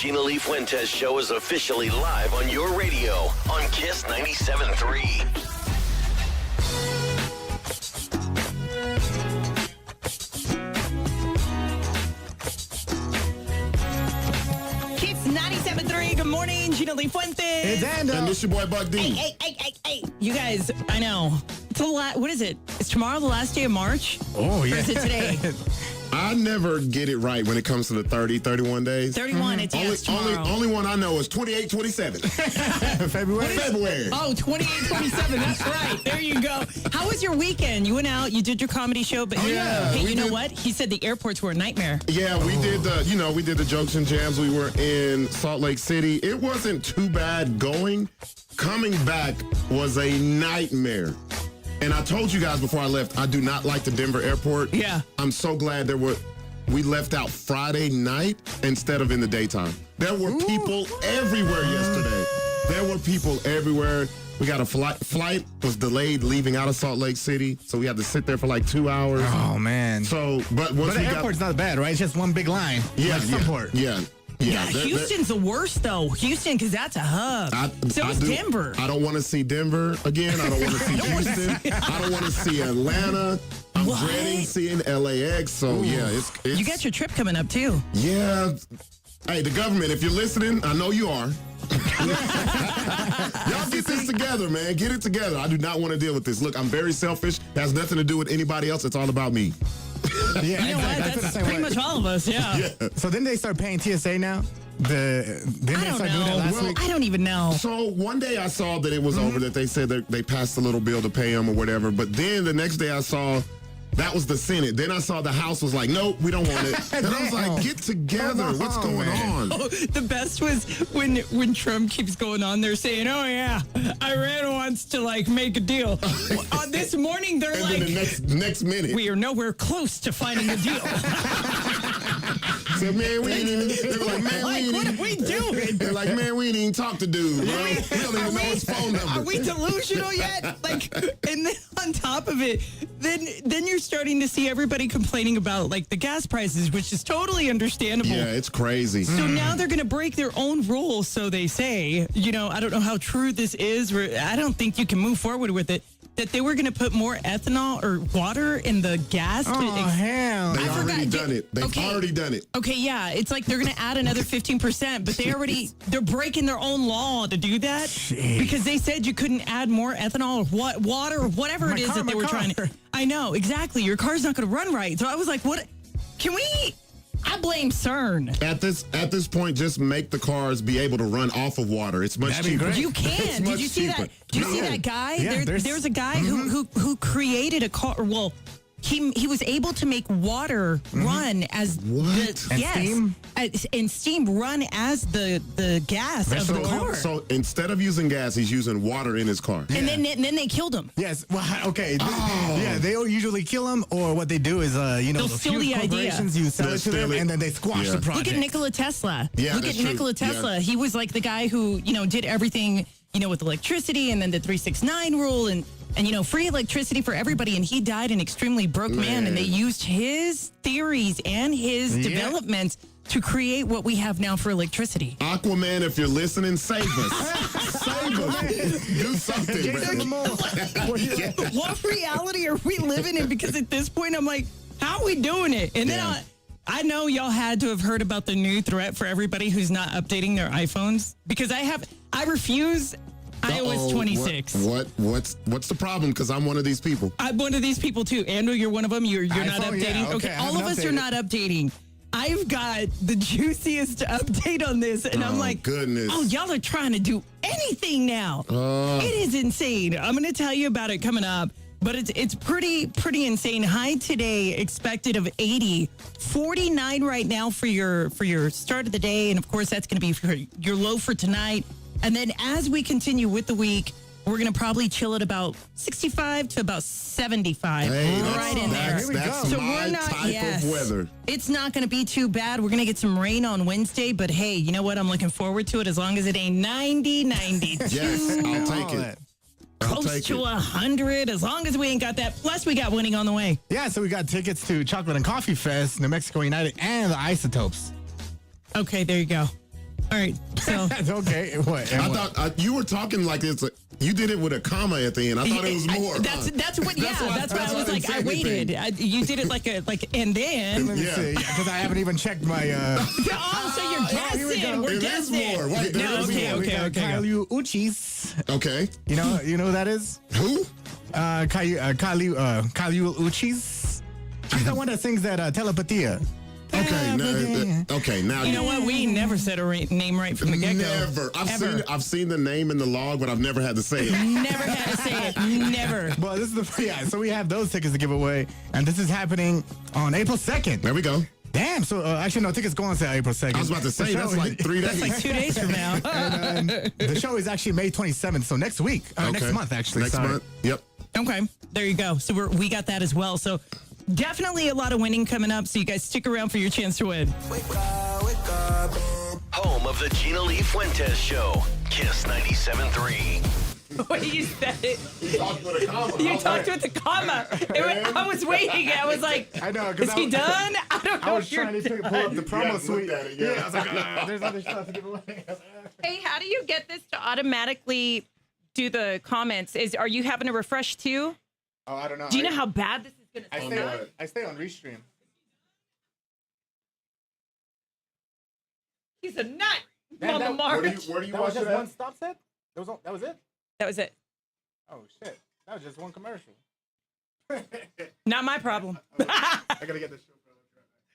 Gina Lee Fuentes show is officially live on your radio on Kiss 97.3. Kiss 97.3. Good morning, Gina Lee Fuentes. It's Ando. And this your boy Buck D. Hey. You guys, I know. It's what is it? Is tomorrow the last day of March? Oh, yeah. Or is it today? I never get it right when it comes to the 30, 31 days. 31, it's tomorrow. Only one I know is 28, 27. February. Oh, 28, 27. That's right. There you go. How was your weekend? You went out, you did your comedy show, but yeah, hey, we you know did. what? He said the airports were a nightmare. Yeah, we did the jokes and jams. We were in Salt Lake City. It wasn't too bad going. Coming back was a nightmare. And I told you guys before I left, I do not like the Denver airport. Yeah. I'm so glad we left out Friday night instead of in the daytime. There were people everywhere yesterday. There were people everywhere. We got a flight was delayed leaving out of Salt Lake City, so we had to sit there for like 2 hours. Oh, man. So, but the airport's not bad, right? It's just one big line. Yeah, like Sunport. Yeah, Houston's the worst, though. Houston, because that's a hub. So is Denver. I don't want to see Denver again. I don't want to see Houston. I don't want to see Atlanta. I'm dreading seeing LAX. So, yeah, it's... You got your trip coming up, too. Yeah. Hey, the government, if you're listening, I know you are. Y'all get this together, man. Get it together. I do not want to deal with this. Look, I'm very selfish. It has nothing to do with anybody else. It's all about me. Yeah, You know what? That's pretty much all of us, yeah. So then they start paying TSA now? I don't know. I don't even know. So one day I saw that it was over, that they said that they passed a little bill to pay them or whatever. But then the next day I saw that was the Senate. Then I saw the House was like, nope, we don't want it. And I was like, get together. What's going on? Oh, the best was when Trump keeps going on there saying, oh, yeah, Iran wants to, make a deal. This morning, they're and then the next minute. We are nowhere close to finding a deal. So, man, we ain't even... They're like, man, what are we doing? They're like, man, we ain't even talk to dude, bro. We don't even know his phone number. Are we delusional yet? And then on top of it, then you're starting to see everybody complaining about, the gas prices, which is totally understandable. Yeah, it's crazy. So now they're going to break their own rules, so they say. I don't know how true this is. I don't think you can move forward with it. That they were going to put more ethanol or water in the gas. Oh, hell. They've already done it. They've already done it. Okay, yeah. It's like they're going to add another 15%, but they're breaking their own law to do that. Jeez. Because they said you couldn't add more ethanol or water or whatever it is that they were trying to. I know, exactly. Your car's not going to run right. So I was like, what? Can we? I blame CERN. At this point, just make the cars be able to run off of water. It's much cheaper. You can. Did you see that? Did you see that guy? Yeah, there's a guy who created a car. Well, he was able to make water run as steam? And steam run as the gas of the car. So instead of using gas, he's using water in his car. And then they killed him. Yes. Well, okay. Yeah, they don't usually kill them, or what they do is, they'll steal the idea. You sell it to them, and then they squash the project. Look at Nikola Tesla. Yeah, Look at Nikola Tesla. Yeah. He was like the guy who, did everything, with electricity and then the 369 rule and free electricity for everybody. And he died an extremely broke man. And they used his theories and his developments to create what we have now for electricity. Aquaman, if you're listening, save us. Save us. Do something, man. What reality are we living in? Because at this point, I'm like, how are we doing it? And then I know y'all had to have heard about the new threat for everybody who's not updating their iPhones. Because I refuse iOS 26. What's the problem? Because I'm one of these people. I'm one of these people too. Andrew, you're one of them. You're not updating. Yeah, okay, all of us are not updating. I've got the juiciest update on this, and I'm like, goodness. Oh, y'all are trying to do anything now. It is insane. I'm going to tell you about it coming up, but it's pretty insane. High today expected of 80, 49 right now for your start of the day, and of course that's going to be for your low for tonight. And then as we continue with the week, we're going to probably chill at about 65 to about 75. Hey, right in there. That's So my we're not, type of weather. It's not going to be too bad. We're going to get some rain on Wednesday, but hey, you know what? I'm looking forward to it as long as it ain't 90, 92. Yes, I'll take it. Close to 100, as long as we ain't got that. Plus, we got winning on the way. Yeah, so we got tickets to Chocolate and Coffee Fest, New Mexico United, and the Isotopes. Okay, there you go. All right. So Okay. What? I thought you were talking like you did it with a comma at the end. I thought it was more. That's what. Yeah, that's why I was like, I waited. You did it like and then. Let me see. Because I haven't even checked my. Oh, so you're guessing. We're It is guessing. more. Wait, there is more. Okay. Caillou Uchis. Okay. You know who that is? Who? Caillou Uchis. She's the one that sings that Telepatia. Okay. Now You know what? We never said a name right from the get-go. Never. I've seen the name in the log, but I've never had to say it. Never had to say it. Never. Well, this is so we have those tickets to give away, and this is happening on April 2nd. There we go. Damn. So actually, no, tickets go on sale April 2nd. I was about to say, that's like 3 days. That's like 2 days from now. And the show is actually May 27th, so next week, next month actually. Next sorry. month. Yep. Okay, there you go. So we got that as well. So definitely a lot of winning coming up. So you guys stick around for your chance to win. Home of the Gina Lee Fuentes Show. Kiss 97.3. Wait, you said it. You talked with a comma. You talked with the comma. I was waiting. I was like, I know. is he done? I don't know. I was if you're trying to pull up the promo Yeah, suite. looked at it, yeah. I was like, there's other stuff to give away. Hey, how do you get this to automatically do the comments? Are you having to refresh too? Oh, I don't know. Do you know how bad this is going to sound? I stay on Restream. He's a nut Man, on the that- mark. Where do you That was watch just that? one stop set? That was it? That was it. Oh, shit. That was just one commercial. Not my problem. I gotta get this show.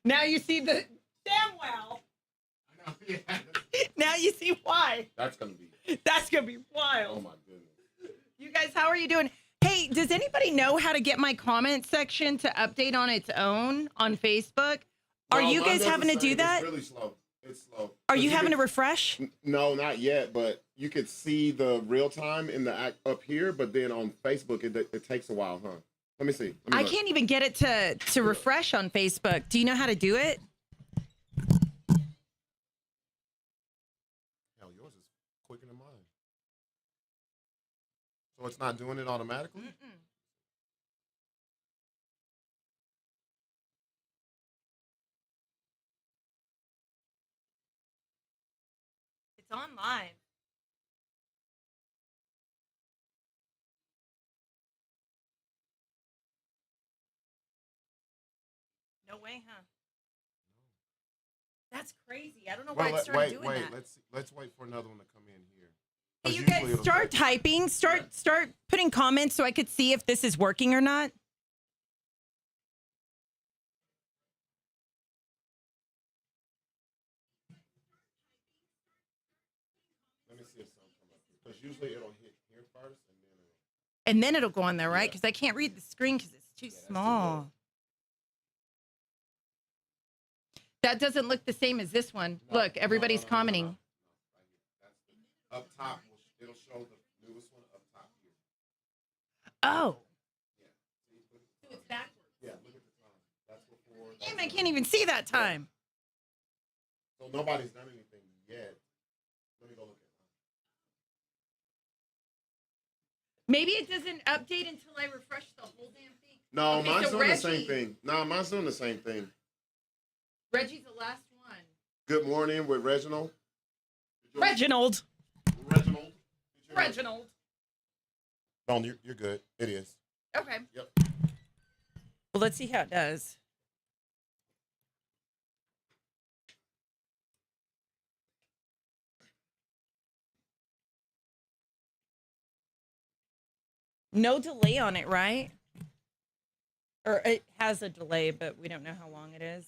Now you see the damn well. Now you see why. That's gonna be. That's gonna be wild. Oh my goodness. You guys, how are you doing? Hey, does anybody know how to get my comment section to update on its own on Facebook? Are No, you mine guys does the having to same. do that? It's really slow. It's slow. Are you Because having to can- refresh? No, not yet. But you could see the real time in the up here. But then on Facebook, it takes a while, huh? Let me see. Let me I look. can't even get it to refresh on Facebook. Do you know how to do it? Hell, yours is quicker than mine. So it's not doing it automatically? It's on live. No way, huh? That's crazy. I don't know why it started doing that. Let's wait for another one to come in here. Hey, 'Cause you usually guys it'll start take- typing. Start putting comments so I could see if this is working or not. Let me see if something comes up. Because usually it'll hit here first and then it'll. And then it'll go on there, right? Because I can't read the screen because it's too small. That doesn't look the same as this one. Look, everybody's commenting. Right here. That's up top. It'll show the newest one up top here. Oh. So it's backwards. Yeah, look at the time. That's before. Damn, I can't even see that time. So nobody's done anything yet. Let me go look at it. Maybe it doesn't update until I refresh the whole damn thing. No, Okay, mine's so doing the Reggie- same thing. No, mine's doing the same thing. Reggie's the last one. Good morning with Reginald. Reginald. Reginald. Reginald. No, you're good. It is. Okay. Yep. Well, let's see how it does. No delay on it, right? Or it has a delay, but we don't know how long it is.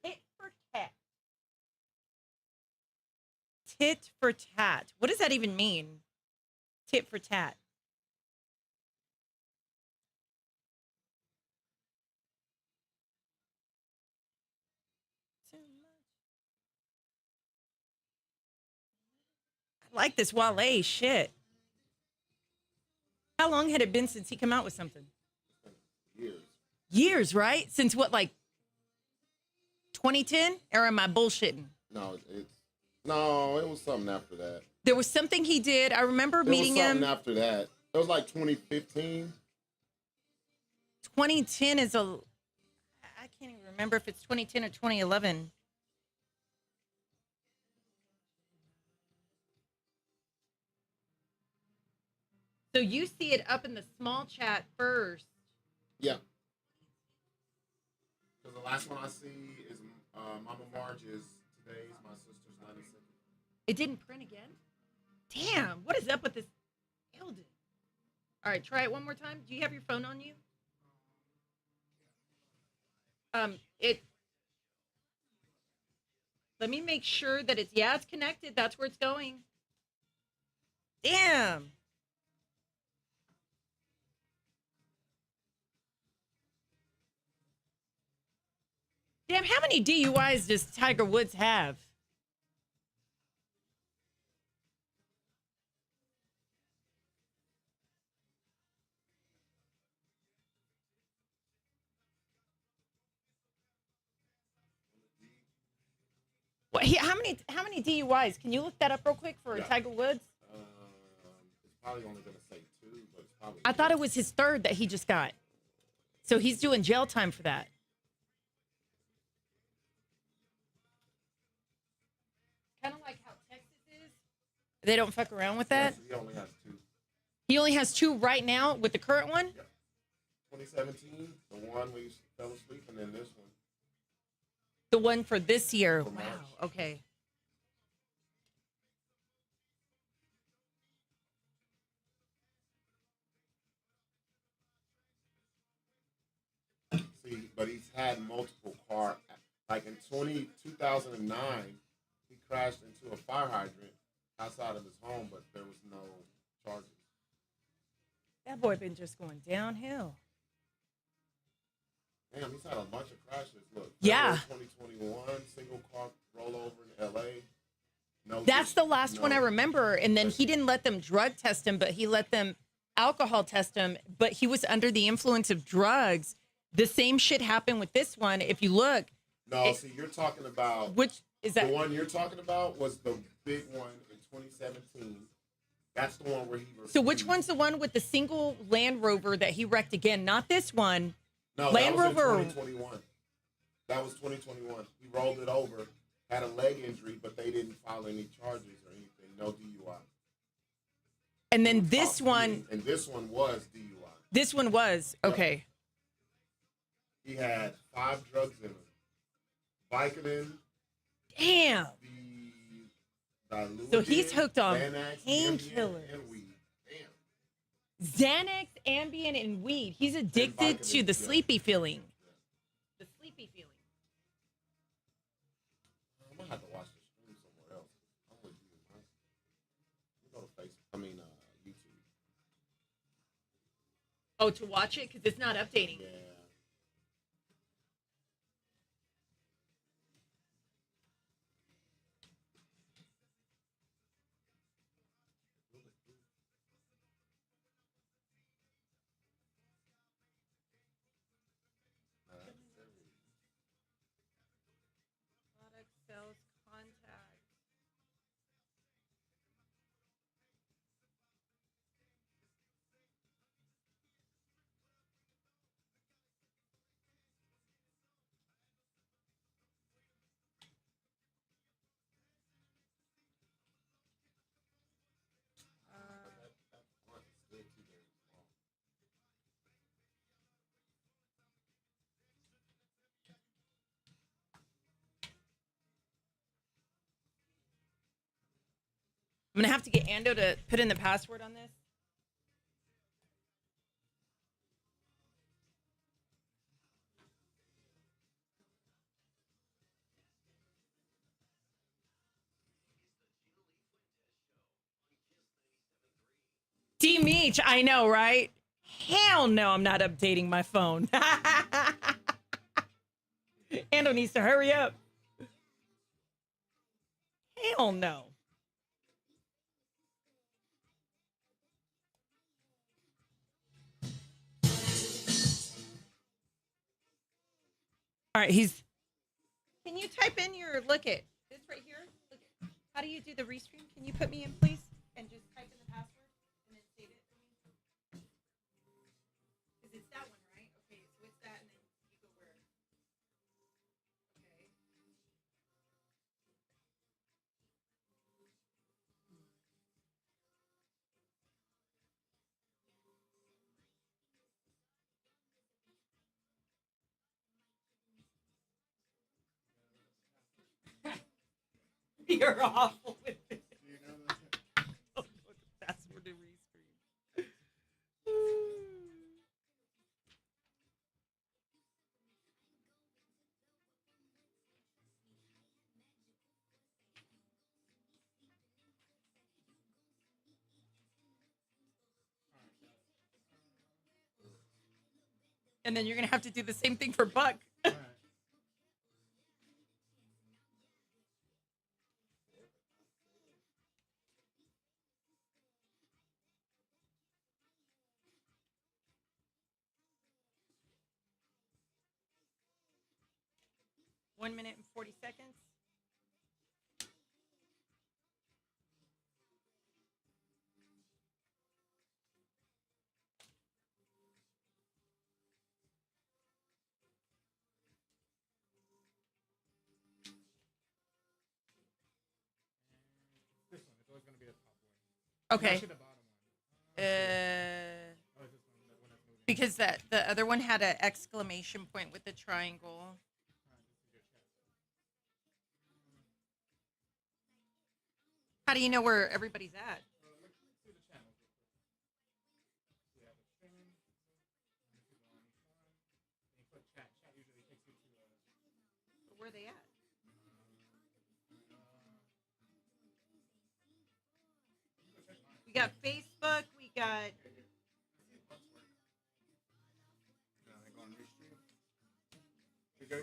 Tit for tat. Tit for tat. What does that even mean? Tit for tat. Too much. I like this Wale shit. How long had it been since he came out with something? Years. Years, right? Since what, like 2010? Or am I bullshitting? No, no, it was something after that. There was something he did. I remember meeting It was him. something after that. It was like 2015. 2010 is I can't even remember if it's 2010 or 2011. So you see it up in the small chat first. Yeah. Because the last one I see is Mama Marge's. Today's my sister's 96. It didn't print again? Damn, what is up with this? Eldon. All right, try it one more time. Do you have your phone on you? Let me make sure that it's connected. That's where it's going. Damn. Damn, how many DUIs does Tiger Woods have? What, how many DUIs? Can you look that up real quick for Tiger Woods? It's probably only going to say 2, but it's probably. I thought it was his 3rd that he just got. So he's doing jail time for that. Kind of like how Texas is. They don't fuck around with that. He only has 2. He only has 2 right now with the current one? Yep. 2017, the one where you fell asleep, and then this one. The one for this year. For Wow. March. Okay. See, but he's had multiple car. Like in 2009, he crashed into a fire hydrant outside of his home, but there was no charges. That boy been just going downhill. Damn, he's had a bunch of crashes. Look, Yeah. 2021 single car rollover in LA. No, That's the last one I remember. And then he didn't let them drug test him, but he let them alcohol test him. But he was under the influence of drugs. The same shit happened with this one. If you look. No, see, you're talking about. Which is that? The one you're talking about was the big one in 2017. That's the one where he. So which one's the one with the single Land Rover that he wrecked again? Not this one. No, Land that was Rover. in 2021. That was 2021. He rolled it over, had a leg injury, but they didn't file any charges or anything. No DUI. And then this one. And this one was DUI. This one was. Okay. He had 5 drugs in him. Vicodin. Damn. The diluted. So he's hooked on Xanax, painkillers. Ambien, and weed. Damn. Xanax, Ambien, and weed. He's addicted to the sleepy feeling. The sleepy feeling. I'm gonna have to watch the stream somewhere else. I'm with you. Go to Facebook. YouTube. Oh, to watch it? Because it's not updating. Yeah. Product sales contact. I'm going to have to get Ando to put in the password on this. D Meech, I know, right? Hell no, I'm not updating my phone. Ando needs to hurry up. Hell no. All right, Can you type in your look it? This right here. Look it. How do you do the restream? Can you put me in, please, and just type in the password and then save it for me? Because it's that one, right? Okay, so it's that, and then you go where? Okay. You're awful with it. Password to restream. And then you're going to have to do the same thing for Buck. One minute and 40 seconds. Okay. Because the other one had an exclamation point with the triangle. How do you know where everybody's at? Where are they at? We got Facebook. We got.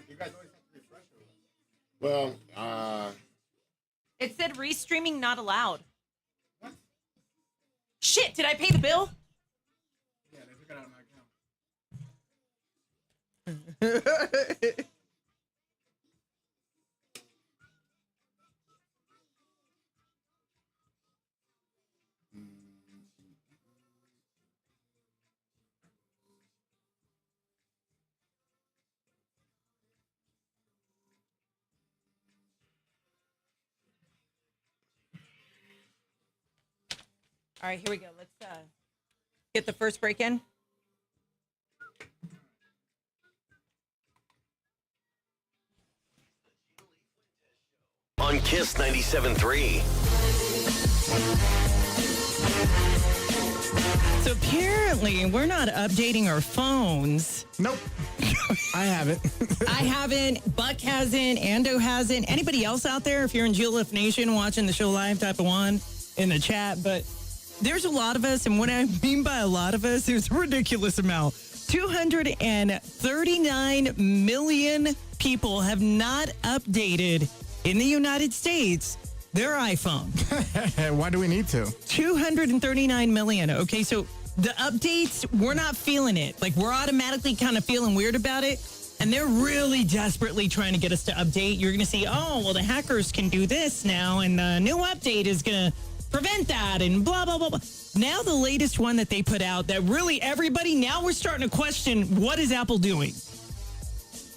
You guys always have to refresh it. Well, It said restreaming not allowed. What? Shit! Did I pay the bill? Yeah, they took it out of my account. All right, here we go. Let's get the first break in. On Kiss 97.3. So apparently, we're not updating our phones. Nope. I haven't. I haven't. Buck hasn't. Ando hasn't. Anybody else out there, if you're in GLF Nation watching the show live, type of one in the chat. But there's a lot of us, and what I mean by a lot of us is a ridiculous amount. 239 million people have not updated in the United States their iPhone. Why do we need to? 239 million. Okay, so the updates, we're not feeling it. Like, we're automatically kind of feeling weird about it. And they're really desperately trying to get us to update. You're going to see, oh, well, the hackers can do this now, and the new update is going to prevent that, and blah, blah, blah, blah. Now the latest one that they put out that really everybody, now we're starting to question, what is Apple doing?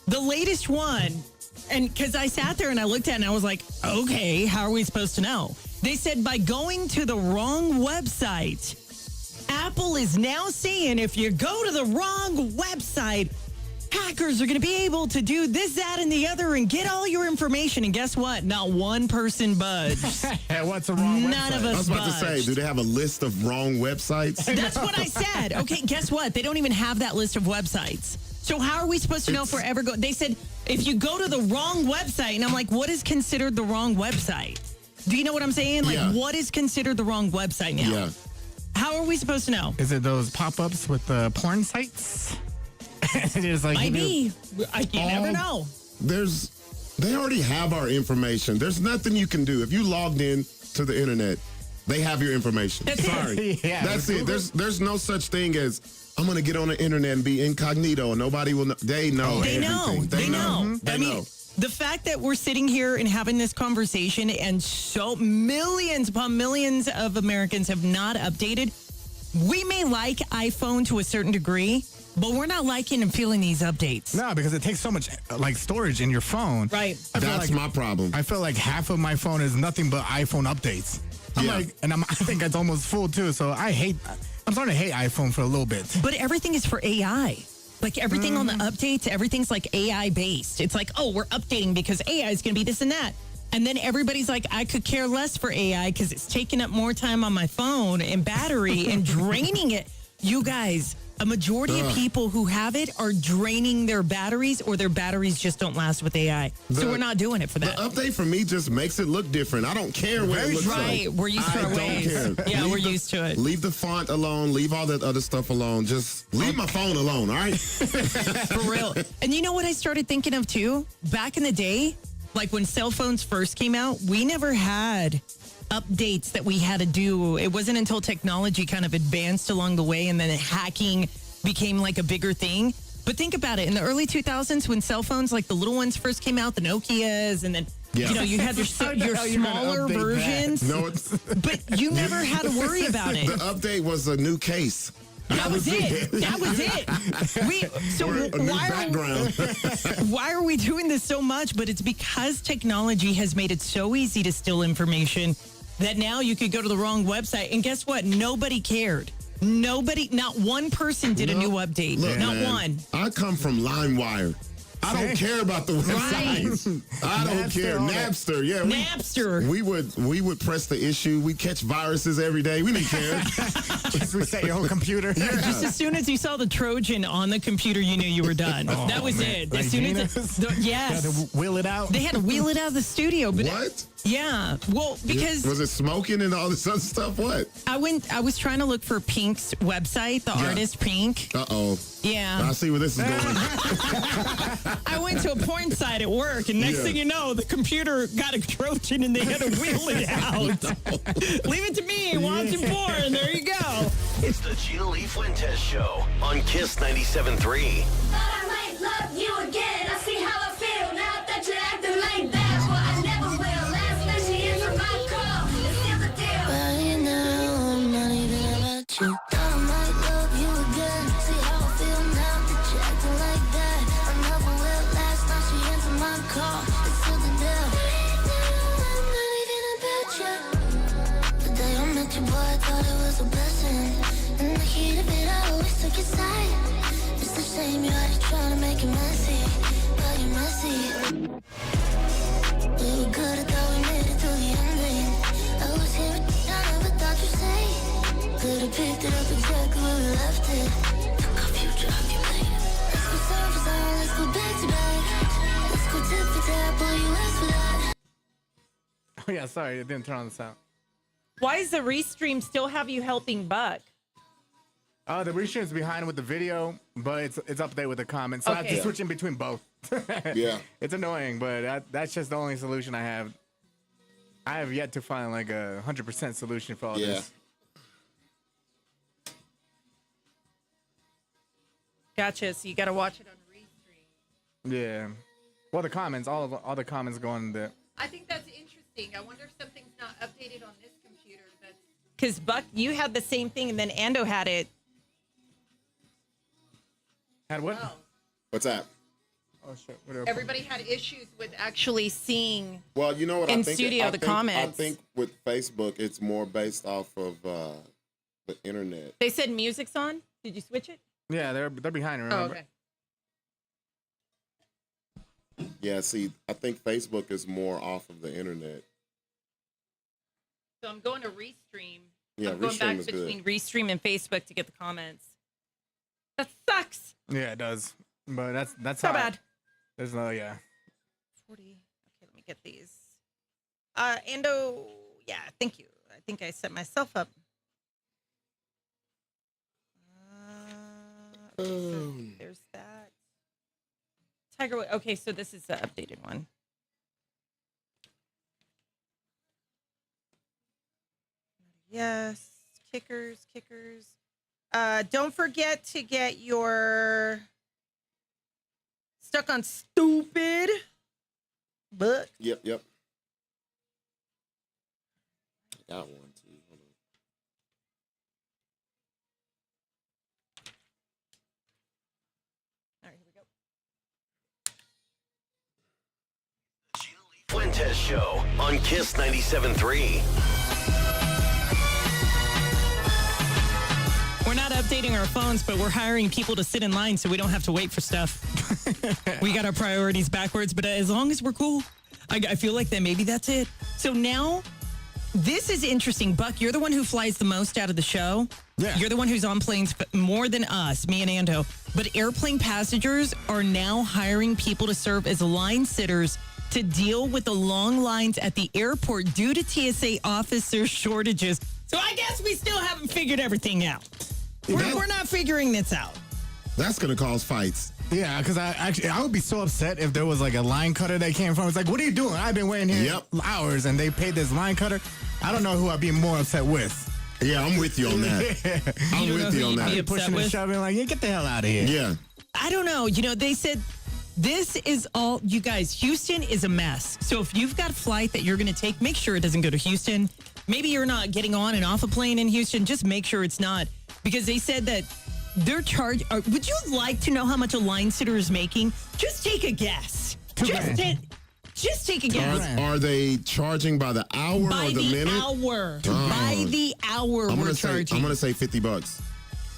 The latest one, and because I sat there and I looked at it and I was like, okay, how are we supposed to know? They said by going to the wrong website, Apple is now saying if you go to the wrong website, hackers are going to be able to do this, that, and the other and get all your information. And guess what? Not one person budged. What's the wrong None website? of us I was about to say, budged. do they have a list of wrong websites? That's what I said. Okay, guess what? They don't even have that list of websites. So how are we supposed to know if we're ever going? They said, if you go to the wrong website, and I'm like, what is considered the wrong website? Do you know what I'm saying? Like, Yeah. what is considered the wrong website now? Yeah. How are we supposed to know? Is it those pop-ups with the porn sites? It's like, Might you be. You never know. They already have our information. There's nothing you can do. If you logged in to the internet, they have your information. That's it. Sorry. Yeah, That's with it. Google. There's no such thing as I'm going to get on the internet and be incognito and nobody will know. They know They everything. know. They know. They I know. mean, the fact that we're sitting here and having this conversation and so millions upon millions of Americans have not updated, we may like iPhone to a certain degree, but we're not liking and feeling these updates. No, because it takes so much like storage in your phone. Right. I feel That's like, my problem. I feel like half of my phone is nothing but iPhone updates. I'm Yeah. like, and I think it's almost full too. So I'm starting to hate iPhone for a little bit. But everything is for AI. Like everything on the updates, everything's like AI based. It's like, oh, we're updating because AI is going to be this and that. And then everybody's like, I could care less for AI because it's taking up more time on my phone and battery and draining it. You guys, a majority of people who have it are draining their batteries, or their batteries just don't last with AI. So we're not doing it for that. The update for me just makes it look different. I don't care what it looks like. Right, we're used to our ways. Yeah, we're used to it. Leave the font alone. Leave all that other stuff alone. Just leave my phone alone, all right? For real. And you know what I started thinking of too? Back in the day, like when cell phones first came out, we never had updates that we had to do. It wasn't until technology kind of advanced along the way and then hacking became like a bigger thing. But think about it. In the early 2000s, when cell phones, like the little ones first came out, the Nokias, and then, you know, you had your smaller versions. No, but you never had to worry about it. The update was a new case. That was it. That was it. Why are we doing this so much? But it's because technology has made it so easy to steal information that now you could go to the wrong website. And guess what? Nobody cared. Nobody, not one person did a new update. Look, not man, one. I come from LimeWire. I don't care about the website. I don't care. Napster, yeah. Napster. We would press the issue. We catch viruses every day. We didn't care. Just reset your whole computer. Yeah. Just as soon as you saw the Trojan on the computer, you knew you were done. That was it. As soon as yes, Had to wheel it out. they had to wheel it out of the studio. But What? yeah, well, because Was it smoking and all this other stuff? What? I was trying to look for Pink's website, the artist Pink. Uh-oh. Yeah. I see where this is going. I went to a porn site at work, and next thing you know, the computer got a Trojan, and they had to wheel it out. Leave it to me, watching porn. There you go. It's the GLF Fuentes Show on Kiss 97.3. Thought I might love you again. I see how I feel now that you're acting like that. Well, I never will. Last night she answered my call. It's still the deal. Right now, I'm not even about you. Thought I might love you again. See how I feel now that you're acting like that. I never will. Last night she answered my call. It's still the deal. I'm not even about you. The day I met you, boy, I thought it was a blessing. In the heat of it, I always took your side. It's a shame you had to try to make it messy, but you're messy. We were good, I thought we made it through the ending. I was here, I never thought you'd say. Could've picked it up exactly where we left it. Fuck off, you drop your plate. Let's go side for side, let's go back to back. Let's go tip for tap, boy, you asked for that. Oh, yeah, sorry. It didn't turn on the sound. Why is the restream still have you helping Buck? The restream's behind with the video, but it's up there with the comments. So I have to switch in between both. Yeah. It's annoying, but that's just the only solution I have. I have yet to find like a 100% solution for all this. Gotcha. So you got to watch it on restream. Yeah. Well, the comments, all the comments go on the. I think that's interesting. I wonder if something's not updated on this computer. Because Buck, you had the same thing, and then Ando had it. Had what? What's that? Oh shit! Whatever. Everybody had issues with actually seeing. Well, you know what in I think? studio, the comments. I think with Facebook, it's more based off of the internet. They said music's on. Did you switch it? Yeah, they're behind. Remember? Okay. Yeah, see, I think Facebook is more off of the internet. So I'm going to Restream. Yeah, I'm going Restream back is between good. Restream and Facebook to get the comments. That sucks. Yeah, it does. But that's Not how. bad. There's no 40. Okay, let me get these. Ando, yeah, thank you. I think I set myself up. Okay, so there's that. Tiger Woods. Okay, so this is the updated one. Yes, kickers. Don't forget to get your Stuck on Stupid book. Yep. I got one too. Hold on. All right, here we go. Fuentes Show on Kiss 97.3. We're not updating our phones, but we're hiring people to sit in line so we don't have to wait for stuff. We got our priorities backwards, but as long as we're cool. I feel like that maybe that's it. So now, this is interesting. Buck, you're the one who flies the most out of the show. Yeah. You're the one who's on planes more than us, me and Ando. But airplane passengers are now hiring people to serve as line sitters to deal with the long lines at the airport due to TSA officer shortages. So I guess we still haven't figured everything out. We're not figuring this out. That's going to cause fights. Yeah, because I would be so upset if there was like a line cutter that came from. It's like, what are you doing? I've been waiting here hours and they paid this line cutter. I don't know who I'd be more upset with. Yeah, I'm with you on that. I'm with you on Be that. upset Pushing and with? shoving, like, yeah, get the hell out of here. Yeah. I don't know. They said this is all, you guys, Houston is a mess. So if you've got a flight that you're going to take, make sure it doesn't go to Houston. Maybe you're not getting on and off a plane in Houston. Just make sure it's not. Because they said that they're charged. Would you like to know how much a line sitter is making? Just take a guess. Just take a guess. Are they charging by the hour By or the minute? Hour. Oh. By the hour we're charging. I'm gonna say $50.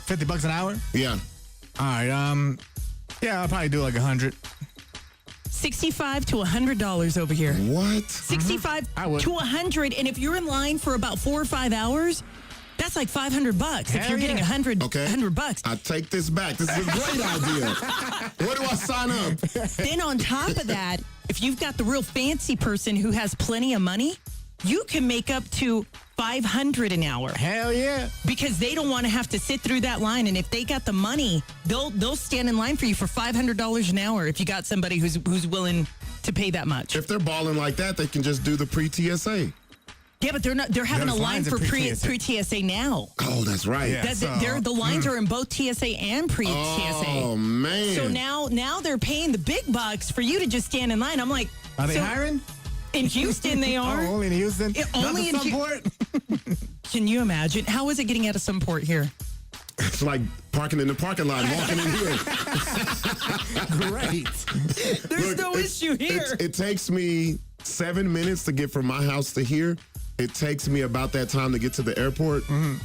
$50 an hour? Yeah. All right. Yeah, I'll probably do like 100. $65 to $100 over here. What? 65 I would. to 100, and if you're in line for about 4 or 5 hours, that's like $500 if Hell you're getting yeah. $100. I take this back. This is a great idea. Where do I sign up? Then on top of that, if you've got the real fancy person who has plenty of money, you can make up to $500 an hour Hell yeah. because they don't want to have to sit through that line. And if they got the money, they'll stand in line for you for $500 an hour if you got somebody who's willing to pay that much. If they're balling like that, they can just do the pre-TSA. Yeah, but they're not. They're having There's a line lines for at pre-TSA. pre-TSA now. Oh, that's right. Yeah. The lines are in both TSA and pre-TSA. Oh, man. So now they're paying the big bucks for you to just stand in line. I'm like, Are they so hiring? in Houston they Oh, are. only in Houston? Only Not in the Sunport? Can you imagine? How is it getting out of some port here? It's like parking in the parking lot, walking in here. Great. There's Look, no issue here. It takes me 7 minutes to get from my house to here. It takes me about that time to get to the airport. Mm-hmm.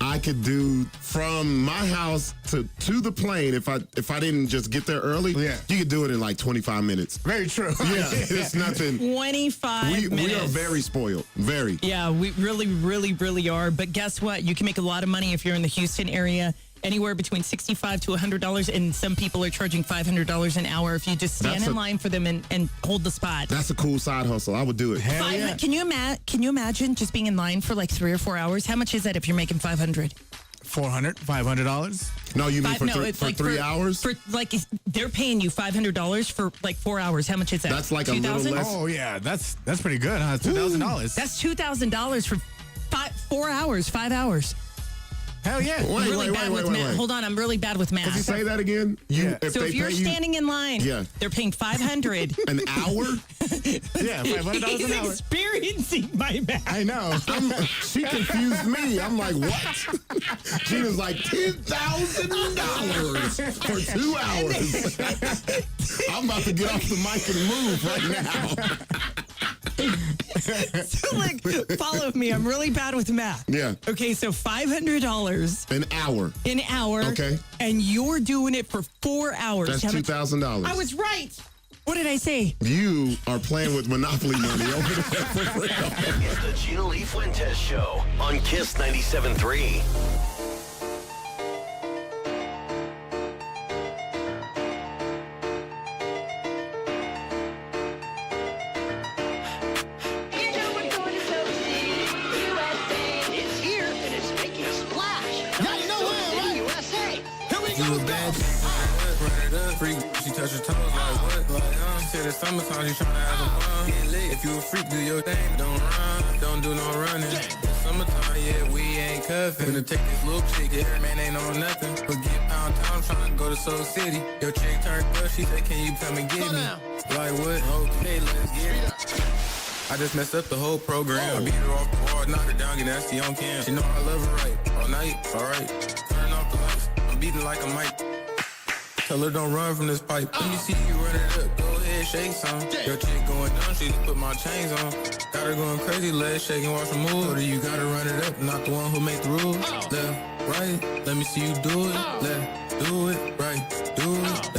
I could do from my house to the plane if I didn't just get there early. Yeah. You could do it in like 25 minutes. Very true. Yeah, it's nothing. 25 minutes. We are very spoiled. Very. Yeah, we really, really, really are. But guess what? You can make a lot of money if you're in the Houston area. Anywhere between $65 to $100, and some people are charging $500 an hour if you just stand in line for them and hold the spot. That's a cool side hustle. I would do it. Hell yeah. Can you imagine just being in line for like 3 or 4 hours? How much is that if you're making $500? $500? No, you mean for it's like 3 hours? For like they're paying you $500 for like 4 hours. How much is that? That's like a little $2,000? less. Oh, yeah. That's pretty good, huh? $2,000. That's $2,000 for 4 hours, 5 hours. Hell yeah. Wait, I'm really bad with math. Hold on, I'm really bad with math. Could you say that again? Yeah. So if you're pay you standing in line, Yeah. they're paying $500. an hour, Yeah, $500 He's an hour. experiencing my math. I know. she confused me. I'm like, what? She was like $10,000 for 2 hours. I'm about to get off the mic and move right now. So like, follow me. I'm really bad with math. Yeah. Okay, so $500 An hour. an hour. Okay. And you're doing it for 4 hours. That's How much- $2,000. I was right. What did I say? You are playing with Monopoly money over there for real. It's the Gino Lee Fuentes Show on Kiss 97.3. You a bad chick, run it up, freak, she touch her toes like what? Like, said it's summertime, she tryna have some fun. Get lit. If you a freak, do your thing, don't run, don't do no running. Summertime, yeah, we ain't cuffin'. Finna take this little chick, yeah, man ain't on nothing. Forget pound town, tryna go to Soul City. Your chick turned up, she said, can you come and get me? Like what? Okay, let's get it. I just messed up the whole program. I beat her off the bar, knocked her down, get nasty on cam. She know I love her right, all night, alright. Turn off the lights, I'm beating like a mic. Tell her don't run from this pipe. Let me see you run it up, go ahead, shake some. Your chick going down, she just put my chains on. Got her going crazy, legs shaking, watch her move. Or you gotta run it up, not the one who make the rules. Left, right, let me see you do it. Left, do it, right, do it. Left,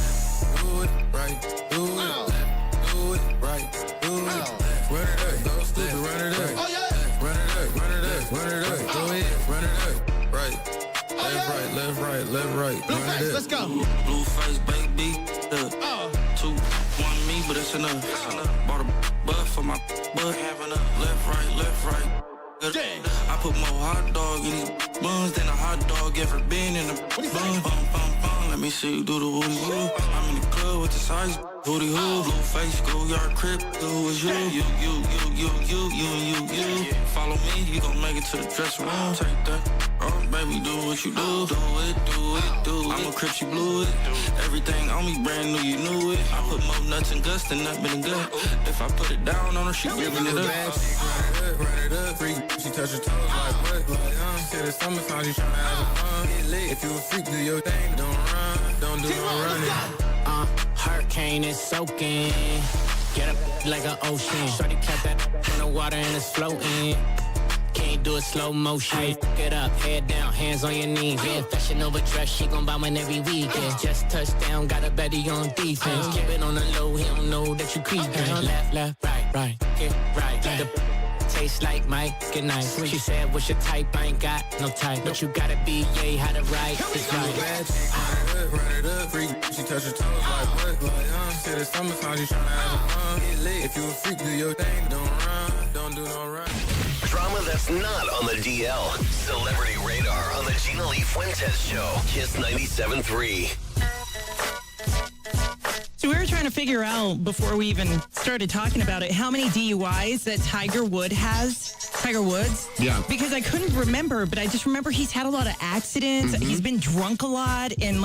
do it, right, do it. Left, do it, right, do it. run it up. Right. Left, right. Blueface, let's go. Blue face, baby. 2, 1 me, but it's enough. Bought a butt for my butt. Left, right. I put more hot dog in these buns than a hot dog ever been in a bun. Let me see you do the woody woo. I'm in the club with the size booty hoo. Blue face, schoolyard crib, who is you? You. Follow me, you gon' make it to the dressing room. Take that, oh baby, do what you do. Do it. I'm a crip, she blew it. Everything on me brand new, you knew it. I put more nuts and guts than nothing in the gut. If I put it down on her, she giving it up. Run it up, freak, she touch her toes like what? Said it's summertime, she tryna have some fun. Get lit. If you a freak, do your thing, don't run. Don't do no running. Hurricane is soaking. Get up like an ocean. Shorty kept that in the water and it's floating. Can't do it slow motion. Get up, head down, hands on your knees. Yeah, fashion over dress, she gon' buy one every weekend. Just touchdown, got a Betty on defense. Keep it on the low, he don't know that you creepin'. Left, right, get right. The taste like Mike, good night. She said, what's your type? I ain't got no type. But you gotta be, yeah, how to write. It's right. Run it up, freak, she touch her toes like what? Said it's summertime, she tryna have some fun. Get lit. If you a freak, do your thing, don't run. Don't do no run. Drama that's not on the DL. Celebrity Radar on the Gina Lee Fuentes Show. Kiss 97.3. So we were trying to figure out before we even started talking about it how many DUIs that Tiger Woods has. Tiger Woods? Yeah. Because I couldn't remember, but I just remember he's had a lot of accidents. He's been drunk a lot, and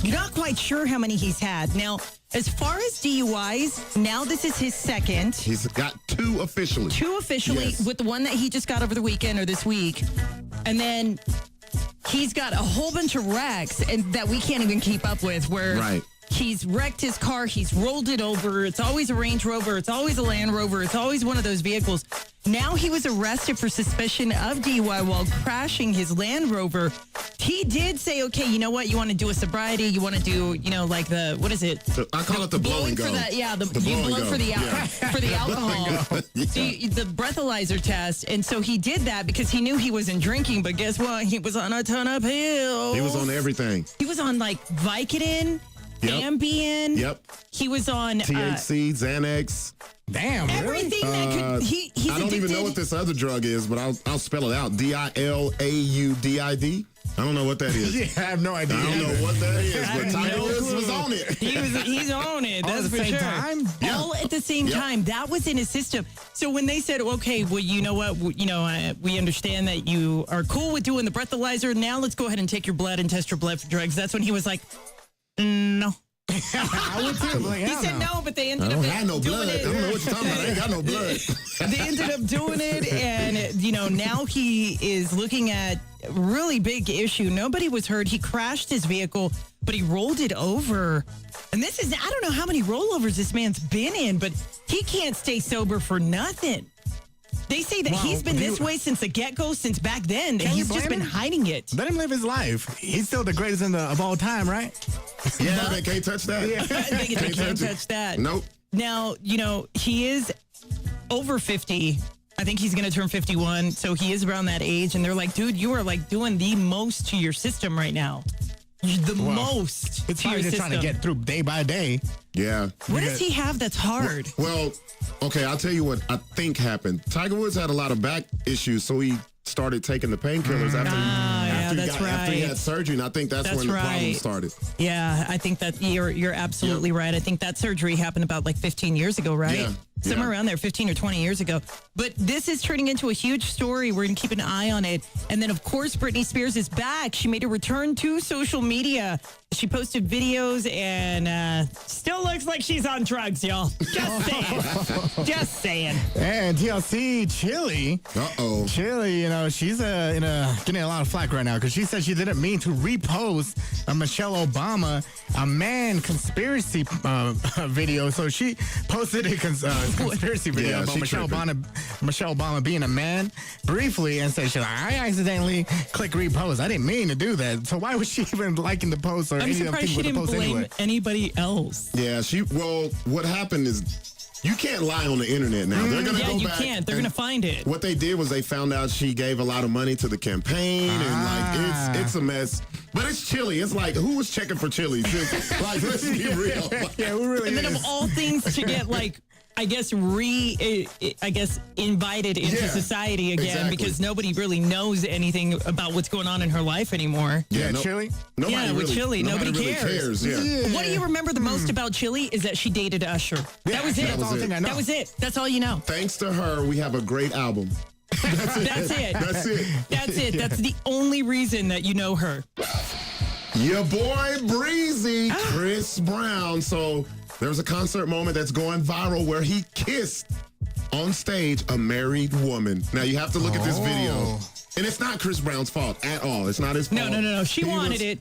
you're not quite sure how many he's had. Now, as far as DUIs, now this is his second. He's got 2 officially. 2 officially, Yes. with the one that he just got over the weekend or this week. And then he's got a whole bunch of wrecks and that we can't even keep up with, where Right. he's wrecked his car, he's rolled it over. It's always a Range Rover, it's always a Land Rover, it's always one of those vehicles. Now he was arrested for suspicion of DUI while crashing his Land Rover. He did say, okay, you know what? You want to do a sobriety? You want to do, like what is it? I call it the blow and go. For that, yeah, The you blow blow and for go. for the alcohol. Yeah. So the breathalyzer test. And so he did that because he knew he wasn't drinking. But guess what? He was on a ton of pills. He was on everything. He was on Vicodin, Ambien. Yep. He was on THC, Xanax. Damn, really? everything that could. He's I don't even know what this other drug is, but I'll spell it out. DILAUDID. I don't know what that is. Yeah, I have no idea. I don't know what that is, but have Tiger no Woods clue. was on it. He's on it. All That's at the for same sure. time? Yeah. All at the same Yep. time. That was in his system. So when they said, okay, well, you know what? We understand that you are cool with doing the breathalyzer. Now let's go ahead and take your blood and test your blood for drugs. That's when he was like, no. I would too. He said no, but they ended I up don't have no doing blood. I it. don't know what you're talking about. I ain't got no blood. They ended up doing it, and now he is looking at a really big issue. Nobody was hurt. He crashed his vehicle, but he rolled it over. And I don't know how many rollovers this man's been in, but he can't stay sober for nothing. They say that he's been this way since the get-go, since back then. That Can you he's just blame been him? hiding it. Let him live his life. He's still the greatest of all time, right? Yeah, they can't touch that. They can't touch it. touch that. Nope. Now, he is over 50. I think he's going to turn 51. So he is around that age. And they're like, dude, you are doing the most to your system right now. The most It's to your probably just system. trying to get through day by day. Yeah. What does he have that's hard? Well, okay, I'll tell you what I think happened. Tiger Woods had a lot of back issues, so he started taking the painkillers after he had surgery, and I think that's when the problem started. Yeah, I think that you're absolutely right. I think that surgery happened about 15 years ago, right? Yeah. Somewhere around there, 15 or 20 years ago. But this is turning into a huge story. We're going to keep an eye on it. And then, of course, Britney Spears is back. She made a return to social media. She posted videos and still looks like she's on drugs, y'all. Just saying. Just saying. And TLC, Chili. Uh-oh. Chili, she's getting a lot of flack right now because she said she didn't mean to repost a Michelle Obama, a man conspiracy video. So she posted a conspiracy video Yeah, about she Michelle tripping. Obama being a man briefly and said, I accidentally click repost. I didn't mean to do that. So why was she even liking the post or I'm any of the surprised people she with the didn't post blame anyway? anybody else. Yeah, what happened is You can't lie on the internet now. They're going to Yeah, go you back. can't. They're going to find it. What they did was they found out she gave a lot of money to the campaign, and like it's a mess. But it's chilly. It's like, who was checking for chili? Like, let's be real. Yeah, who really And then is? of all things to get like, I guess invited into Yeah, society again exactly. because nobody really knows anything about what's going on in her life anymore. Yeah, Chili? Nobody Yeah, with really, Chili, nobody really cares. Yeah. What do you remember the most about Chili is that she dated Usher. That was it. That's the only thing I know. That was it. That's all you know. Thanks to her, we have a great album. That's it. That's it. That's it. That's it. That's the only reason that you know her. Your boy Breezy, Chris Brown. So there's a concert moment that's going viral where he kissed on stage a married woman. Now you have to look at this video. And it's not Chris Brown's fault at all. It's not his fault. No. She wanted it.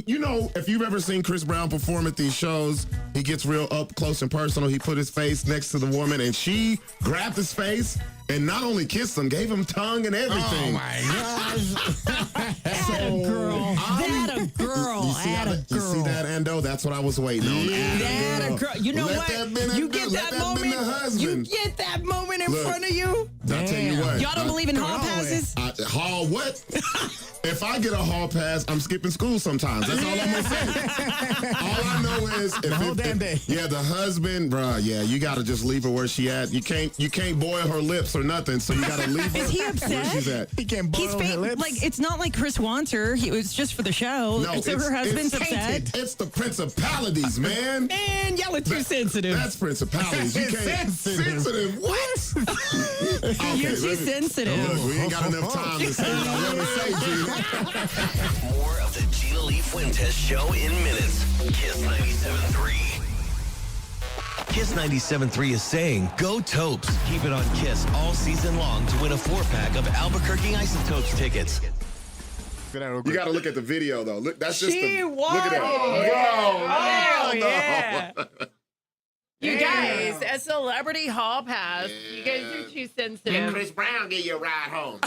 You know, if you've ever seen Chris Brown perform at these shows, he gets real up close and personal. He put his face next to the woman and she grabbed his face and not only kissed him, gave him tongue and everything. Oh, my gosh. That a girl. That a girl. You see, That a you see girl. that, Endo? That's what I was waiting on. That a girl. You know Let what? that been You a- get let that that been the moment. You husband. get that moment in Look. front of you. I'll tell you what. Y'all don't believe in hall always. passes? Hall what? If I get a hall pass, I'm skipping school sometimes. That's all I'm gonna say. All I know is The whole damn day. Yeah, the husband, bruh. Yeah, you gotta just leave her where she at. You can't boil her lips or nothing. So you gotta leave her Is he where upset? she's at. He can't He's boil her fake. lips. Like it's not like Chris wants her. It was just for the show. No, And so it's- her husband's it's upset. tainted. It's the principalities, man. Man, y'all are too sensitive. That's principalities. You It's can't. sensitive. What? You're too sensitive. Look, we ain't got enough time to say what I want to say, Gina. More of the Gina Lee Fuentes Show in minutes. Kiss 97.3. Kiss 97.3 is saying, go Topes. Keep it on Kiss all season long to win a 4-pack of Albuquerque Isotopes tickets. You got to look at the video, though. Look, that's just She the. won Look at it. that. Oh, yeah. You Yeah. guys, a celebrity hall pass. You guys are too sensitive. Chris Brown give you a ride home.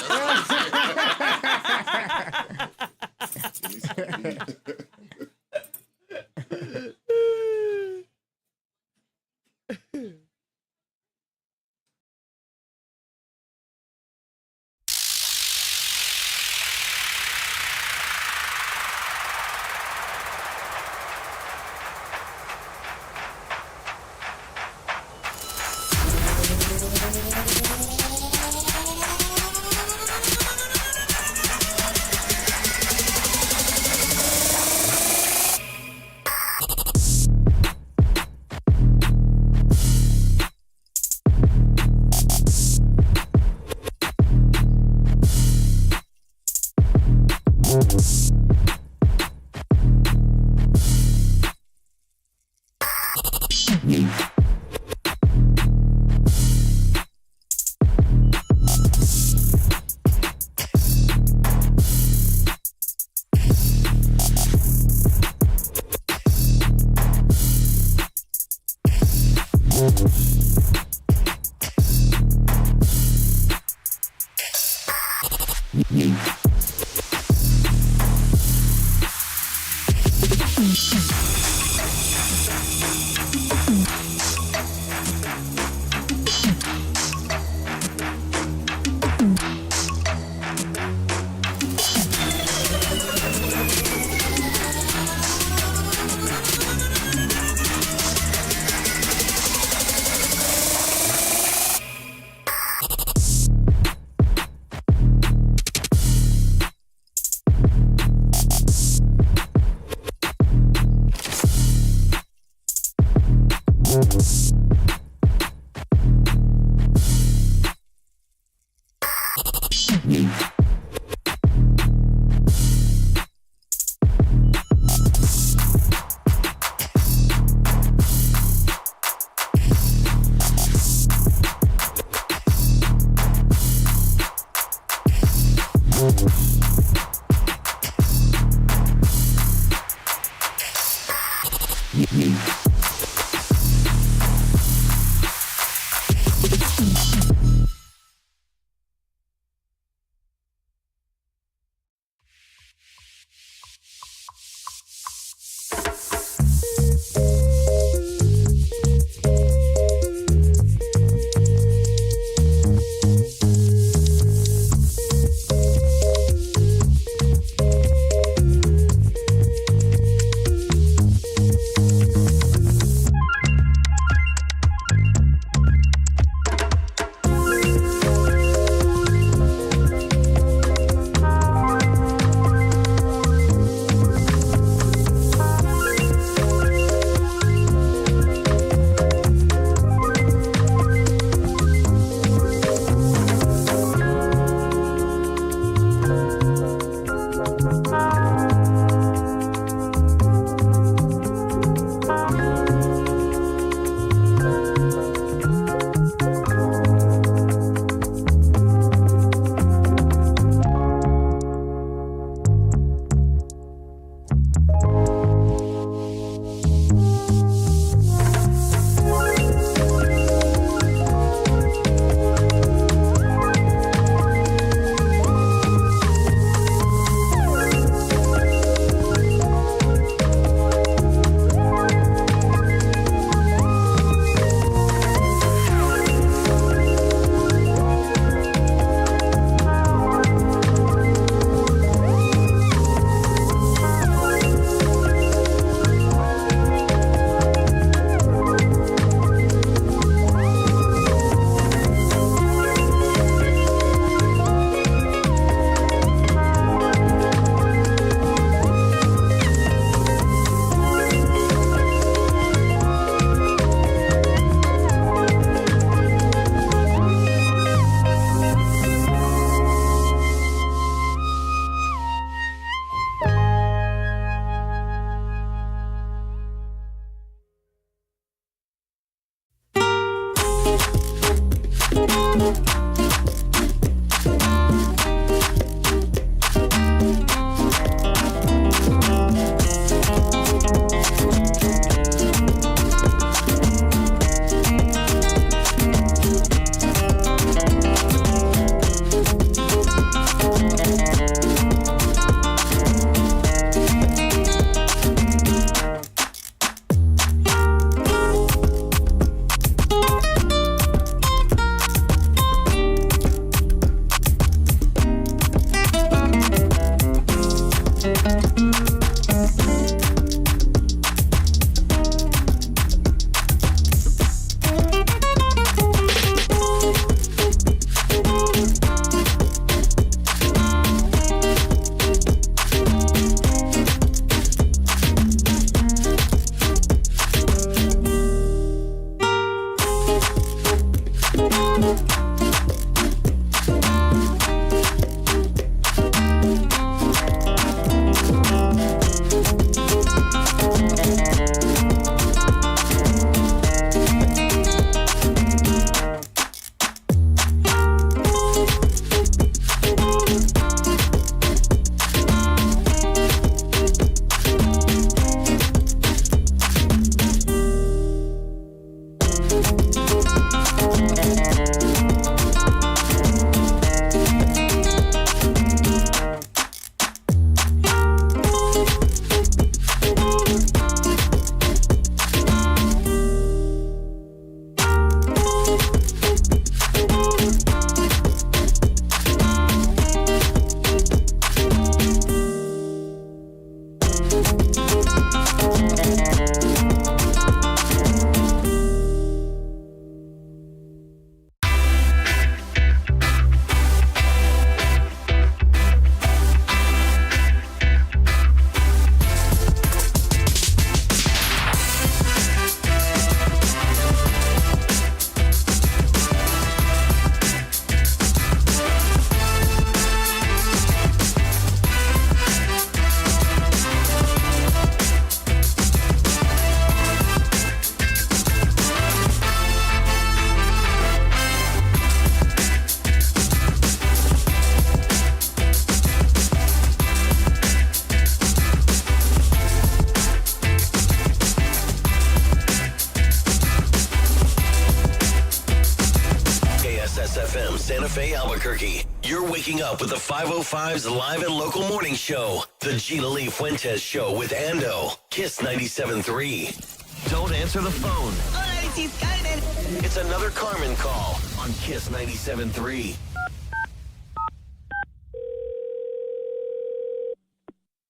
Albuquerque. You're waking up with the 505's live and local morning show. The Gina Lee Fuentes Show with Ando. Kiss 97.3. Don't answer the phone. Hola, this is Carmen. It's another Carmen call on Kiss 97.3.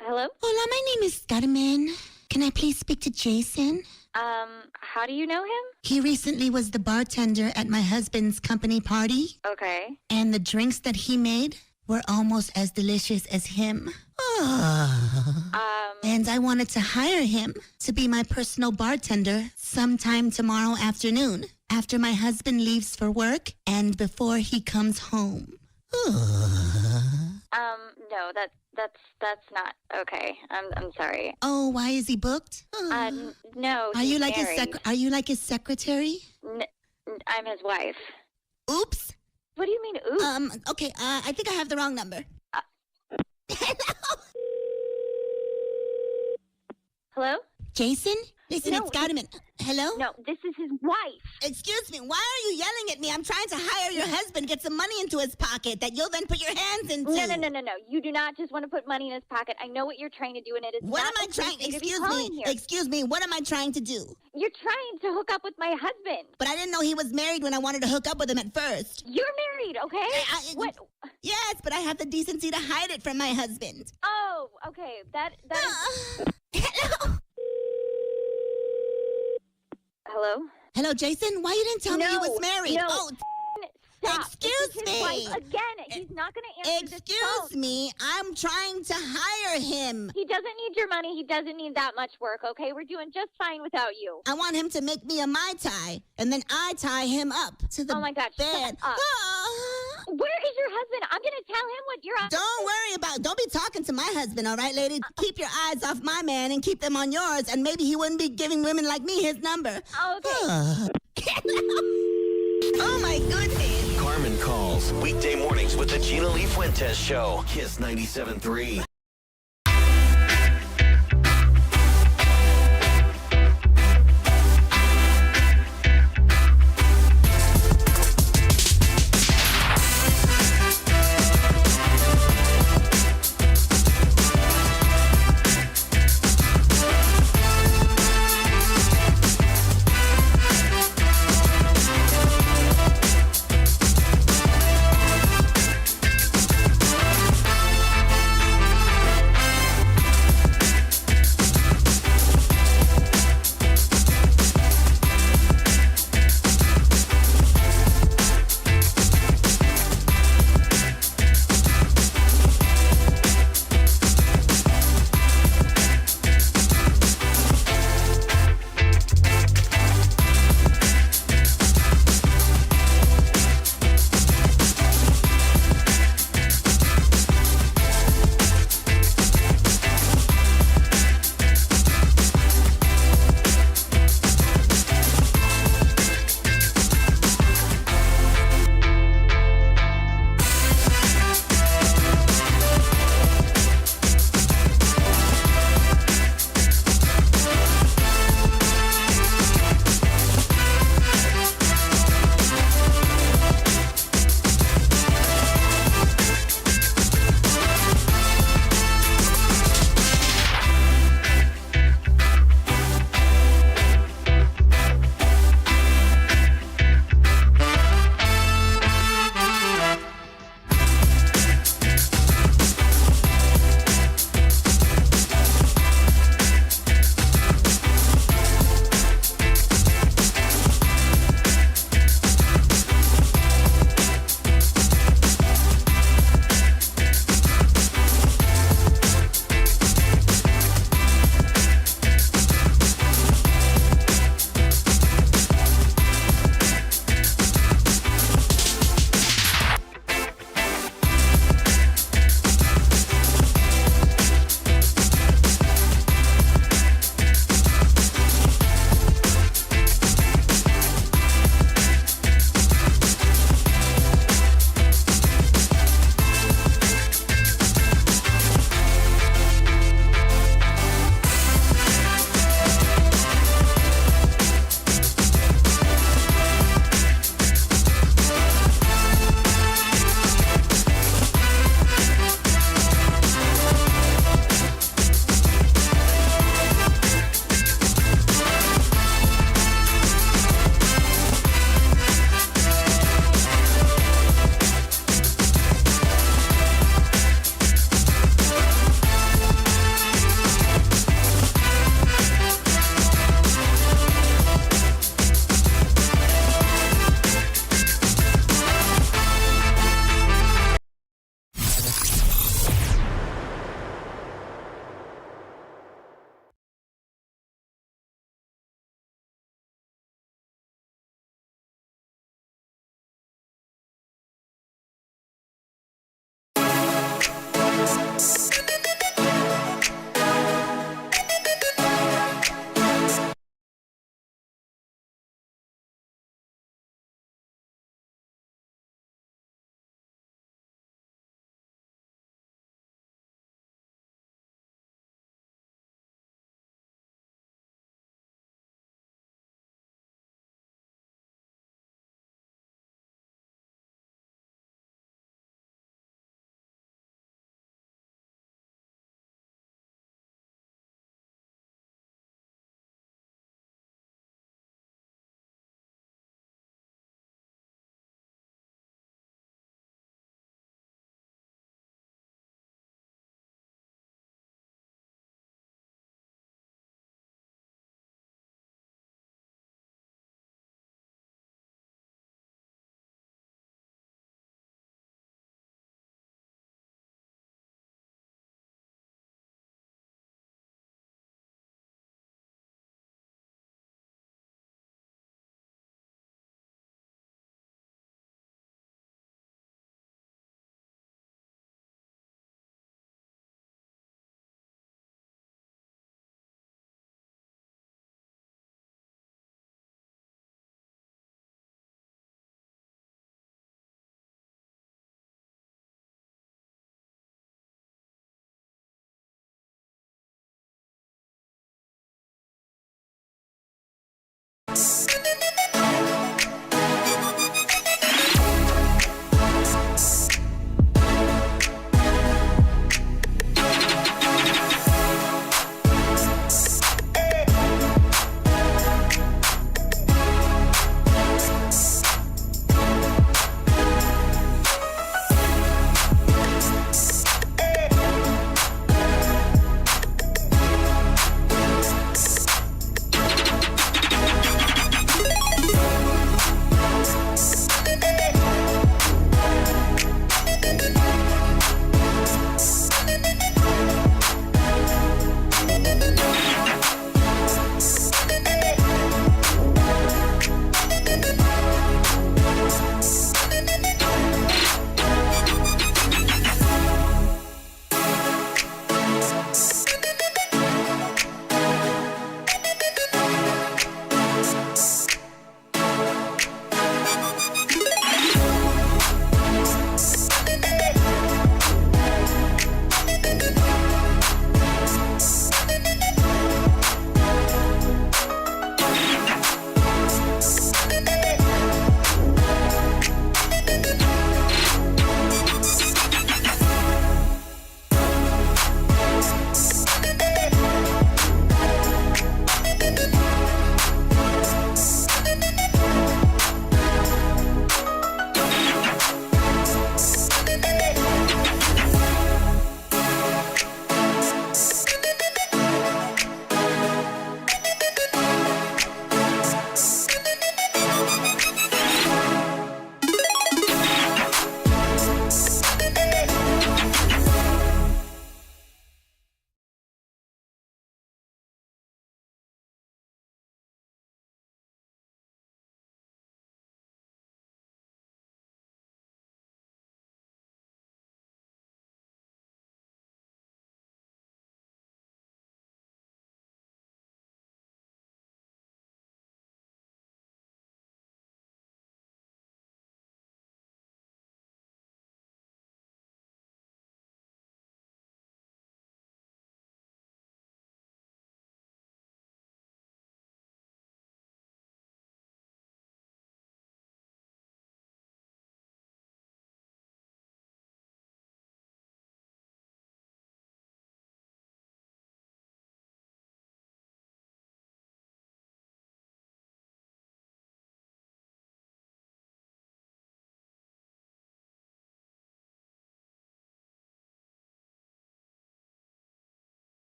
Hello? Hola, my name is Carmen. Can I please speak to Jason? How do you know him? He recently was the bartender at my husband's company party, Okay. and the drinks that he made were almost as delicious as him. And I wanted to hire him to be my personal bartender sometime tomorrow afternoon, after my husband leaves for work and before he comes home. No, that's not okay. I'm sorry. Oh, why is he booked? No. Are he's you like married. Are you like his secretary? I'm his wife. Oops. What do you mean, ooh? Okay, I think I have the wrong number. Hello? Jason? Listen, No, it's Carmen. Hello? No, this is his wife. Excuse me, why are you yelling at me? I'm trying to hire your husband, get some money into his pocket that you'll then put your hands into. No. You do not just want to put money in his pocket. I know what you're trying to do, and it is What not am I the trying? thing to be Excuse calling me. here. Excuse me. What am I trying to do? You're trying to hook up with my husband. But I didn't know he was married when I wanted to hook up with him at first. You're married, okay? What? Yes, but I have the decency to hide it from my husband. Oh, okay. That is... Hello? Hello? Hello, Jason? Why you didn't tell me he was married? No. Oh, Stop. Excuse This is his me. wife again. He's not going to answer this excuse phone. me. I'm trying to hire him. He doesn't need your money. He doesn't need that much work, okay? We're doing just fine without you. I want him to make me a Mai Tai, and then I tie him up to the Oh, my God, shut bed. up. Ah. Where is your husband? I'm going to tell him what you're on. Don't be talking to my husband, all right, lady? Keep your eyes off my man and keep them on yours, and maybe he wouldn't be giving women like me his number. Okay. Oh, my goodness. Carmen calls weekday mornings with the Gina Lee Fuentes Show. Kiss 97.3.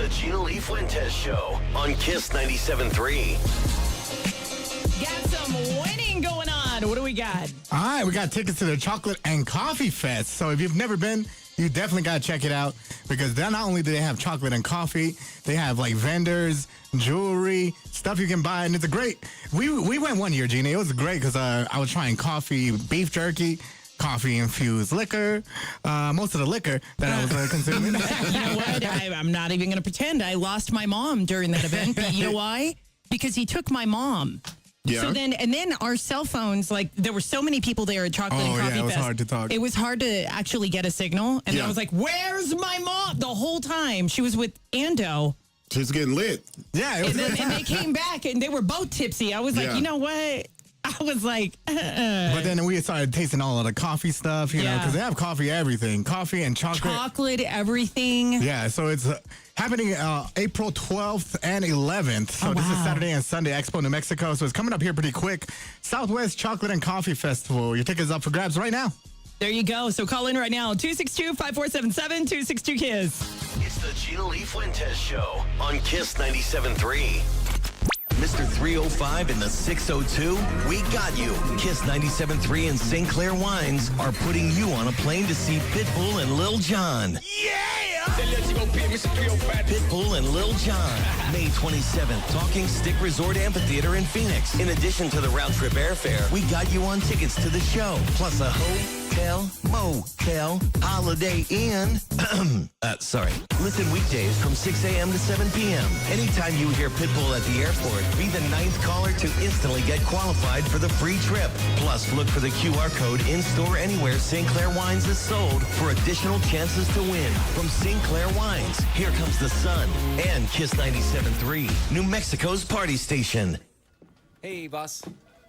GLF Fuentes Show on Kiss 97.3. Got some winning going on. What do we got? All right, we got tickets to the Chocolate and Coffee Fest. So if you've never been, you definitely got to check it out because then not only do they have chocolate and coffee, they have like vendors, jewelry, stuff you can buy, and it's a great. We went one year, Gina. It was great because I was trying coffee, beef jerky, coffee-infused liquor, most of the liquor that I was consuming. You know what? I'm not even going to pretend. I lost my mom during that event. You know why? Because he took my mom. Yeah. So then our cell phones, like there were so many people there at Chocolate and Coffee it was Fest. hard to talk. It was hard to actually get a signal. And Yeah. I was like, where's my mom? The whole time she was with Ando. She's getting lit. Yeah, it was And, then, and they came back and they were both tipsy. I was like, Yeah. you know what? I was like, But then we started tasting all of the coffee stuff, you know, Yeah. because they have coffee everything, coffee and chocolate. chocolate, everything. Yeah, so it's happening April 12th and 11th. So this is wow. Saturday and Sunday, Expo, New Mexico. So it's coming up here pretty quick. Southwest Chocolate and Coffee Festival. Your tickets up for grabs right now. There you go. So call in right now. 262-5477, 262-KISS. It's the GLF Fuentes Show on Kiss 97.3. Mr. 305 and the 602, we got you. Kiss 97.3 and St. Clair Wines are putting you on a plane to see Pitbull and Lil Jon. Pitbull and Lil Jon, May 27th, Talking Stick Resort Amphitheater in Phoenix. In addition to the round trip airfare, we got you on tickets to the show, plus a hotel, motel, Holiday Inn. Sorry. Listen weekdays from 6 a.m. to 7 p.m. Anytime you hear Pitbull at the airport, be the 9th caller to instantly get qualified for the free trip. Plus, look for the QR code in-store anywhere St. Clair Wines is sold for additional chances to win. From St. Clair Wines, here comes the sun and Kiss 97.3, New Mexico's party station. Hey, boss.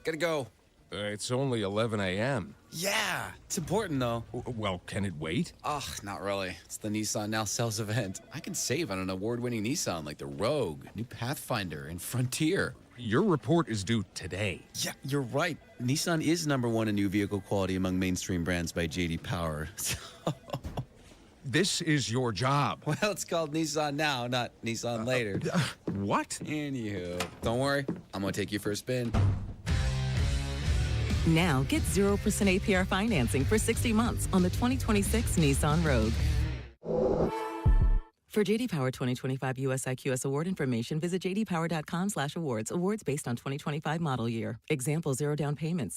Gotta go. It's only 11 a.m. Yeah, it's important though. Well, can it wait? Ugh, not really. It's the Nissan Now Sales event. I can save on an award-winning Nissan like the Rogue, new Pathfinder, and Frontier. Your report is due today. Yeah, you're right. Nissan is #1 in new vehicle quality among mainstream brands by J.D. Power. This is your job. Well, it's called Nissan Now, not Nissan Later. What? Anywho, don't worry. I'm gonna take you for a spin. Now get 0% APR financing for 60 months on the 2026 Nissan Rogue. For JD Power 2025 US IQS award information, visit jdpower.com/awards. Awards based on 2025 model year. Example 0 down payment.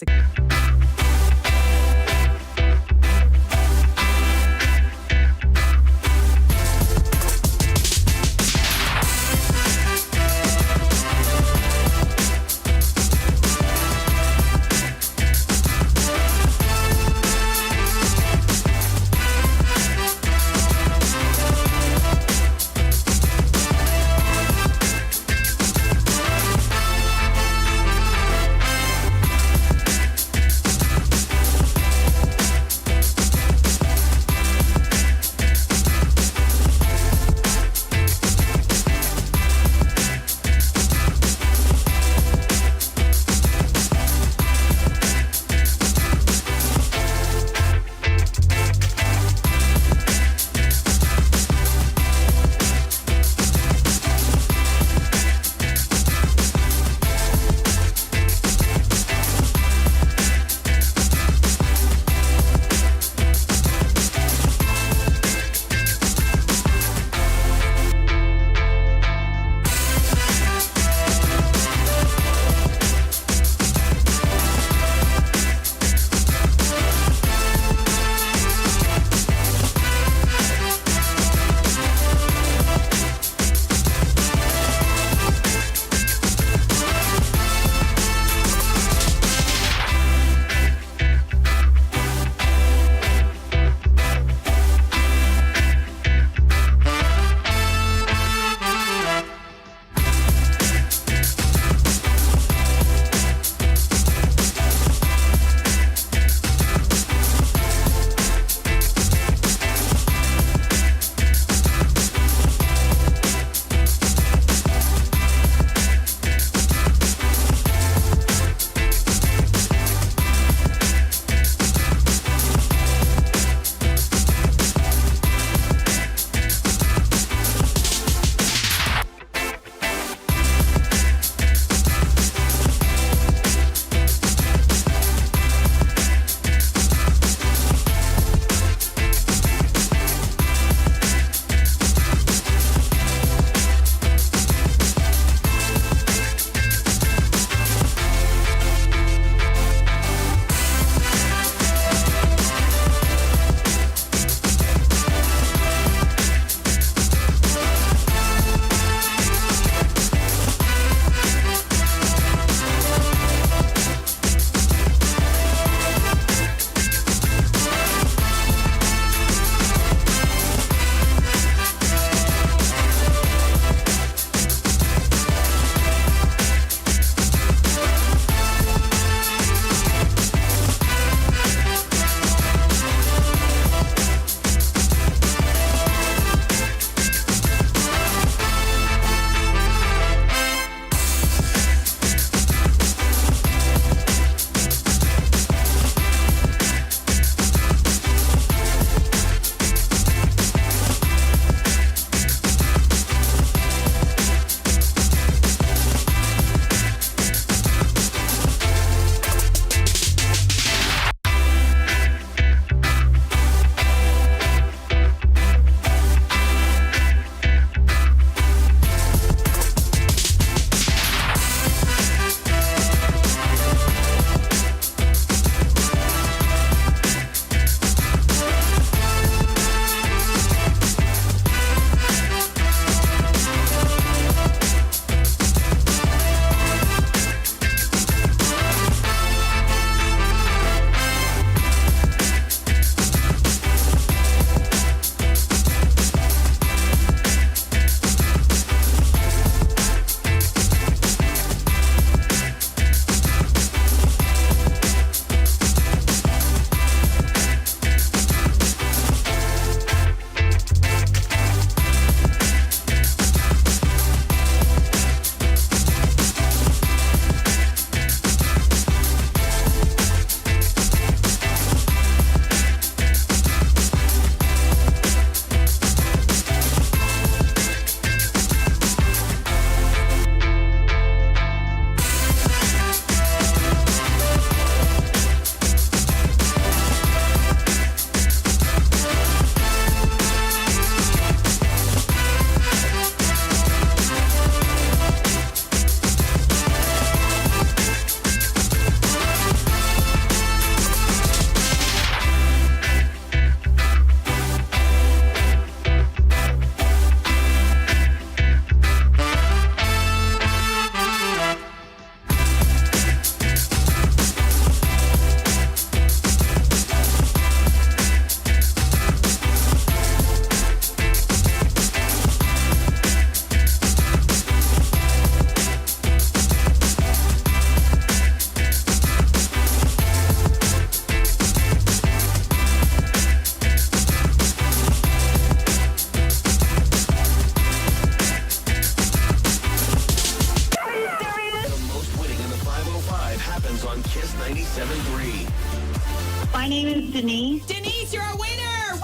Denise. Denise, you're a winner.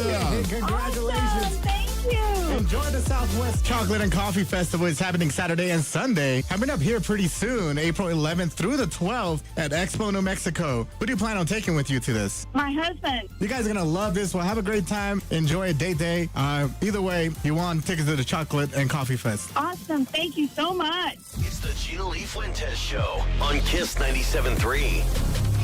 Yeah. Congratulations. Awesome. Thank you. Enjoy the Southwest Chocolate and Coffee Festival. It's happening Saturday and Sunday. Coming up here pretty soon, April 11th through the 12th at Expo, New Mexico. Who do you plan on taking with you to this? My husband. You guys are going to love this. Well, have a great time. Enjoy a date day. Either way, you won tickets to the Chocolate and Coffee Fest. Awesome. Thank you so much. It's the Gina Lee Fuentes Show on Kiss 97.3.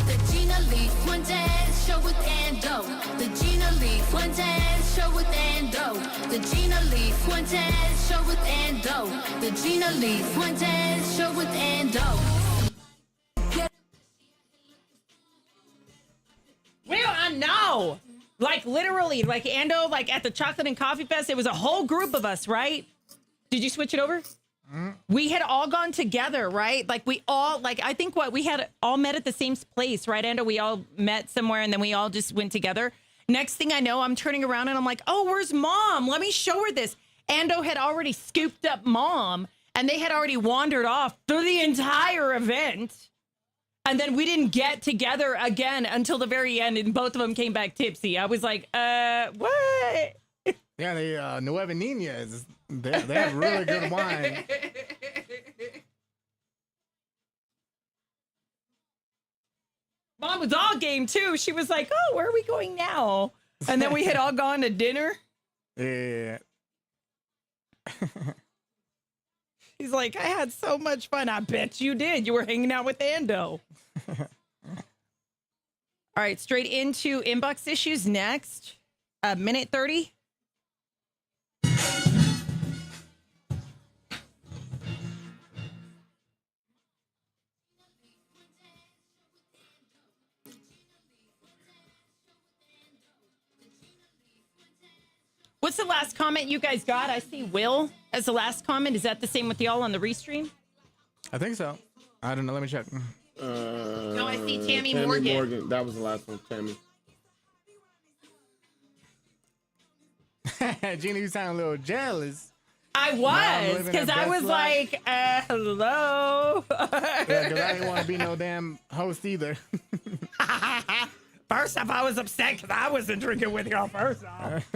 The Gina Lee Fuentes Show with Ando. The Gina Lee Fuentes Show with Ando. The Gina Lee Fuentes Show with Ando. The Gina Lee Fuentes Show with Ando. Well, I know. Like literally, like Ando, like at the Chocolate and Coffee Fest, it was a whole group of us, right? Did you switch it over? We had all gone together, right? Like we all, like I think we had all met at the same place, right, Ando? We all met somewhere and then we all just went together. Next thing I know, I'm turning around and I'm like, oh, where's Mom? Let me show her this. Ando had already scooped up Mom and they had already wandered off through the entire event. And then we didn't get together again until the very end and both of them came back tipsy. I was like, what? Yeah, they Nueva Niñas. They have really good wine. Mom was all game too. She was like, oh, where are we going now? And then we had all gone to dinner. Yeah. He's like, I had so much fun. I bet you did. You were hanging out with Ando. All right, straight into inbox issues next. Minute 30. What's the last comment you guys got? I see Will as the last comment. Is that the same with y'all on the restream? I think so. I don't know. Let me check. No, I see Tammy Morgan. That was the last one, Tammy. Gina, you sound a little jealous. I was, because I was like, hello. Yeah, because I didn't want to be no damn host either. First off, I was upset because I wasn't drinking with y'all first off.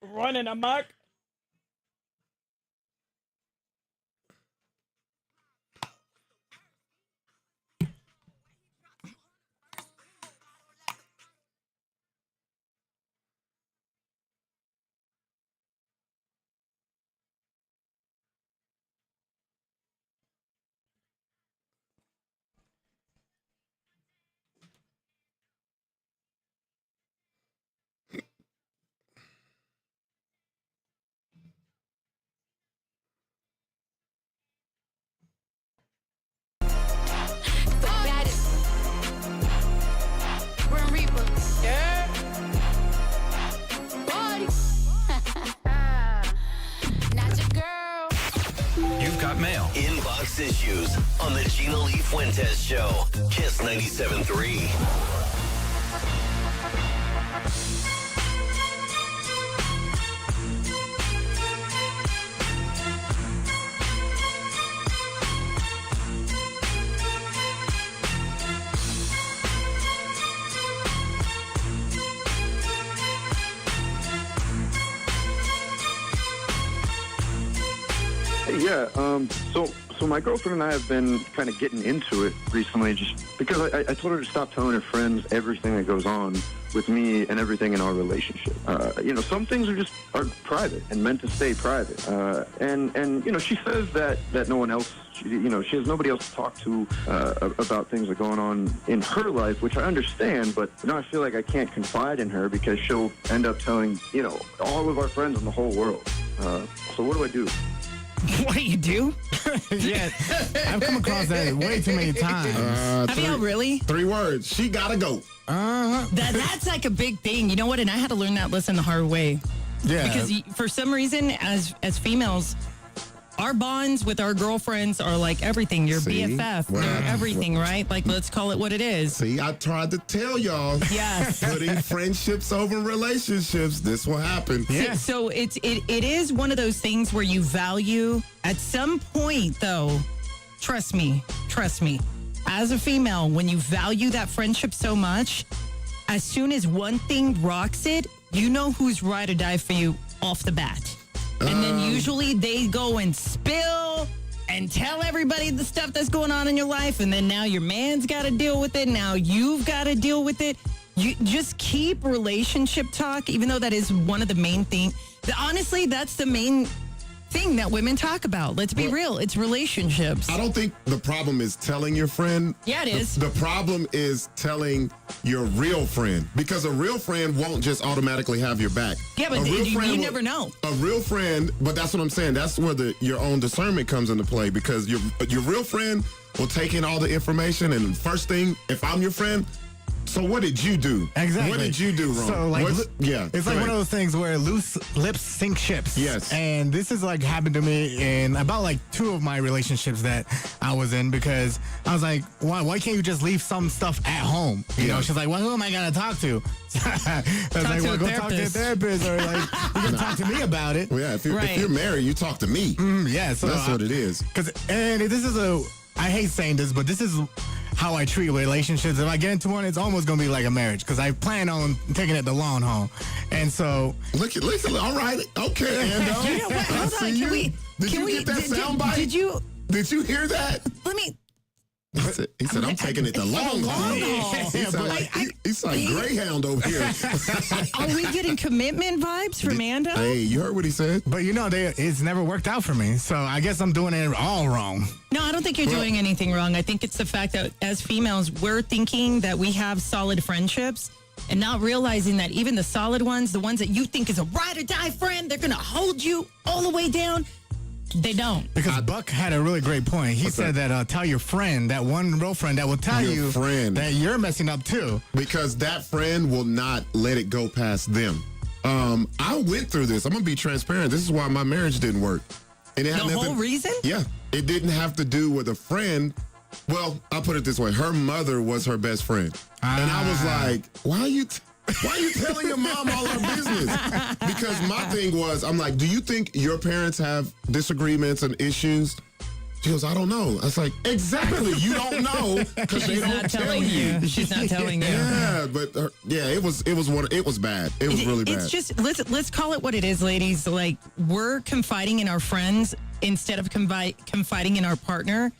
Running amok. You've got mail. Inbox issues on the Gina Lee Fuentes Show. Kiss 97.3. Yeah, so my girlfriend and I have been kind of getting into it recently just because I told her to stop telling her friends everything that goes on with me and everything in our relationship. Some things are private and meant to stay private. And she says that no one else, she has nobody else to talk to about things that are going on in her life, which I understand, but I feel like I can't confide in her because she'll end up telling, all of our friends in the whole world. So what do I do? What do you do? Yeah, I've come across that way too many times. Have y'all really? 3 words. She gotta go. That's like a big thing. You know what? And I had to learn that lesson the hard way. Yeah. Because for some reason, as females, our bonds with our girlfriends are like everything. Your BFF, they're everything, right? Like, let's call it what it is. See, I tried to tell y'all. Yes. Putting friendships over relationships, this will happen. Yeah. So it is one of those things where you value at some point, though. Trust me. as a female, when you value that friendship so much, as soon as one thing rocks it, you know who's ride or die for you off the bat. And then usually they go and spill and tell everybody the stuff that's going on in your life. And then now your man's got to deal with it. Now you've got to deal with it. You just keep relationship talk, even though that is one of the main things. Honestly, that's the main thing that women talk about. Let's be real. It's relationships. I don't think the problem is telling your friend. Yeah, it is. The problem is telling your real friend, because a real friend won't just automatically have your back. Yeah, but you never know. A real friend, but that's what I'm saying. That's where your own discernment comes into play, because your real friend will take in all the information, and first thing, if I'm your friend, so what did you do? Exactly. What did you do wrong? So like, it's like one of those things where loose lips sink ships. Yes. And this is like happened to me in about like 2 of my relationships that I was in, because I was like, why can't you just leave some stuff at home? You know, she's like, well, who am I gonna talk to? I was like, well, go talk to a therapist, or like you can talk to me about it. Well, yeah, if you're married, you talk to me. Yeah, so that's what it is. And this is I hate saying this, but this is how I treat relationships. If I get into one, it's almost gonna be like a marriage, because I plan on taking it the long haul. And so look, all right, okay, Ando. You know what? Hold on. Did you get that soundbite? Did you hear that? Let me. He said, I'm taking it the long haul. He's like Greyhound over here. Are we getting commitment vibes from Ando? Hey, you heard what he said? But it's never worked out for me. So I guess I'm doing it all wrong. No, I don't think you're doing anything wrong. I think it's the fact that as females, we're thinking that we have solid friendships and not realizing that even the solid ones, the ones that you think is a ride or die friend, they're going to hold you all the way down. They don't. Because Buck had a really great point. He said that tell your friend, that one real friend that will tell you that you're messing up too. Because that friend will not let it go past them. I went through this. I'm going to be transparent. This is why my marriage didn't work. And it had the whole reason? Yeah. It didn't have to do with a friend. Well, I'll put it this way. Her mother was her best friend. And I was like, why are you telling your mom all our business? Because my thing was, I'm like, do you think your parents have disagreements and issues? She goes, I don't know. I was like, exactly. You don't know because they don't tell you. She's not telling you. Yeah, but it was bad. It was really bad. It's just let's call it what it is, ladies. Like, we're confiding in our friends instead of confiding in our partner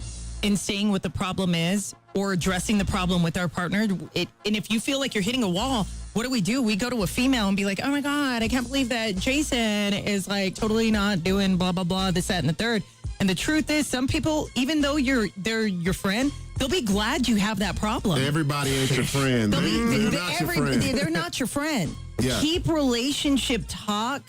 and saying what the problem is or addressing the problem with our partner. And if you feel like you're hitting a wall, what do? We go to a female and be like, oh my God, I can't believe that Jason is like totally not doing blah, blah, blah, this, that, and the third. And the truth is, some people, even though they're your friend, they'll be glad you have that problem. Everybody ain't your friend. They're not your friend. They're not your friend. Yeah. Keep relationship talk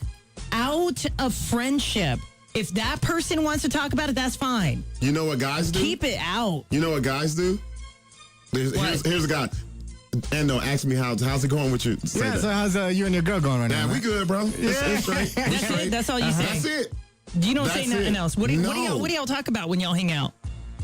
out of friendship. If that person wants to talk about it, that's fine. You know what guys do? Keep it out. You know what guys do? Here's a guy. Ando, ask me how's it going with you? So how's you and your girl going right now? We good, bro. It's straight. That's it. That's all you say. That's it. You don't say nothing else. What do y'all talk about when y'all hang out?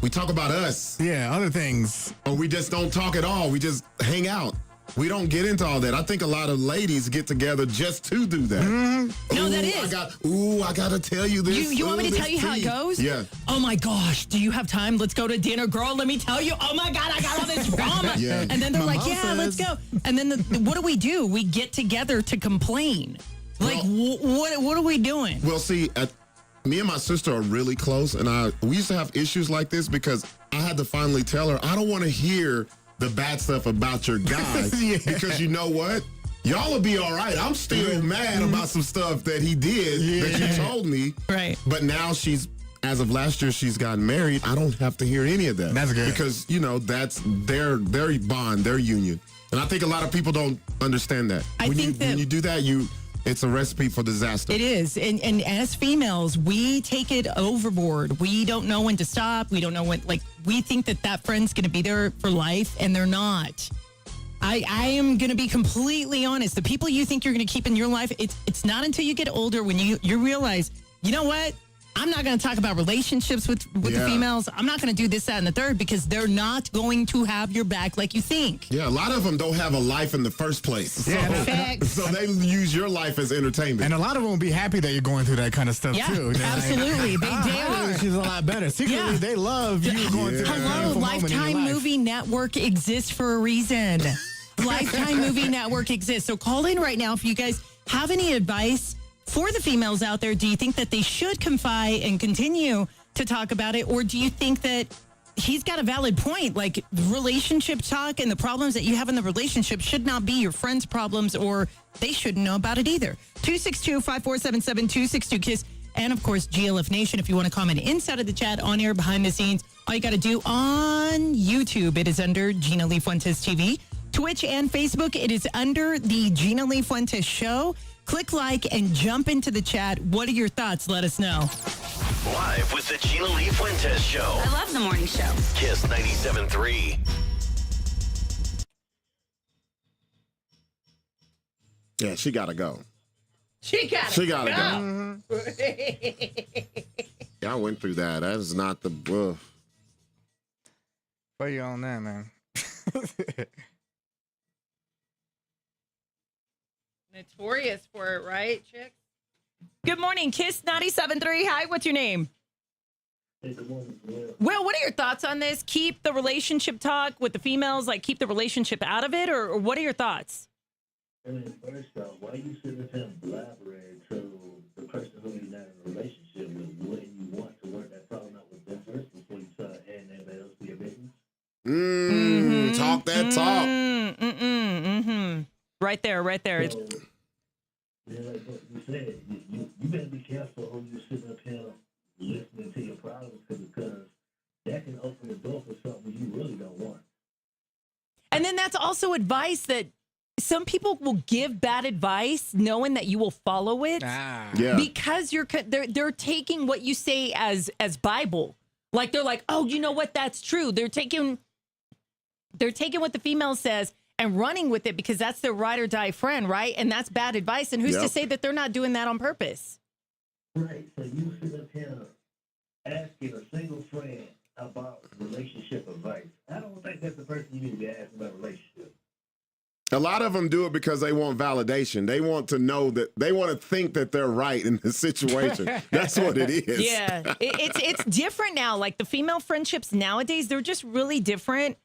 We talk about us. Yeah, other things. Or we just don't talk at all. We just hang out. We don't get into all that. I think a lot of ladies get together just to do that. Mm-hmm. No, that is. I got to tell you this. You want me to tell you how it goes? Yeah. Oh, my gosh. Do you have time? Let's go to dinner. Girl, let me tell you. Oh, my God, I got all this drama. Yeah. And then they're like, yeah, let's go. And then what do? We get together to complain. Like, what are we doing? Well, see, me and my sister are really close, and we used to have issues like this because I had to finally tell her, I don't want to hear the bad stuff about your guy because you know what? Y'all will be all right. I'm still mad about some stuff that he did that you told me. Right. But now as of last year, she's gotten married. I don't have to hear any of that. That's good. Because, that's their bond, their union. And I think a lot of people don't understand that. When you do that, it's a recipe for disaster. It is. And as females, we take it overboard. We don't know when to stop. We don't know when, we think that friend's going to be there for life, and they're not. I am going to be completely honest. The people you think you're going to keep in your life, it's not until you get older when you realize, you know what? I'm not going to talk about relationships with the females. I'm not going to do this, that, and the third because they're not going to have your back like you think. Yeah, a lot of them don't have a life in the first place. So, Facts. so they use your life as entertainment. And a lot of them will be happy that you're going through that kind of stuff, Yeah, too. They're absolutely. They are. She's a lot better. Secretly, they love you going through that Hello, painful moment in your Lifetime life. Movie Network exists for a reason. Lifetime Movie Network exists. So call in right now if you guys have any advice for the females out there. Do you think that they should confide and continue to talk about it? Or do you think that he's got a valid point? Like relationship talk and the problems that you have in the relationship should not be your friends' problems, or they shouldn't know about it either. 262-5477-262-KISS. And of course, GLF Nation, if you want to comment inside of the chat, on air, behind the scenes, all you got to do on YouTube, it is under Gina Lee Fuentes TV. Twitch and Facebook, it is under the Gina Lee Fuentes Show. Click like and jump into the chat. What are your thoughts? Let us know. Live with the Gina Lee Fuentes Show. I love the morning show. Kiss 97.3. Yeah, she got to go. She got to go. Yeah, I went through that. That is not the... Where you on that, man? Notorious for it, right, chick? Good morning, Kiss 97.3. Hi, what's your name? Will, what are your thoughts on this? Keep the relationship talk with the females, like keep the relationship out of it, or what are your thoughts? I mean, first off, why you sitting there and blabbering to the person who you're not in a relationship with? Wouldn't you want to work that problem out with them first before you start adding everybody else to your business? Talk that talk. Right there, right there. So, yeah, like what you said, you better be careful who you sitting up here listening to your problems because that can open the door for something you really don't want. And then that's also advice that some people will give bad advice knowing that you will follow it. Yeah. Because they're taking what you say as Bible. Like they're like, "Oh, you know what? That's true." They're taking what the female says and running with it because that's their ride or die friend, right? And that's bad advice. And who's to say that they're not doing that on purpose? Right. So you sit up here asking a single friend about relationship advice. I don't think that's the person you need to be asking about relationship. A lot of them do it because they want validation. They want to know that they want to think that they're right in the situation. That's what it is. Yeah, it's different now. Like the female friendships nowadays, they're just really different,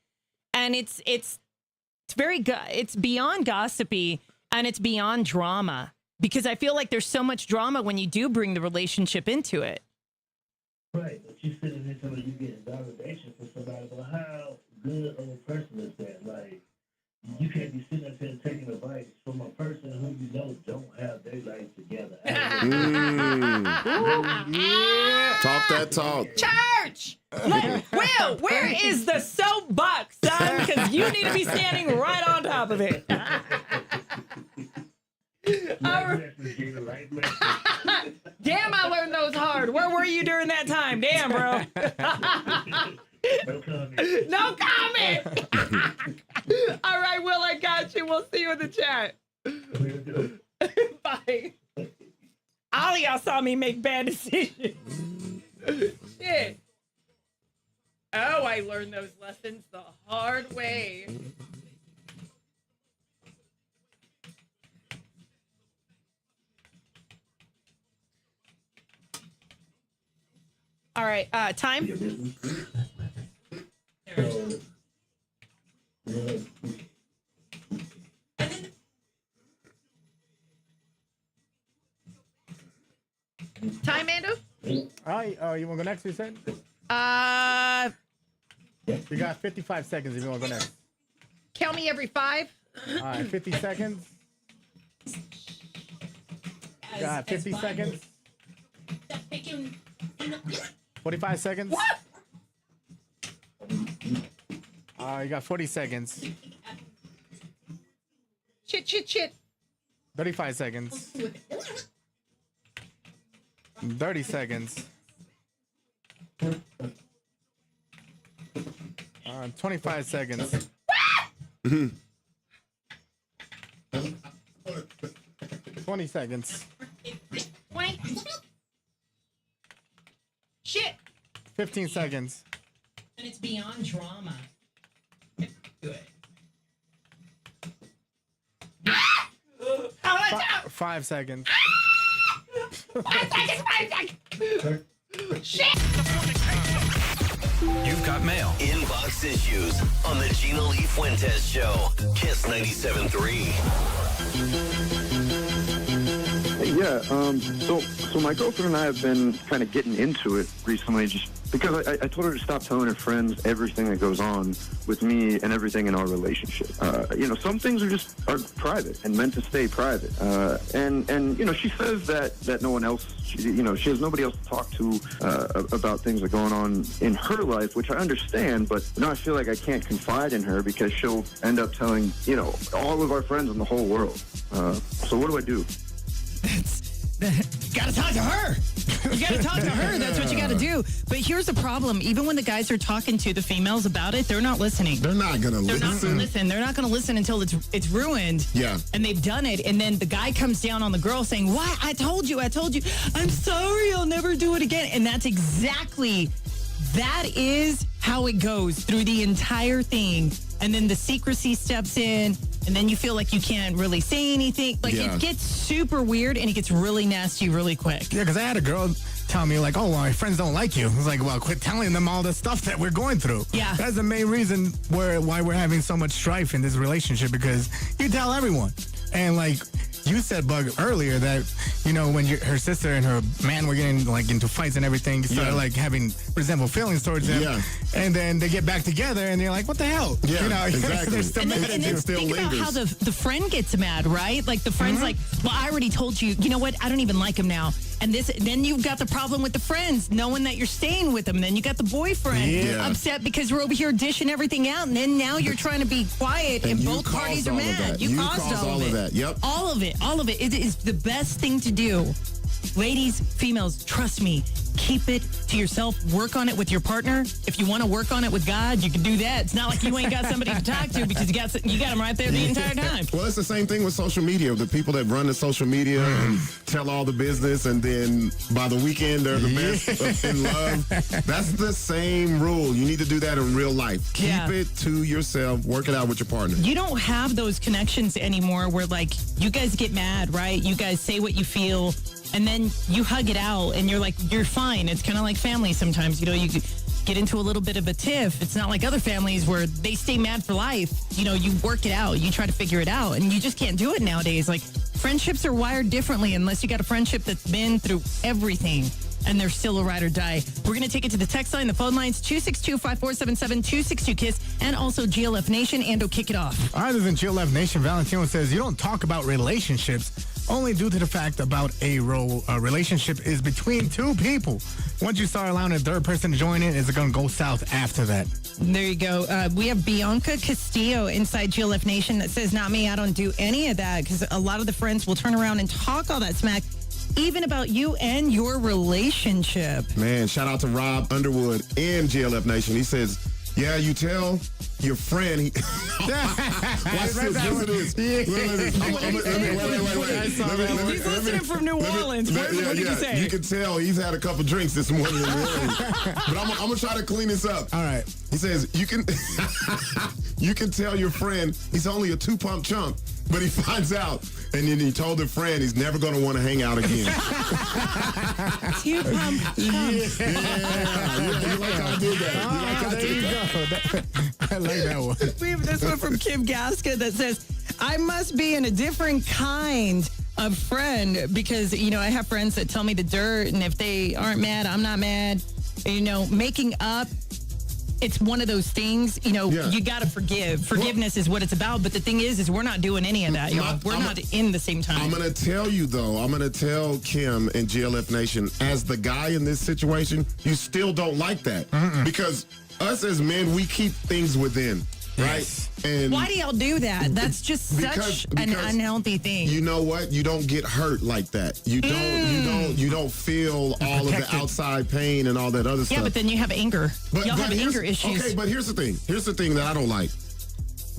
and it's beyond gossipy and it's beyond drama because I feel like there's so much drama when you do bring the relationship into it. Right, but you sitting there telling you getting validation from somebody, but how good of a person is that? Like. You can't be sitting up there taking advice from a person who you know don't have their life together. Talk that talk. Church! Will, where is the soapbox, son? Because you need to be standing right on top of it. Damn, I learned those hard. Where were you during that time? Damn, bro. No comment. All right, Will, I got you. We'll see you in the chat. Bye. All of y'all saw me make bad decisions. Shit. Oh, I learned those lessons the hard way. All right, time. Time, Ando? All right, you want to go next, you said? You got 55 seconds if you want to go next. Count me every 5. All right, 50 seconds. Got 50 seconds. 45 seconds. What? You got 40 seconds. Shit. 35 seconds. 30 seconds. 25 seconds. 20 seconds. 20. 15 seconds. And it's beyond drama. Do it. 5 seconds. 5 seconds. Shit. You've got mail. Inbox issues on the Gina Lee Fuentes Show. Kiss 97.3. Yeah, so my girlfriend and I have been kind of getting into it recently just because I told her to stop telling her friends everything that goes on with me and everything in our relationship. Some things are private and meant to stay private. And she says that no one else, she has nobody else to talk to about things that are going on in her life, which I understand, but I feel like I can't confide in her because she'll end up telling, all of our friends in the whole world. So what do I do? Gotta talk to her. You gotta talk to her. That's what you gotta do. But here's the problem. Even when the guys are talking to the females about it, they're not listening. They're not gonna listen. They're not gonna listen. They're not gonna listen until it's ruined. Yeah. And they've done it. And then the guy comes down on the girl saying, "What? I told you. I'm sorry. I'll never do it again." And that is how it goes through the entire thing. And then the secrecy steps in, and then you feel like you can't really say anything. It gets super weird, and it gets really nasty really quick. Yeah, because I had a girl tell me, like, oh, well, my friends don't like you. I was like, well, quit telling them all the stuff that we're going through. Yeah. That's the main reason why we're having so much strife in this relationship, because you tell everyone. And, like, you said, Bug, earlier that, when her sister and her man were getting, like, into fights and everything, you started, like, having resentful feelings towards them. Yeah. And then they get back together, and they're like, what the hell? Yeah, exactly. They're still And mad then at you. think about how the friend gets mad, right? Like, the friend's like, well, I already told you, you know what? I don't even like him now. And then you've got the problem with the friends, knowing that you're staying with them. Then you got the boyfriend upset because we're over here dishing everything out. And then now you're trying to be quiet and both parties are mad. You caused all of it. Yep. All of it. It is the best thing to do. Ladies, females, trust me. Keep it to yourself. Work on it with your partner. If you want to work on it with God, you can do that. It's not like you ain't got somebody to talk to because you got them right there the entire time. Well, it's the same thing with social media. The people that run the social media and tell all the business, and then by the weekend they're the best in love. That's the same rule. You need to do that in real life. Keep it to yourself. Work it out with your partner. You don't have those connections anymore where, like, you guys get mad, right? You guys say what you feel, and then you hug it out, and you're like, you're fine. It's kind of like family sometimes. You get into a little bit of a tiff. It's not like other families where they stay mad for life. You work it out. You try to figure it out, and you just can't do it nowadays. Like, friendships are wired differently unless you got a friendship that's been through everything, and they're still a ride or die. We're going to take it to the text line, the phone lines, 262-5477, 262-KISS, and also GLF Nation, and we'll kick it off. Other than GLF Nation, Valentino says, you don't talk about relationships only due to the fact about a relationship is between two people. Once you start allowing a third person to join in, it's going to go south after that. There you go. We have Bianca Castillo inside GLF Nation that says, not me, I don't do any of that, because a lot of the friends will turn around and talk all that smack, even about you and your relationship. Man, shout out to Rob Underwood in GLF Nation. He says, yeah, you tell your friend. Watch this. Listen to this. Wait. He's listening from New Orleans. What did he say? You can tell he's had a couple drinks this morning in New Orleans. But I'm going to try to clean this up. All right. He says, you can tell your friend he's only a 2-pump chump, but he finds out. And then he told a friend he's never going to want to hang out again. 2-pump chump. Yeah. You like how I did that? There you go. I like that one. We have this one from Kim Gasca that says, I must be in a different kind of friend because, I have friends that tell me the dirt, and if they aren't mad, I'm not mad. Making up, it's one of those things, you got to forgive. Forgiveness is what it's about. But the thing is we're not doing any of that, y'all. We're not in the same time. I'm going to tell you, though, Kim and GLF Nation, as the guy in this situation, you still don't like that. Because us as men, we keep things within. Right? And why do y'all do that? That's just such an unhealthy thing. You know what? You don't get hurt like that. You don't feel all of the outside pain and all that other stuff. Yeah, but then you have anger. Y'all have anger issues. Okay, but here's the thing. Here's the thing that I don't like.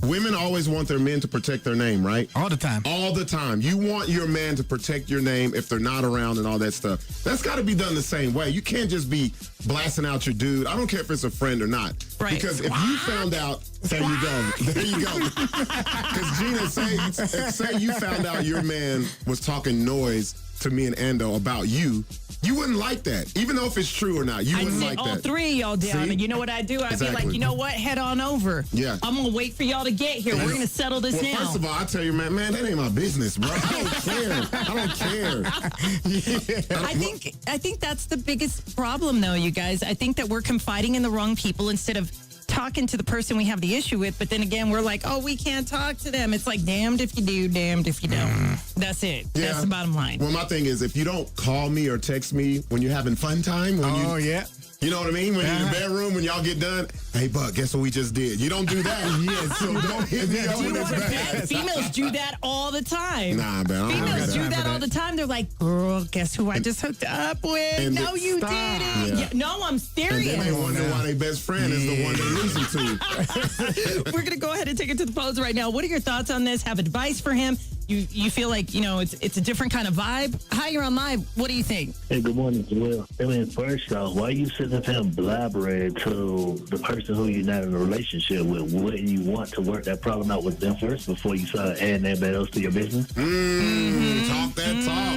women always want their men to protect their name, right? All the time. All the time. You want your man to protect your name if they're not around and all that stuff. That's got to be done the same way. You can't just be blasting out your dude. I don't care if it's a friend or not. Right. Because if you found out, there you go. There you go. Because Gina, say you found out your man was talking noise to me and Ando about you. You wouldn't like that. Even though if it's true or not, you I'd wouldn't sit like all that. three of y'all down. See? And you know what I'd do? I'd be Exactly. like, you know what? Head on over. Yeah. I'm going to wait for y'all to get here. We're going to settle this Well, now. first of all, I tell you, man, that ain't my business, bro. I don't care. I don't care. I think that's the biggest problem, though, you guys. I think that we're confiding in the wrong people instead of talking to the person we have the issue with. But then again, we're like, oh, we can't talk to them. It's like, damned if you do, damned if you don't. That's it. Yeah. That's the bottom line. Well, my thing is, if you don't call me or text me when you're having fun time, you know what I mean? When you're in the bedroom, when y'all get done, hey, Buck, guess what we just did? You don't do that. Yes. So don't hit me up Do you when know it's what, bad. Ben? Females do that all the time. Nah, man. I don't Females do do that all the time. They're like, girl, guess who I just hooked up with? and No, you stop. didn't. Yeah. Yeah, no, I'm And serious. then they wonder why their best friend is the one they listen to. We're going to go ahead and take it to the phones right now. What are your thoughts on this? Have advice for him? You feel like, it's a different kind of vibe? Hi, you're on live. What do you think? Hey, good morning, Joel. I mean, first off, why you sitting up here and blabbering to the person who you're not in a relationship with? Wouldn't you want to work that problem out with them first before you start adding anybody else to your business? Talk that talk.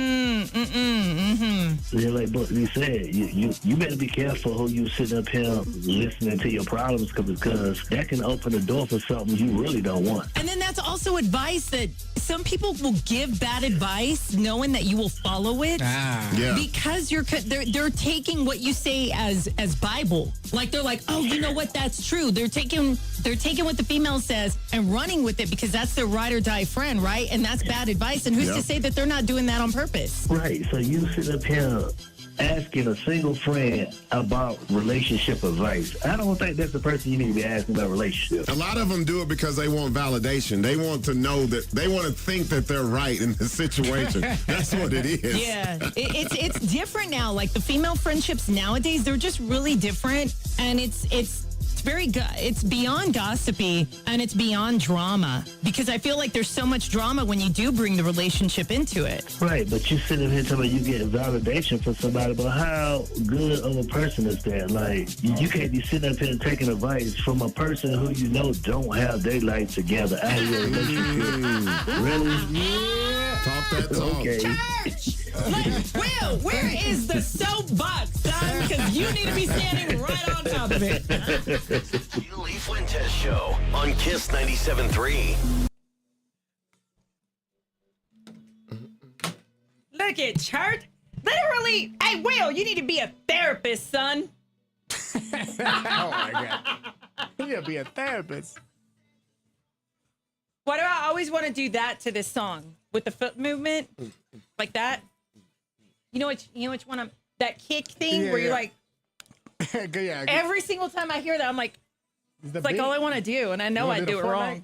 Yeah, like you said, you better be careful who you sitting up here listening to your problems because that can open the door for something you really don't want. And then that's also advice that some people will give bad advice knowing that you will follow it. Yeah. Because they're taking what you say as Bible. Like they're like, oh, you know what? That's true. They're taking what the female says and running with it because that's their ride or die friend, right? And that's bad advice. And who's to say that they're not doing that on purpose? Right. So you sit up here asking a single friend about relationship advice. I don't think that's the person you need to be asking about relationships. A lot of them do it because they want validation. They want to know that they want to think that they're right in the situation. That's what it is. Yeah, it's different now. Like the female friendships nowadays, they're just really different, and it's it's beyond gossipy and it's beyond drama because I feel like there's so much drama when you do bring the relationship into it. Right, but you sitting here telling me you getting validation from somebody about how good of a person is that. Like, you can't be sitting up here and taking advice from a person who you know don't have their life together out of your relationship. Really? Talk that talk. Okay. Church! Will, where is the soapbox, son? Because you need to be standing right on top of it. Julie Fuentes Show on Kiss 97.3. Look at church. Literally, hey, Will, you need to be a therapist, son. Oh, my God. You gotta be a therapist. Why do I always want to do that to this song with the foot movement like that? You know which one I'm that kick thing where you're like every single time I hear that I'm like it's like all I want to do and I know I do it wrong.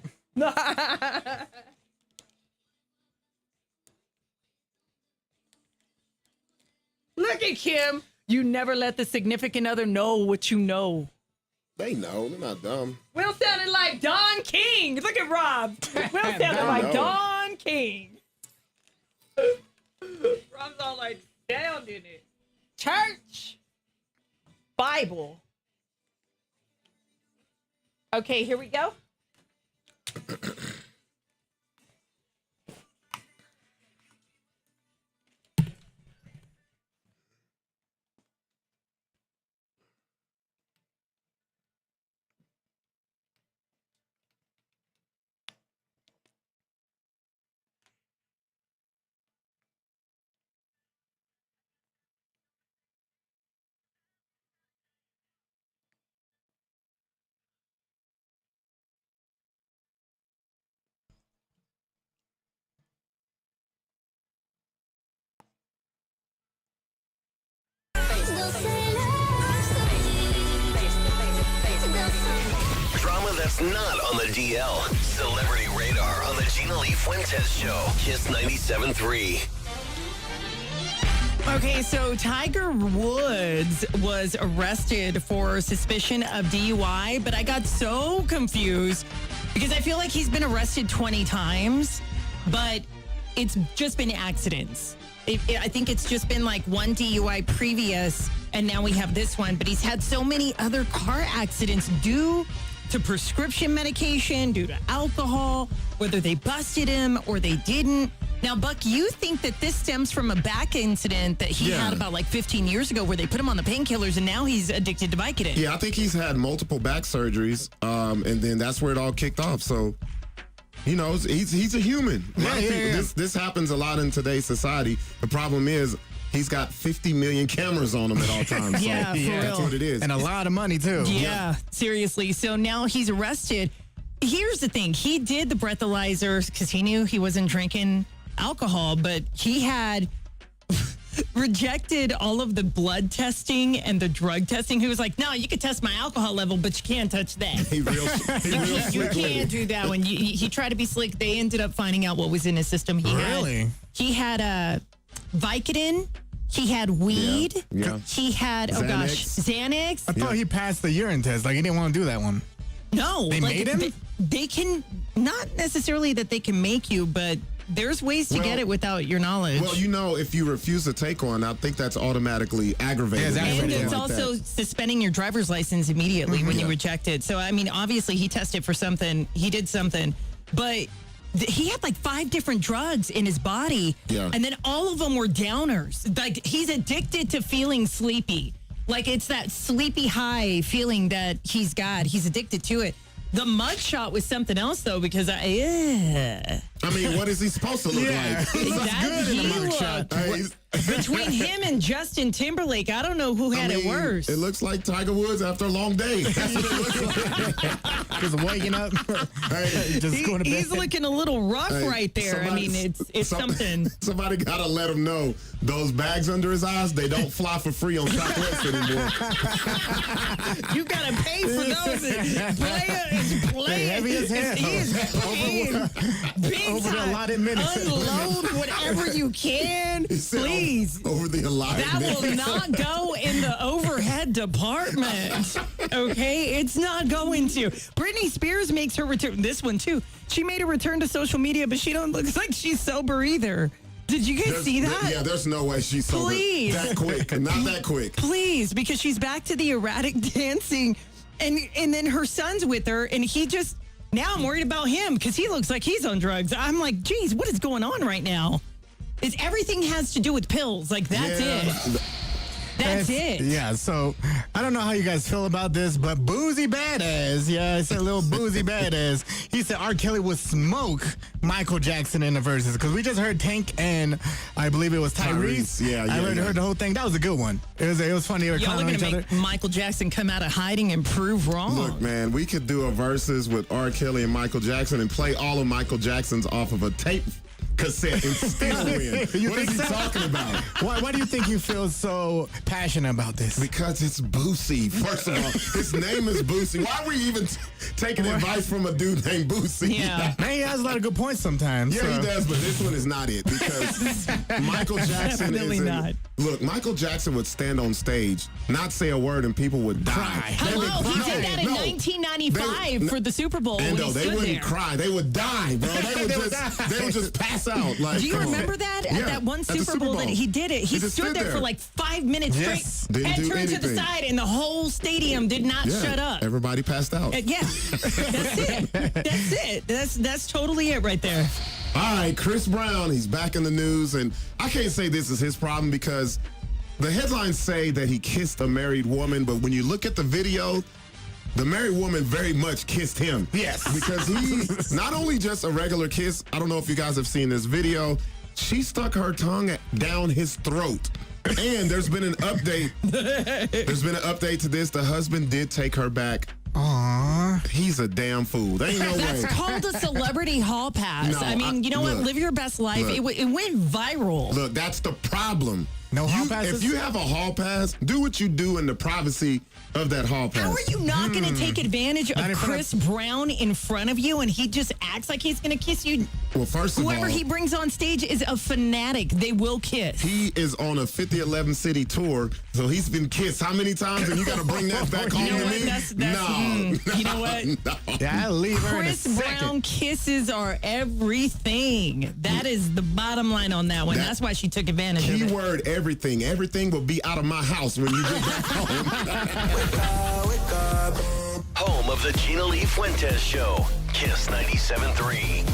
Look at Kim. You never let the significant other know what you know. They know. They're not dumb. Will sounded like Don King. Look at Rob. Will sounded like Don King. Rob's all like sounding it. Church. Bible. Okay, here we go. Drama that's not on the DL. Celebrity Radar on the Gina Lee Fuentes Show. Kiss 97.3. Okay, so Tiger Woods was arrested for suspicion of DUI, but I got so confused Because I feel like he's been arrested 20 times, but it's just been accidents. I think it's just been like one DUI previous, and now we have this one. But he's had so many other car accidents due to prescription medication, due to alcohol, whether they busted him or they didn't. Now, Buck, you think that this stems from a back incident that he had about like 15 years ago where they put him on the painkillers and now he's addicted to Vicodin. Yeah, I think he's had multiple back surgeries, and then that's where it all kicked off. So, he's a human. This happens a lot in today's society. The problem is he's got 50 million cameras on him at all times. So Yeah, for real. that's what it is. And a lot of money, too. Yeah, seriously. So now he's arrested. Here's the thing. He did the breathalyzer because he knew he wasn't drinking alcohol, but he had rejected all of the blood testing and the drug testing. He was like, no, you can test my alcohol level, but you can't touch that. You can't do that one. He tried to be slick. They ended up finding out what was in his system. He had a Vicodin. He had weed. Yeah. He had, Xanax. I thought he passed the urine test. Like, he didn't want to do that one. No. They made him? They can, not necessarily that they can make you, but there's ways to get it without your knowledge. Well, if you refuse to take one, I think that's automatically aggravated. And it's also suspending your driver's license immediately when you reject it. So, I mean, obviously he tested for something. He did something. But he had like 5 different drugs in his body. Yeah. And then all of them were downers. Like, he's addicted to feeling sleepy. Like, it's that sleepy high feeling that he's got. He's addicted to it. The mugshot was something else, though, because I mean, what is he supposed to look like? He looks good in a mugshot. Between him and Justin Timberlake, I don't know who had it worse. It looks like Tiger Woods after a long day. That's what it looks like. Just waking up. Just going to bed. He's looking a little rough right there. I mean, it's something. Somebody got to let him know those bags under his eyes, they don't fly for free on Southwest anymore. You got to pay for those. It's playing. Heavy as hell. He is paying big Over the time. allotted minutes. Unload whatever you can. Please. Over the allotted That will minutes. not go in the overhead department. Okay? It's not going to. Britney Spears makes her return. This one, too. She made a return to social media, but she don't look like she's sober either. Did you guys see that? Yeah, there's no way she's sober Please. that quick. Not that quick. Please, because she's back to the erratic dancing. And then her son's with her, and he just... Now I'm worried about him because he looks like he's on drugs. I'm like, geez, what is going on right now? Everything has to do with pills. Like, that's it. That's it. Yeah, so I don't know how you guys feel about this, but Boozy Badass, I said little Boozy Badass, he said R. Kelly would smoke Michael Jackson in the verses, because we just heard Tank and I believe it was Tyrese. I heard the whole thing. That was a good one. It was funny. They were Y'all are clowning going to each other. make Michael Jackson come out of hiding and prove wrong. Look, man, we could do a verses with R. Kelly and Michael Jackson and play all of Michael Jackson's off of a tape cassette and still win. You What think is he so? talking about? Why do you think you feel so passionate about this? Because it's Boosie. First of all, his name is Boosie. Why are we even taking advice from a dude named Boosie? Yeah. Man, he has a lot of good points sometimes. Yeah, so. he does, but this one is not it because Michael Jackson Definitely is not. Look, Michael Jackson would stand on stage, not say a word, and people would die. Hello, he did that in 1995 for the Super Bowl. And when he they stood wouldn't there. cry. They would die, bro. They would just pass out. Like, Do you come on. remember that? Yeah, At that one at the Super Bowl that he did it. He just stood there for like 5 minutes Yes. straight. Didn't Head do turned to the anything. side, and the whole stadium did not Yeah, shut up. Everybody passed out. Yeah, that's it. That's it. That's totally it right there. All right, Chris Brown, he's back in the news, and I can't say this is his problem because the headlines say that he kissed a married woman, but when you look at the video, the married woman very much kissed him. Yes. Because he, not only just a regular kiss, I don't know if you guys have seen this video, she stuck her tongue down his throat. And there's been an update. There's been an update to this. The husband did take her back. Aww. He's a damn fool. There ain't no That's way. called a celebrity hall pass. No, I mean, you know what? look, Live your best life. look. It went viral. Look, that's the problem. No hall passes? If you have a hall pass, do what you do in the privacy of that hall pass. How are you not going to take advantage Not of in front Chris Brown in front of you and he just acts like he's going to kiss you? Well, first of all, Whoever he brings on stage is a fanatic. They will kiss. he is on a 5011 city tour, so he's been kissed how many times? And you got to bring that back home You know to what? me? You know what? No. Yeah, I leave her in a Chris second. Brown kisses are everything. That is the bottom line on that one. That's why she took advantage of it. Keyword everything. Everything will be out of my house when you get back home. Home of the Gina Lee Fuentes Show. Kiss 97.3.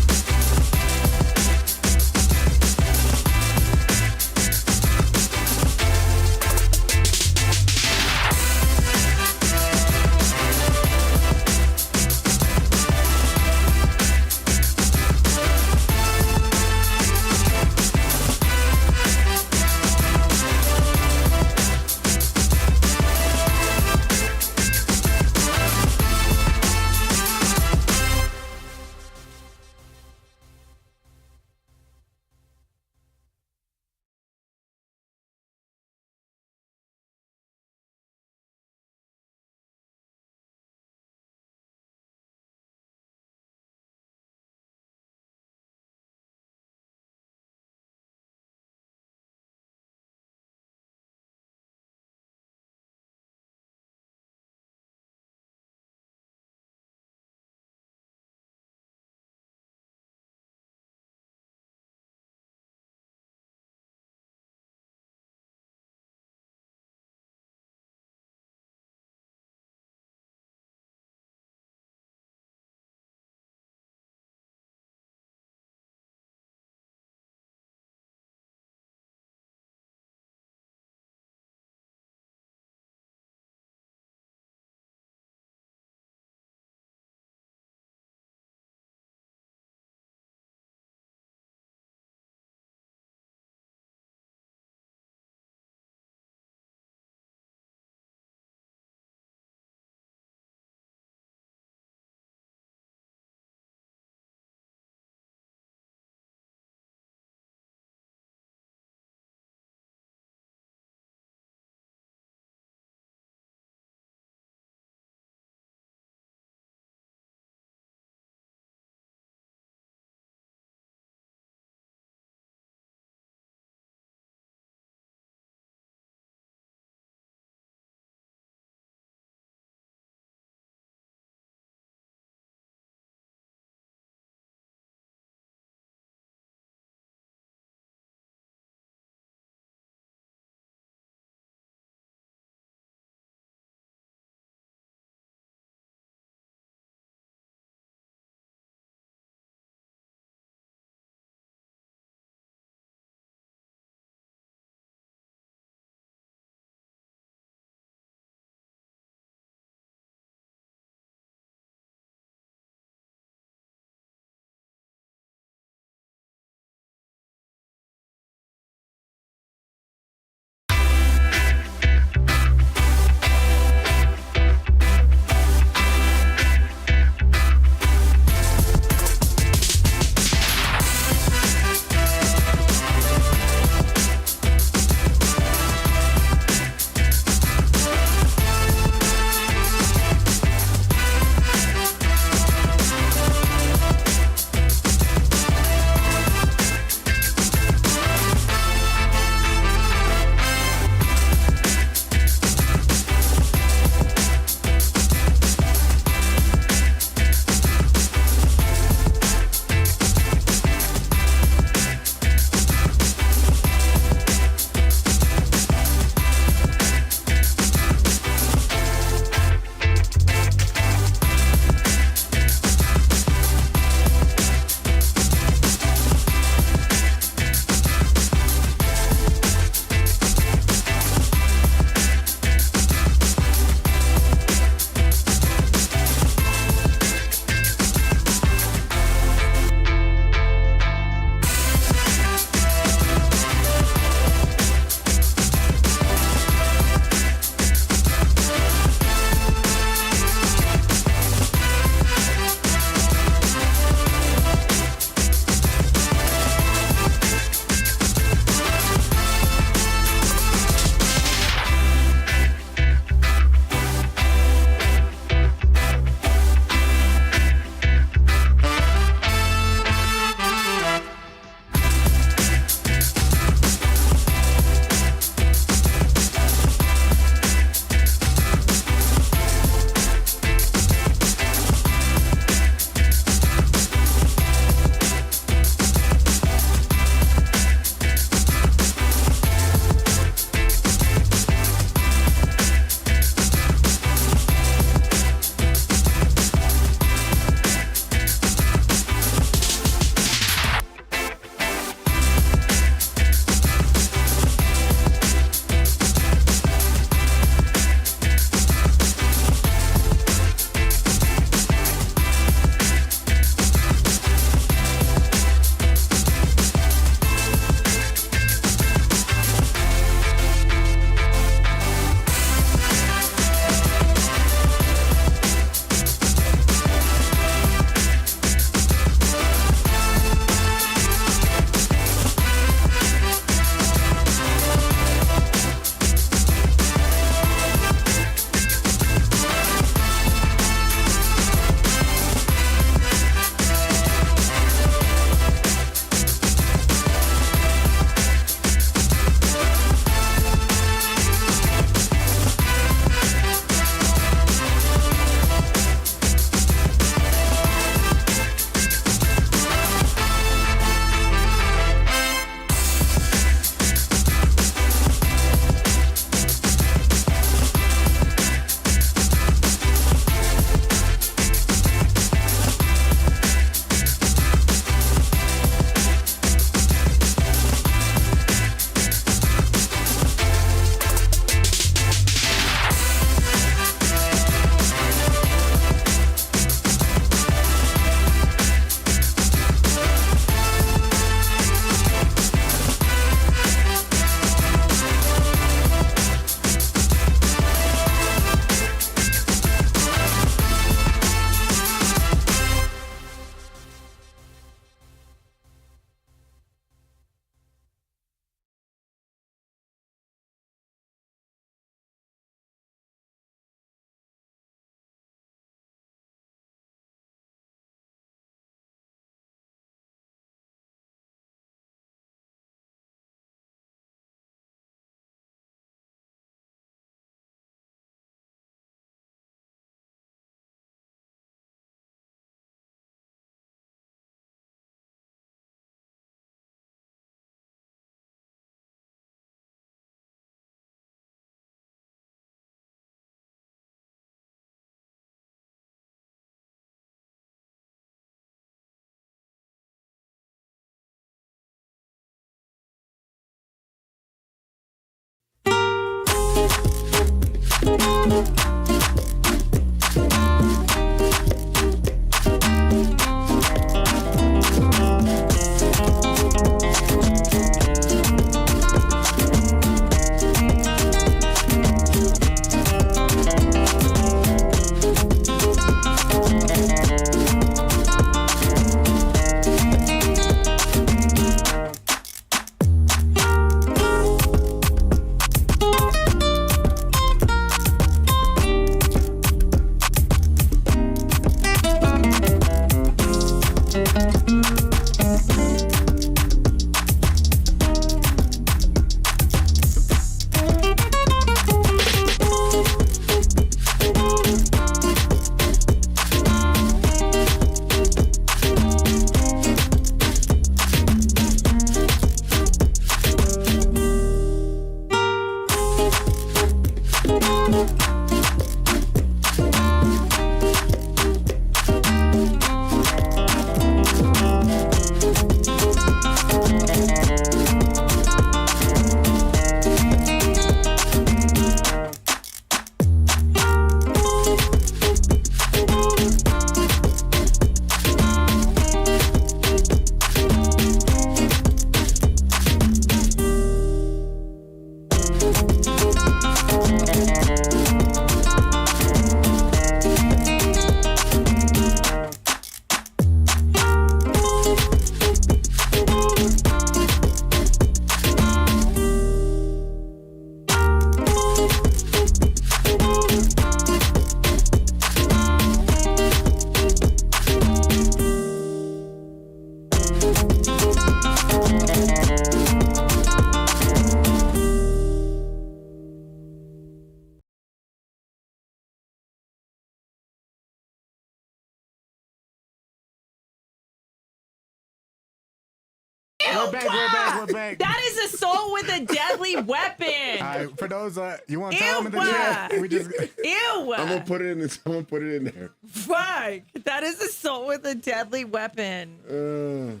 We're back. That is assault with a deadly weapon. All right, for those, you want to tell them in the chat? We just... Ew. I'm gonna put it in. I'm gonna put it in there. Fuck. That is assault with a deadly weapon.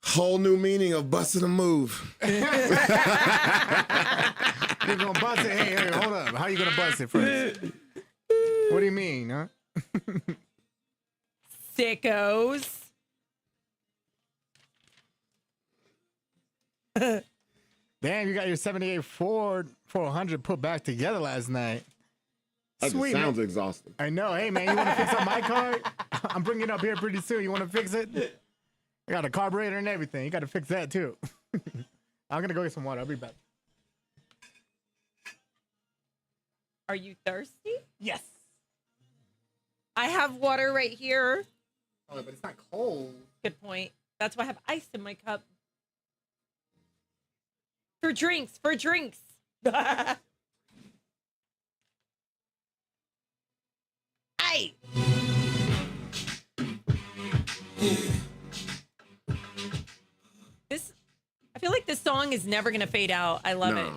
Whole new meaning of busting a move. You're gonna bust it. Hey, hold up. How you gonna bust it first? What do you mean, huh? Sickos. Damn, you got your 78 Ford 400 put back together last night. That Sweet, just sounds man. exhausting. I know. Hey, man, you want to fix up my car? I'm bringing it up here pretty soon. You want to fix it? I got a carburetor and everything. You got to fix that, too. I'm going to go get some water. I'll be back. Are you thirsty? Yes. I have water right here. Oh, but it's not cold. Good point. That's why I have ice in my cup. For drinks. Hey. I feel like this song is never gonna fade out. I love it.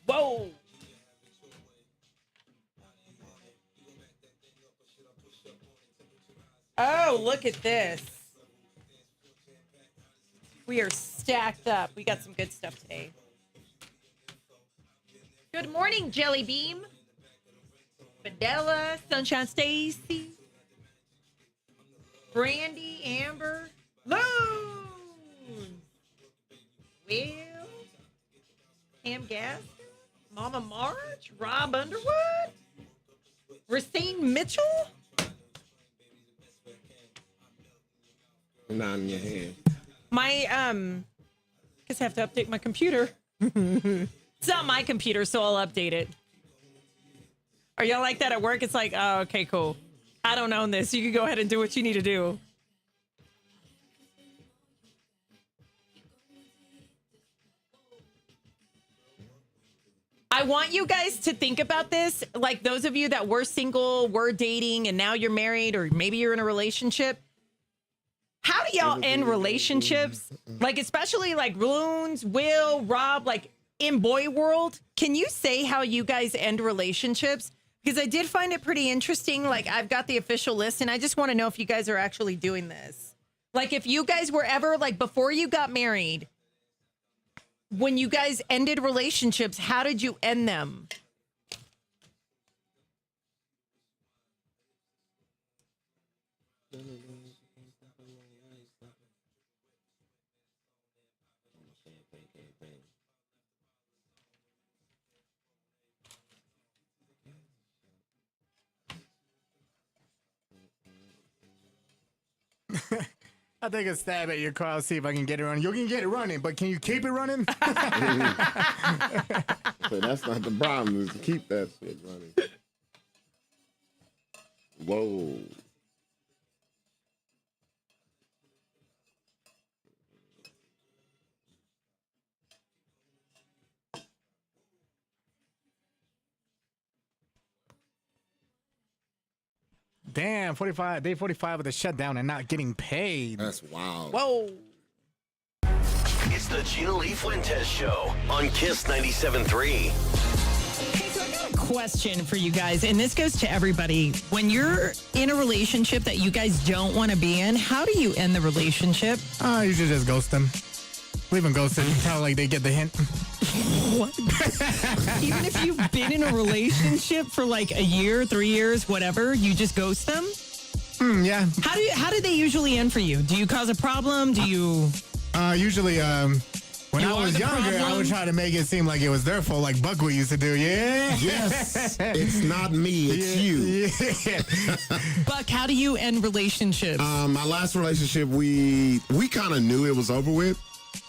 Whoa. Oh, look at this. We are stacked up. We got some good stuff today. Good morning, Jelly Beam. Fidela, Sunshine Stacy, Brandy, Amber, Moon, Will, Cam Gasker, Mama March, Rob Underwood, Racine Mitchell. Not in your hand. My guess I have to update my computer. It's not my computer, so I'll update it. Are y'all like that at work? It's like, oh, okay, cool. I don't own this. You can go ahead and do what you need to do. I want you guys to think about this. Like those of you that were single, were dating, and now you're married, or maybe you're in a relationship. How do y'all end relationships? Like, especially like Loons, Will, Rob, like in boy world. Can you say how you guys end relationships? Because I did find it pretty interesting. Like, I've got the official list, and I just want to know if you guys are actually doing this. Like, if you guys were ever, like, before you got married, when you guys ended relationships, how did you end them? I take a stab at your car. I'll see if I can get it running. You can get it running, but can you keep it running? So that's not the problem, is to keep that shit running. Whoa. Damn, day 45 of the shutdown and not getting paid. That's wild. Whoa. It's the Gina Lee Fuentes Show on Kiss 97.3. Okay, so I got a question for you guys, and this goes to everybody. When you're in a relationship that you guys don't want to be in, how do you end the relationship? You should just ghost them. Leave them ghosted until like they get the hint. What? Even if you've been in a relationship for like a year, 3 years, whatever, you just ghost them? Yeah. How do they usually end for you? Do you cause a problem? Do you? Usually, when You I are was the younger, I problem? would try to make it seem like it was their fault, like Buckwheat used to do. Yeah. Yes. It's not me, it's you. Yeah. Buck, how do you end relationships? My last relationship, we kind of knew it was over with.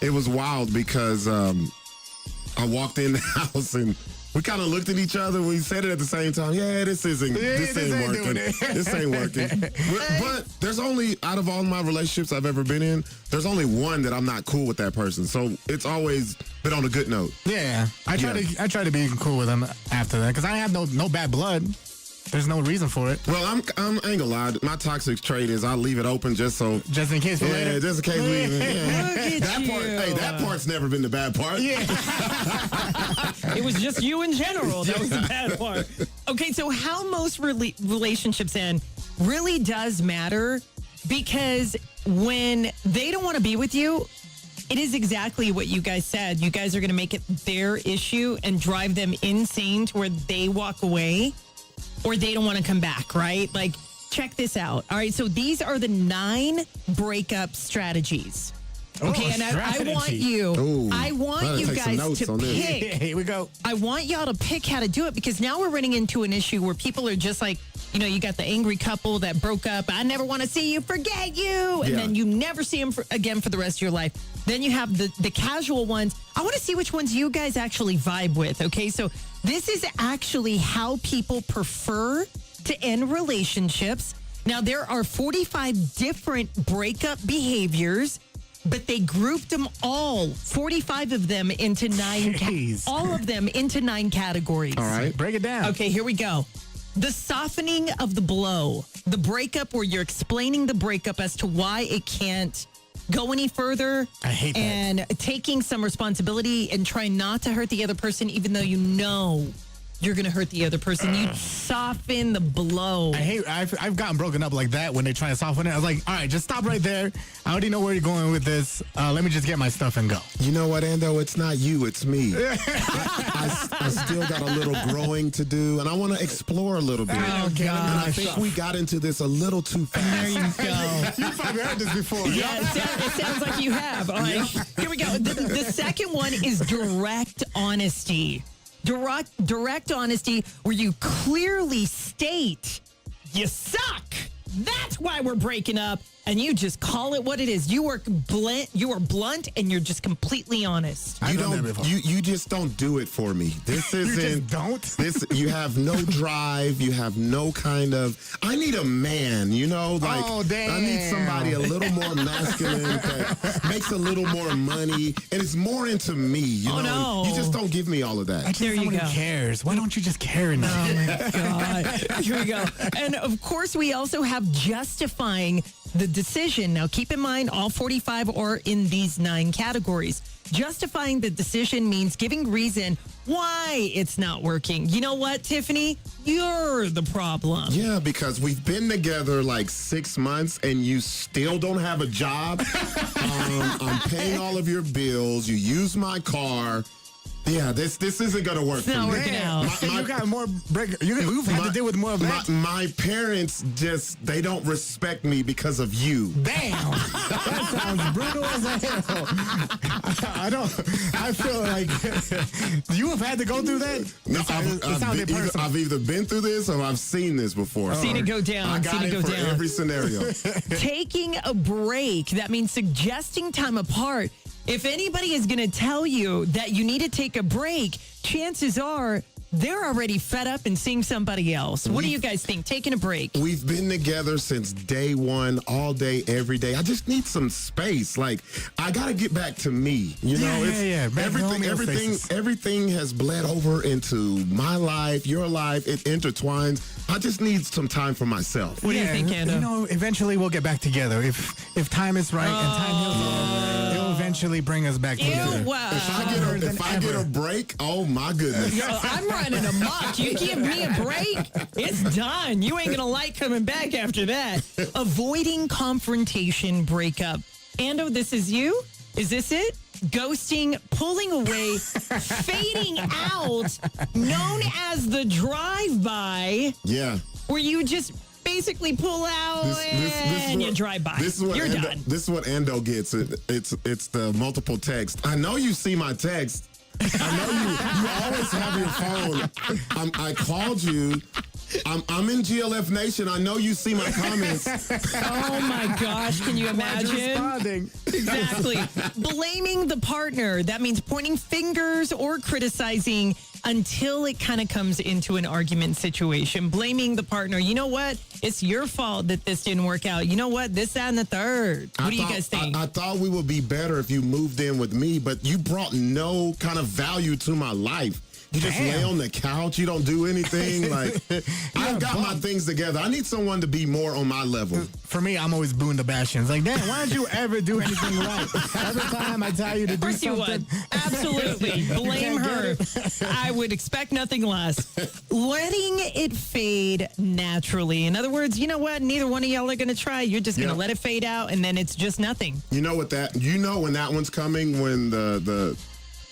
It was wild because I walked in the house and we kind of looked at each other. We said it at the same time. Yeah, this ain't working. doing it. This ain't working. But there's only, out of all my relationships I've ever been in, there's only one that I'm not cool with that person. So it's always been on a good note. Yeah. I try to be cool with them after that because I have no bad blood. There's no reason for it. Well, I ain't gonna lie. My toxic trait is I leave it open just in case for later. Yeah, just in case we even. Yeah. Look at That you. part. Hey, that part's never been the bad part. Yeah. It was just you in general. That was the bad part. Okay, so how most relationships end really does matter because when they don't want to be with you, it is exactly what you guys said. You guys are going to make it their issue and drive them insane to where they walk away or they don't want to come back, right? Like, check this out. All right, so these are the 9 breakup strategies. Okay, and I want you, Gotta you take some guys notes to on this. pick. Here we go. I want y'all to pick how to do it because now we're running into an issue where people are just like, you know, you got the angry couple that broke up. I never want to see you, forget you. And then you never see them again for the rest of your life. Then you have the casual ones. I want to see which ones you guys actually vibe with. Okay, so this is actually how people prefer to end relationships. Now, there are 45 different breakup behaviors, but they grouped them all, 45 of them, into 9, all of them into 9 categories. All right, break it down. Okay, here we go. The softening of the blow, the breakup where you're explaining the breakup as to why it can't go any further. I hate that. And taking some responsibility and trying not to hurt the other person, even though you know you're going to hurt the other person. You soften the blow. I've gotten broken up like that when they try to soften it. I was like, all right, just stop right there. I already know where you're going with this. Let me just get my stuff and go. You know what, Ando? It's not you, it's me. I still got a little growing to do, and I want to explore a little bit. Oh, And I think we got into this a little too fast. There you go. You've probably heard this before. Yeah, it sounds like you have. All right, here we go. The second one is direct honesty. Direct honesty where you clearly state you suck. That's why we're breaking up. And you just call it what it is. You are blunt and you're just completely honest. You just don't do it for me. This isn't. You just don't? This, you have no drive. You have no kind of. I need a man, you know? Like, Oh, damn. I need somebody a little more masculine that makes a little more money and is more into me, you know? no. You just don't give me all of that. I just There you someone go. who cares. Why don't you just care enough? Oh my God. Here we go. And of course, we also have justifying the decision. Now, keep in mind, all 45 are in these 9 categories. Justifying the decision means giving reason why it's not working. You know what, Tiffany? You're the problem. Yeah, because we've been together like 6 months and you still don't have a job. I'm paying all of your bills. You use my car. Yeah, this isn't gonna work. It's not working out. You got more you've had to deal with more of that. My parents they don't respect me because of you. Damn, that sounds brutal as hell. I feel like you have had to go through that. No, I've either been through this or I've seen this before. Seen it go down. I got Seen it go for down. every scenario. Taking a break, that means suggesting time apart. If anybody is going to tell you that you need to take a break, chances are they're already fed up and seeing somebody else. What do you guys think? Taking a break. We've been together since day one, all day, every day. I just need some space. Like, I got to get back to me. You know, everything has bled over into my life, your life. It intertwines. I just need some time for myself. What do you think, Ando? You know, eventually we'll get back together. If time is right and time heals all, it'll eventually bring us back together. Wow. If I get a break, oh my goodness. Yo, I'm running amok. You give me a break, it's done. You ain't going to like coming back after that. Avoiding confrontation breakup. Ando, this is you? Is this it? Ghosting, pulling away, fading out, known as the drive-by. Yeah. Where you just basically pull out and you drive by. You're done. This is what Ando gets. It's the multiple text. I know you see my text. I know you always have your phone. I called you. I'm in GLF Nation. I know you see my comments. Oh my gosh, can you imagine? Exactly. Blaming the partner. That means pointing fingers or criticizing until it kind of comes into an argument situation. Blaming the partner. You know what? It's your fault that this didn't work out. You know what? This, that, and the third. What do you guys think? I thought we would be better if you moved in with me, but you brought no kind of value to my life. You just lay on the couch. You don't do anything. Like, I've got my things together. I need someone to be more on my level. For me, I'm always booing the bastions. Like, damn, why don't you ever do anything right? Every time I tell you to do something. Absolutely. Blame her. I would expect nothing less. Letting it fade naturally. In other words, you know what? Neither one of y'all are going to try. You're just going to let it fade out, and then it's just nothing. You know what you know when that one's coming, when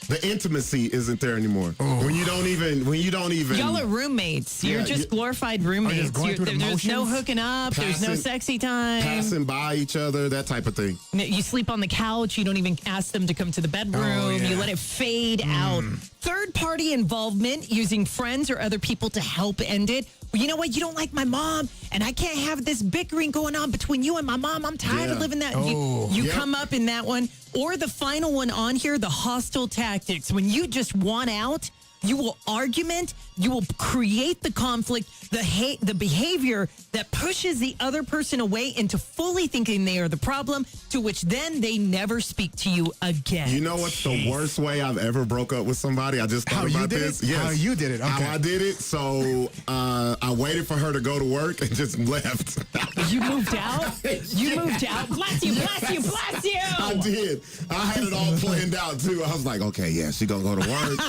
the intimacy isn't there anymore. When you don't even. Y'all are roommates. You're just glorified roommates. There's no hooking up. There's no sexy time. Passing by each other, that type of thing. You sleep on the couch. You don't even ask them to come to the bedroom. You let it fade out. Third-party involvement, using friends or other people to help end it. Well, you know what? You don't like my mom, and I can't have this bickering going on between you and my mom. I'm tired of living that. You come up in that one. Or the final one on here, the hostile tactics. When you just want out, you will argument, you will create the conflict, the behavior that pushes the other person away into fully thinking they are the problem, to which then they never speak to you again. You know what's the worst way I've ever broke up with somebody? I just thought about this. Yes. How you did it. Okay. How I did it. So I waited for her to go to work and just left. You moved out? You moved out? Bless you, bless you, bless you! I did. I had it all planned out, too. I was like, okay, yeah, she gonna go to work.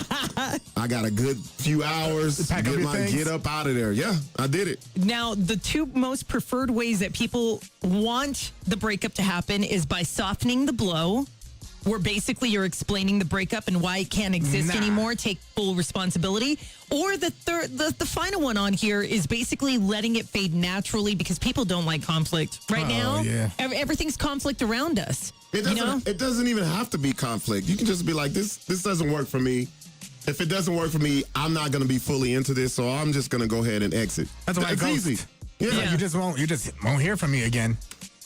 I got a good few hours to get up out of there. Yeah, I did it. Now, the two most preferred ways that people want the breakup to happen is by softening the blow, where basically you're explaining the breakup and why it can't exist anymore, take full responsibility. Or the final one on here is basically letting it fade naturally, because people don't like conflict right now. Yeah. Everything's conflict around us. It doesn't even have to be conflict. You can just be like, this doesn't work for me. If it doesn't work for me, I'm not going to be fully into this, so I'm just going to go ahead and exit. That's why it's easy. Yeah. You just won't hear from me again.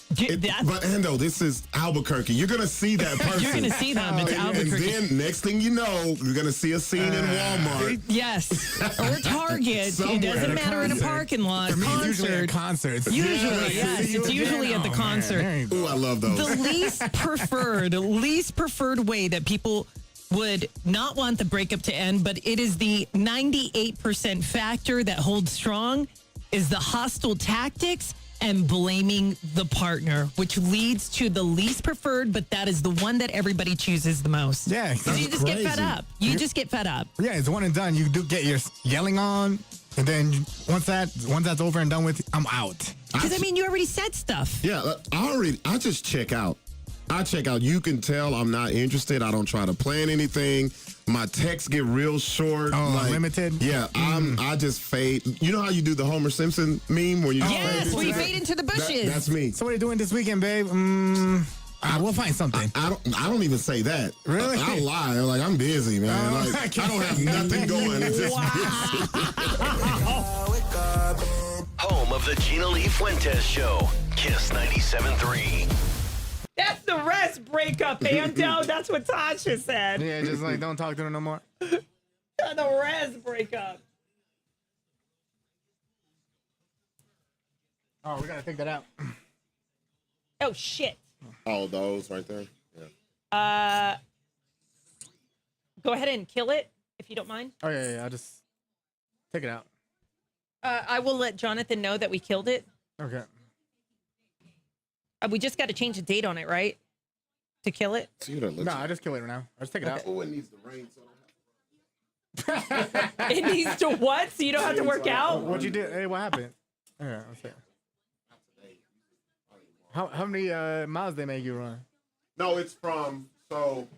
But Ando, this is Albuquerque. You're going to see that person. You're going to see them. It's Albuquerque. And then next thing you know, you're going to see a scene in Walmart. Yes. Or Target. It doesn't matter in a parking lot. For me, it's usually at concerts. Usually, yes. It's usually at the concert. Ooh, I love those. The least preferred way that people would not want the breakup to end, but it is the 98% factor that holds strong, is the hostile tactics. and blaming the partner, which leads to the least preferred, but that is the one that everybody chooses the most. Yeah, So you just get fed up. You just get fed up. Yeah, it's one and done. You do get your yelling on, and then once that's over and done with, I'm out. Because, I mean, you already said stuff. Yeah, I just check out. I check out. You can tell I'm not interested. I don't try to plan anything. My texts get real short. Limited? Yeah, I just fade. You know how you do the Homer Simpson meme when you Yes, where you fade into the bushes. That's me. So what are you doing this weekend, babe? We'll find something. I don't even say that. Really? I lie. I'm like, I'm busy, man. Like, I don't have nothing going. It's just Home of the Gina Lee Fuentes Show. Kiss 97.3. That's the rest breakup, Ando. That's what Tasha said. Yeah, just like don't talk to her no more. The rest breakup. Oh, we gotta take that out. Oh, shit. all those right there. Yeah. Go ahead and kill it, if you don't mind. Oh, yeah. I'll just take it out. I will let Jonathan know that we killed it. Okay. We just got to change the date on it, right? To kill it? No, I just kill it now. I just take it out. Oh, it needs to rain, so It needs to what? So you don't have to work out? What'd you do? Hey, what happened? Yeah, let's see. How many miles they make you run? No, it's from, so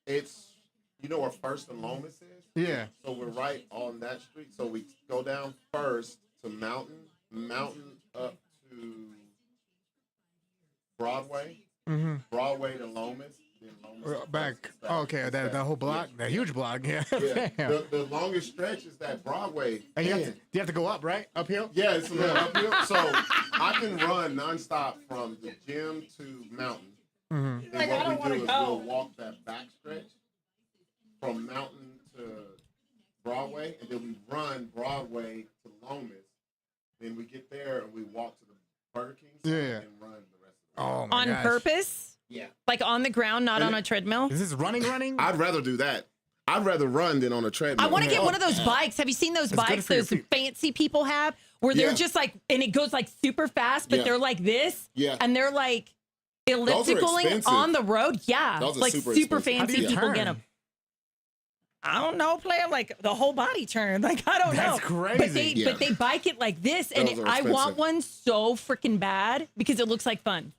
it's, you know where First and Lomas is? Yeah. So we're right on that street. So we go down First to Mountain up to Broadway, Broadway to Lomas. Then Lomas Back. Oh, okay, that whole block, that huge block. Yeah. Yeah. Damn. The longest stretch is that Broadway. And you have to go up, right? Uphill? Yeah, it's a little uphill. So I can run nonstop from the gym to Mountain. Mm-hmm. And what we do is we'll walk that back stretch from Mountain to Broadway, and then we run Broadway to Lomas. Then we get there and we walk to the Burger King and run the rest of the Oh my On gosh. purpose? Yeah. Like on the ground, not on a treadmill? Is this running? I'd rather do that. I'd rather run than on a treadmill. I want to get one of those bikes. Have you seen those bikes for your those feet. fancy people have where they're Yeah. just like, and it goes like super fast, but Yeah. they're like this? Yeah. And they're like ellipticaling expensive. on the road? Yeah. Those are like super super expensive. How do fancy you people turn? get them. I don't know, player. Like the whole body turn. Like I don't know. That's crazy. But they Yeah. but they bike it like this, and Those are I want expensive. one so freaking bad because it looks like fun.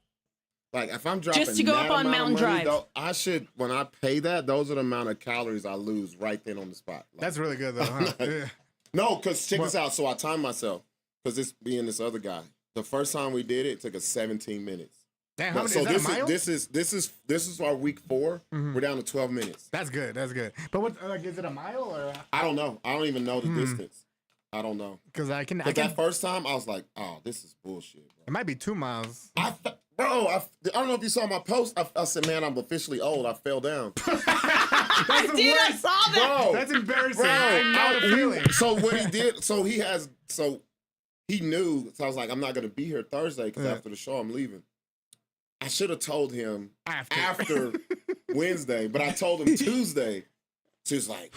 Like if I'm dropping Just to go that up on amount of Mountain money, Drive. though, I should, when I pay that, those are the amount of calories I lose right then on the spot. Like, That's really good though, huh? Yeah. no, because check this out. So I timed myself because this being this other guy. The first time we did it, it took us 17 minutes. Damn, how many, So is that a mile? this is our week 4. We're down to 12 minutes. That's good. But what? Like, is it a mile or? I don't know. I don't even know the distance. I don't know. Because I can. But that first time, I was like, oh, this is bullshit. Bro. It might be 2 miles. I don't know if you saw my post. I said, man, I'm officially old. I fell down. I did. I saw that. Bro, That's embarrassing. bro, I know the feeling. So what he did, he knew. So I was like, I'm not going to be here Thursday because after the show, I'm leaving. I should have told him after Wednesday, but I told him Tuesday. So he was like,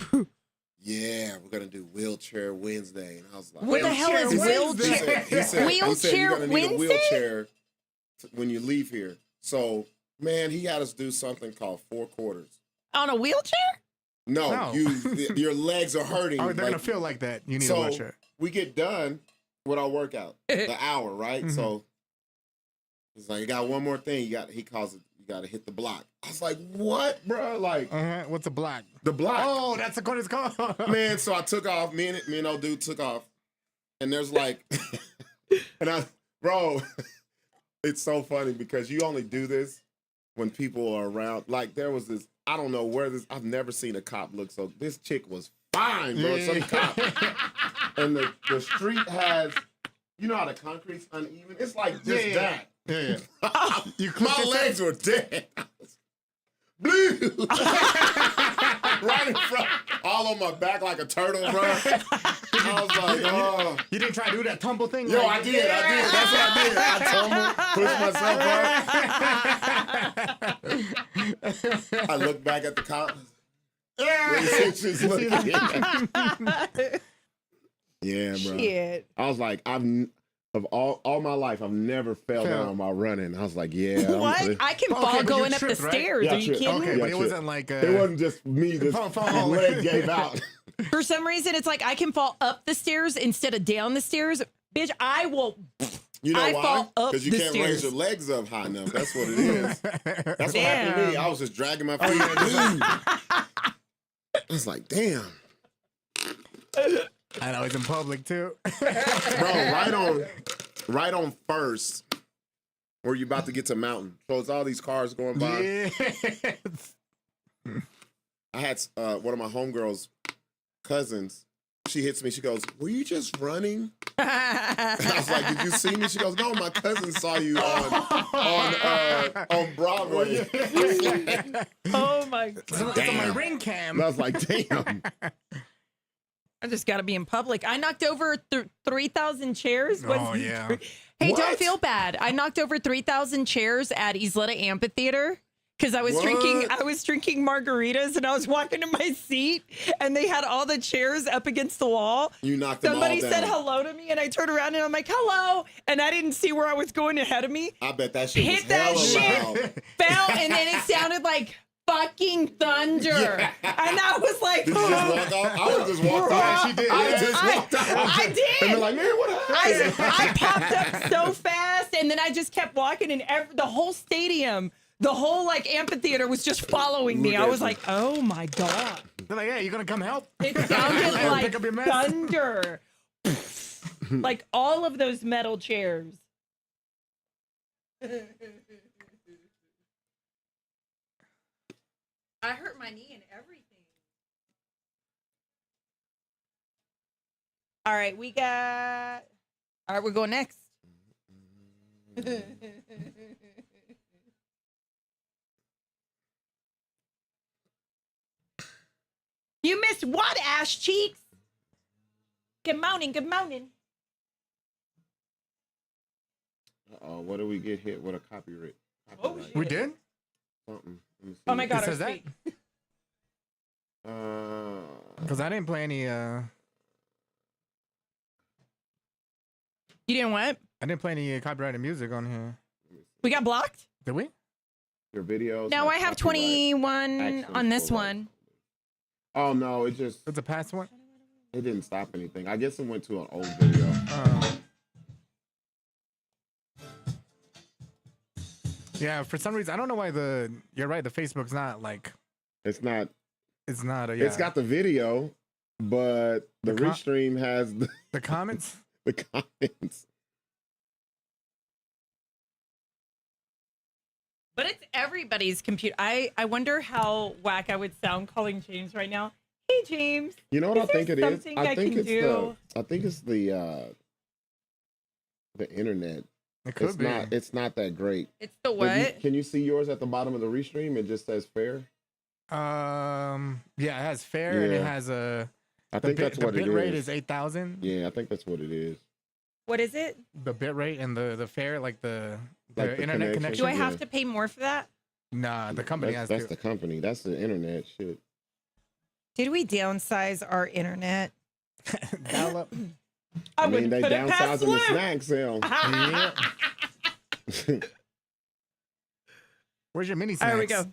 yeah, we're going to do wheelchair Wednesday. And I was like, What the hell is wheelchair? He said, Wheelchair you're going to need a Wednesday? wheelchair when you leave here. So, man, he had us do something called 4 quarters. On a wheelchair? No. Your legs are hurting. Oh, they're gonna feel like that. You need a so wheelchair. we get done with our workout, the hour, right? So he's like, you got one more thing. He calls it, you got to hit the block. I was like, what, bro? Like, What's a block? the block. Oh, that's what it's called. Man, so I took off. Me and old dude took off. And there's like, bro, it's so funny because you only do this when people are around. Like, there was this, I don't know where this, I've never seen a cop look so, this chick was fine, bro. Some cop. And the street has, you know how the concrete's uneven? It's like just that. Yeah. My legs were dead. Blue. Right in front, all on my back like a turtle, bro. I was like, oh. You didn't try to do that tumble thing? Yo, like, I did. That's what I did. I tumbled, pushed myself up. I looked back at the cop. She's looking. Yeah, bro. Shit. I was like, of all my life, I've never fell down while running. I was like, yeah. What? I can fall going up the stairs. Yeah, Are you kidding? Okay, Yeah, but it wasn't like it wasn't just me. Just my leg gave out. For some reason, it's like I can fall up the stairs instead of down the stairs. Bitch, I will. You know I why? fall up Because you the can't stairs. raise your legs up high enough. That's what it is. That's what happened to me. Damn. I was just dragging my feet. I was like, damn. I know, it's in public too. Bro, right on first, where you about to get to mountain. So it's all these cars going by. Yeah. I had one of my homegirls' cousins. She hits me. She goes, "Were you just running?" And I was like, "Did you see me?" She goes, "No, my cousin saw you on Broadway." Oh my God. It's on my ring cam. And I was like, "Damn." I just got to be in public. I knocked over 3,000 chairs. Oh, yeah. Hey, What? don't feel bad. I knocked over 3,000 chairs at Isleta Amphitheater because I was What? drinking margaritas and I was walking to my seat and they had all the chairs up against the wall. You knocked them Somebody all said down. hello to me and I turned around and I'm like, hello. And I didn't see where I was going ahead of me. I bet that shit was Hit that hella shit, loud. fell, and then it sounded like fucking thunder. Yeah. And I was like, Did you just walk off? I would just walked off. she did. I Yeah. just walked off. I did. And they're like, "Man, what happened?" I popped up so fast, and then I just kept walking, and the whole stadium, the whole like amphitheater was just following me. Look I at was you. like, oh my God. They're like, "Yeah, you gonna come help?" It sounded like Pick up your mess. thunder. Like all of those metal chairs. I hurt my knee and everything. All right, we're going next. You missed what, ash cheeks? Good morning, good morning. What do we get hit with a copyright? We did? Something. Let me see. Oh my God, It our says that? feet. Because I didn't play any. You didn't what? I didn't play any copyrighted music on here. We got blocked? Did we? Your videos. No, I have copyright 21 actions on this for one. Oh no, it just It's a past one. it didn't stop anything. I guess it went to an old video. Yeah, for some reason I don't know why you're right. The Facebook's not like It's not. it's not a. Yeah. It's got the video, but the The com- restream has the comments. the comments. But it's everybody's computer. I wonder how whack I would sound calling James right now. Hey, James. You know what I there think it is? something I think can it's do? I think it's the internet. It could It's be. not. It's not that great. It's the But what? can you see yours at the bottom of the restream? It just says fair. Yeah, it has fair and it Yeah. has a. I think that's what the it bit rate is. is 8,000. Yeah, I think that's what it is. What is it? The bit rate and the fair, like the Like the internet connection. connection. Do I have Yeah. to pay more for that? Nah, the company That's has to. the company. That's the internet shit. Did we downsize our internet? Dial up. I mean, wouldn't they put it past downsizing the Lou. snack sale. Yeah. Where's your mini snacks? There we go.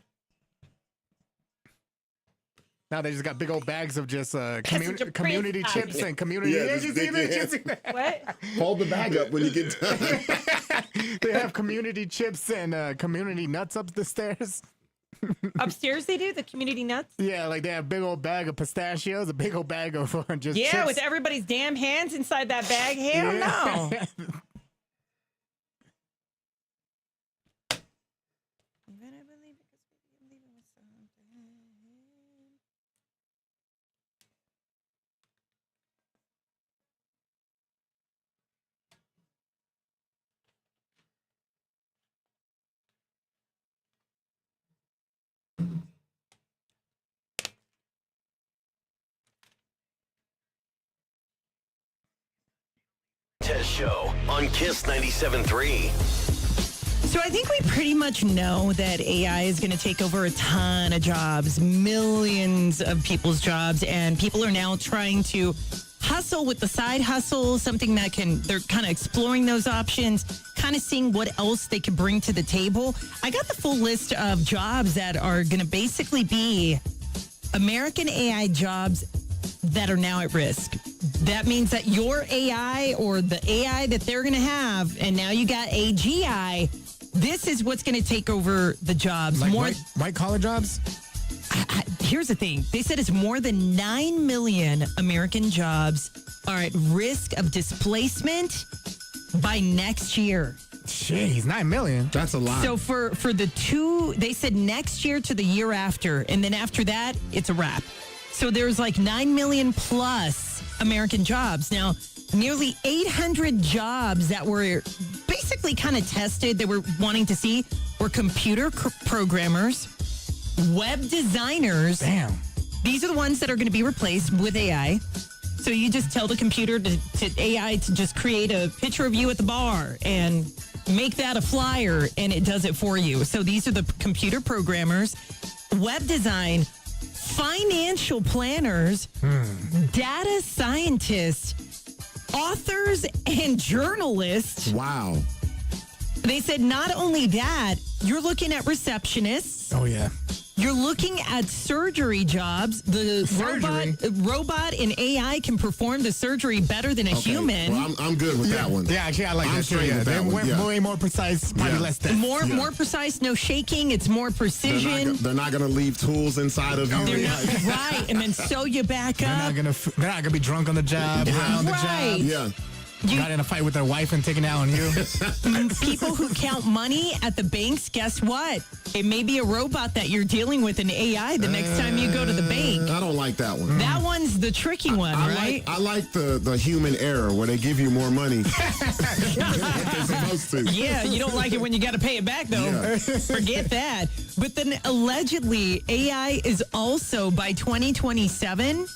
Now they just got big old bags of just Passenger community Prince chips pie. and community. Yeah, Yeah, just you see big that? You ass. see that? What? Fold the bag up when you get done. They have community chips and community nuts up the stairs. Upstairs they do the community nuts. Yeah, like they have a big old bag of pistachios, a big old bag of just Yeah, chips. with everybody's damn hands inside that bag. Hell no. Tez Show on Kiss 97.3. So I think we pretty much know that AI is going to take over a ton of jobs, millions of people's jobs, and people are now trying to hustle with the side hustle, something that they're kind of exploring those options, kind of seeing what else they can bring to the table. I got the full list of jobs that are going to basically be American AI jobs that are now at risk. That means that your AI or the AI that they're going to have, and now you got AGI, this is what's going to take over the jobs. Like white collar jobs? Here's the thing. They said it's more than 9 million American jobs are at risk of displacement by next year. Jeez, 9 million. That's a lot. So for the two, they said next year to the year after, and then after that, it's a wrap. So there's like 9 million plus American jobs. Now, nearly 800 jobs that were basically kind of tested, they were wanting to see, were computer programmers, web designers. Damn. These are the ones that are going to be replaced with AI. So you just tell the computer to AI to just create a picture of you at the bar and make that a flyer, and it does it for you. So these are the computer programmers, web design, financial planners, data scientists, authors, and journalists. Wow. They said not only that, you're looking at receptionists. Oh, yeah. You're looking at surgery jobs. The robot and AI can perform the surgery better than a human. Well, I'm good with that one. Yeah, actually, I like I'm that too. straight Yeah. with that They're one, yeah. way more precise, probably less death. More precise, no shaking. It's more precision. They're not going to leave tools inside of you. They're not, right, and then sew you back They're up. not gonna be drunk on the job, high on the Right. job. Yeah. Got in a fight with their wife and taking it out on you. People who count money at the banks, guess what? It may be a robot that you're dealing with, an AI, the next time you go to the bank. I don't like that one. That one's the tricky one, right? I like the human error where they give you more money than what they're supposed to. Yeah, you don't like it when you got to pay it back, though. Yeah. Forget that. But then allegedly, AI is also by 2027.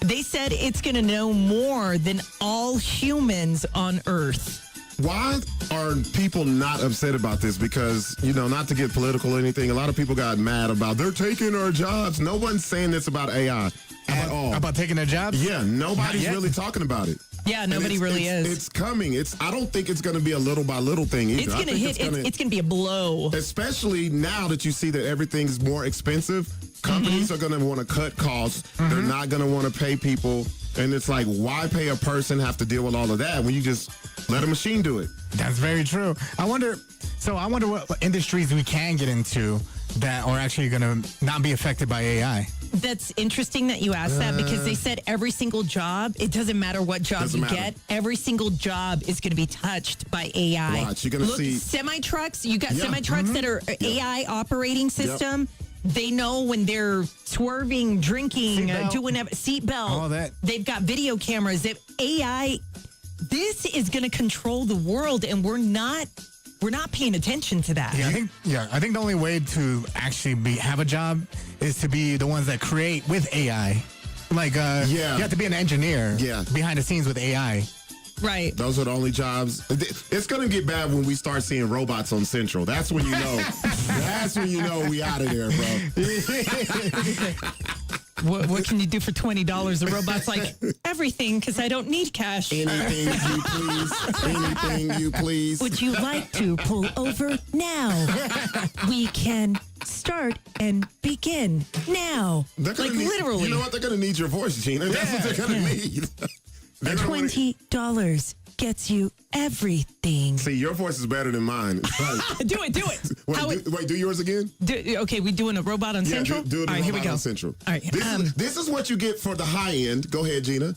They said it's going to know more than all humans on Earth. Why are people not upset about this? Because, not to get political or anything, a lot of people got mad about they're taking our jobs. No one's saying this about AI at all. About taking their jobs? Yeah, nobody's really talking about it. Yeah, nobody really is. It's coming. I don't think it's going to be a little by little thing either. It's going to hit. It's going to be a blow. Especially now that you see that everything's more expensive. Companies are going to want to cut costs. They're not going to want to pay people. And it's like, why pay a person have to deal with all of that when you just let a machine do it? That's very true. I wonder what industries we can get into that are actually going to not be affected by AI. That's interesting that you asked that because they said every single job, it doesn't matter what job you get, every single job is going to be touched by AI. Watch, you're going to see semi-trucks. You got semi-trucks that are AI operating system. They know when they're swerving, drinking, doing seatbelt. All that. They've got video cameras. AI, this is going to control the world, and we're not paying attention to that. I think the only way to actually have a job is to be the ones that create with AI. Like, you have to be an engineer behind the scenes with AI. Right. Those are the only jobs. It's going to get bad when we start seeing robots on Central. That's when you know. That's when you know we out of there, bro. What can you do for $20? The robot's like, everything, because I don't need cash. Anything you please. Anything you please. Would you like to pull over now? We can start and begin now. Literally. You know what? They're going to need your voice, Gina. That's what they're going to need. $20 gets you everything. See, your voice is better than mine. Do it. Wait, do yours again? Okay, we doing a robot on Central? Do it. All right, here we go. On Central. All right. This is what you get for the high end. Go ahead, Gina.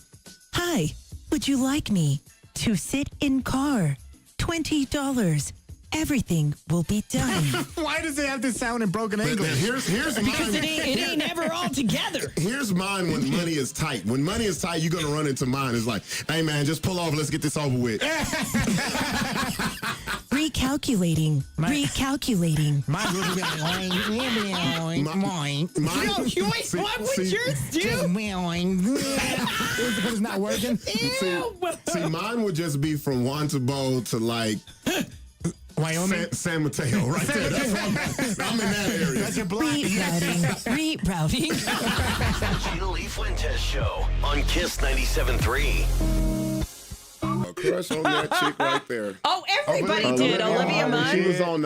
Hi, would you like me to sit in car? $20. Everything will be done. Why does it have to sound in broken English? Here's mine. Because it ain't ever all together. Here's mine when money is tight. When money is tight, you're going to run into mine. It's like, hey, man, just pull off. Let's get this over with. Recalculating. Mine will be what would yours do? It's not working. See, mine would just be from Wantabo to like Wyoming? San Mateo, right there. That's where I'm in that area. That's your block. Rerouting. GLF Fuentes Show on Kiss 97.3. A crush on that chick right there. Oh, everybody did. Olivia Munn. She was on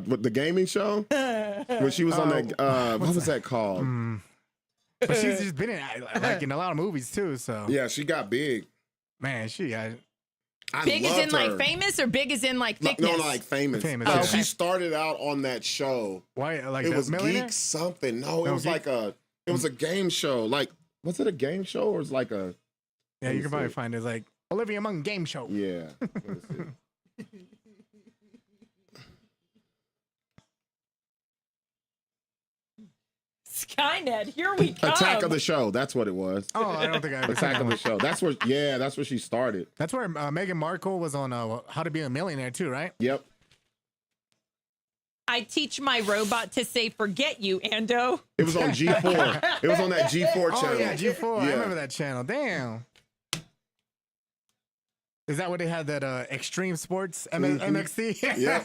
what, the gaming show? When she was on that, what was that called? But she's just been in in a lot of movies too. So yeah, she got big. Man, I big as in loved her. like famous or big as in like thickness? No, like famous. Famous, Like, yeah. she started out on that show. Why? Like it the was Millionaire? Geek something. No, it No, was Geek- like it was a game show. Like, was it a game show or was it like a? Yeah, let you me can probably see. find it like Olivia Munn game show. Yeah. Let me see. Skynet, here we come. Attack of the Show. That's what it was. Oh, I don't think I Attack of the Show. That's where she started. That's where Meghan Markle was on How to Be a Millionaire too, right? Yep. I teach my robot to say forget you, Ando. It was on G4. It was on that G4 channel. Oh yeah, G4. I Yeah. remember that channel. Damn. Is that where they had that Extreme Sports MXC? Yeah.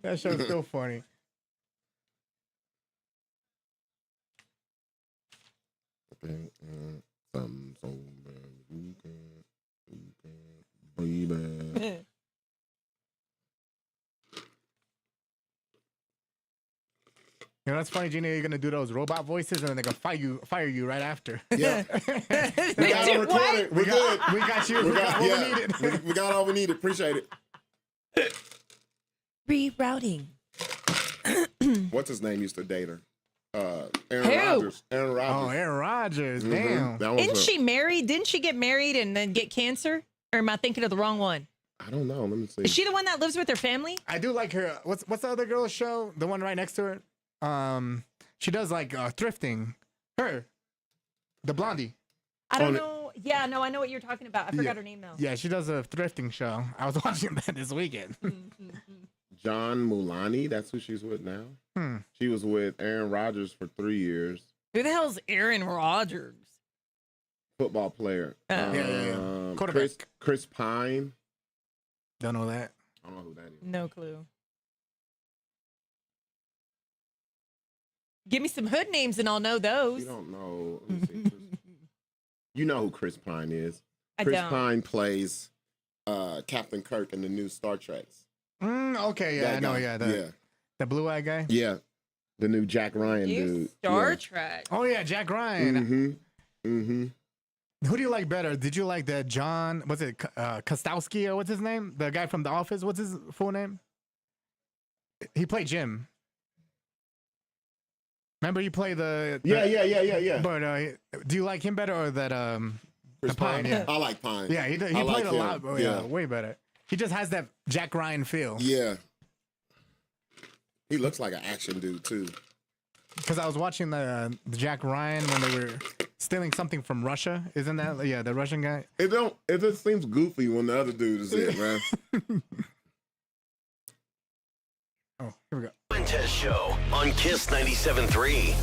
That show's still funny. You know, that's funny, Gina. You're gonna do those robot voices, and then they're gonna fire you right after. Yeah. We got it recorded. We're good. We got you. We got, what yeah. we needed. We got all we needed. Appreciate it. Rerouting. What's his name used to date her? Aaron Who? Rodgers. Aaron Oh, Rodgers. Aaron Rodgers. Mhm. Damn. That was Isn't a- she married? Didn't she get married and then get cancer? Or am I thinking of the wrong one? I don't know. Let me see. Is she the one that lives with her family? I do like her. What's the other girl's show? The one right next to her. She does like thrifting. Her, the blondie. I don't know. Yeah, no, I know what you're talking about. I forgot Yeah. her name though. Yeah, she does a thrifting show. I was watching that this weekend. John Mulani. That's who she's with now. Hmm. She was with Aaron Rodgers for 3 years. Who the hell's Aaron Rodgers? Football player. Yeah. Quarterback. Chris Pine. Don't know that. I don't know who that is. No clue. Give me some hood names and I'll know those. You don't know. Let me see. You know who Chris Pine is. I Chris don't. Pine plays Captain Kirk in the new Star Treks. Okay, yeah, That I know. guy. Yeah, the blue-eyed guy. Yeah. The new Jack Ryan dude. Star Yeah. Trek. Oh yeah, Jack Ryan. Mm-hmm. Who do you like better? Did you like the John? Was it Kostowski or what's his name? The guy from The Office. What's his full name? He played Jim. Remember, you play the Yeah. But do you like him better or that Chris the Pine? Yeah, I like Pine. yeah. He I like played a him. lot. Oh, yeah, way better. He just has that Jack Ryan feel. Yeah. He looks like an action dude too. Because I was watching the Jack Ryan when they were stealing something from Russia. Isn't that the Russian guy? It just seems goofy when the other dude is it, man. Oh, here we go. Fuentes Show on Kiss 97.3.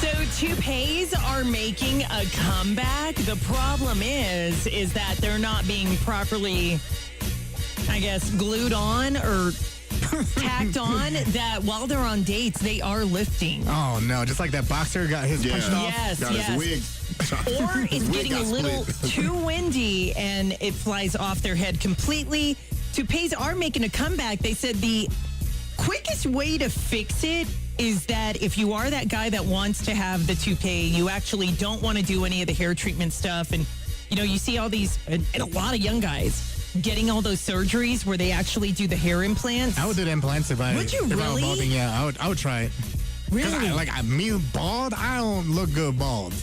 So toupees are making a comeback. The problem is that they're not being properly, I guess, glued on or tacked on. That while they're on dates, they are lifting. Oh no! Just like that boxer got his punched off. Yes, Got yes. his wig. Or His it's wig getting a got little split. too windy and it flies off their head completely. Toupees are making a comeback. They said the quickest way to fix it is that if you are that guy that wants to have the toupee, you actually don't want to do any of the hair treatment stuff. And, you see all these, and a lot of young guys getting all those surgeries where they actually do the hair implants. I would do the implants if I Would you if I were really? balding. Yeah, I would try it. 'Cause Really? Me bald, I don't look good bald.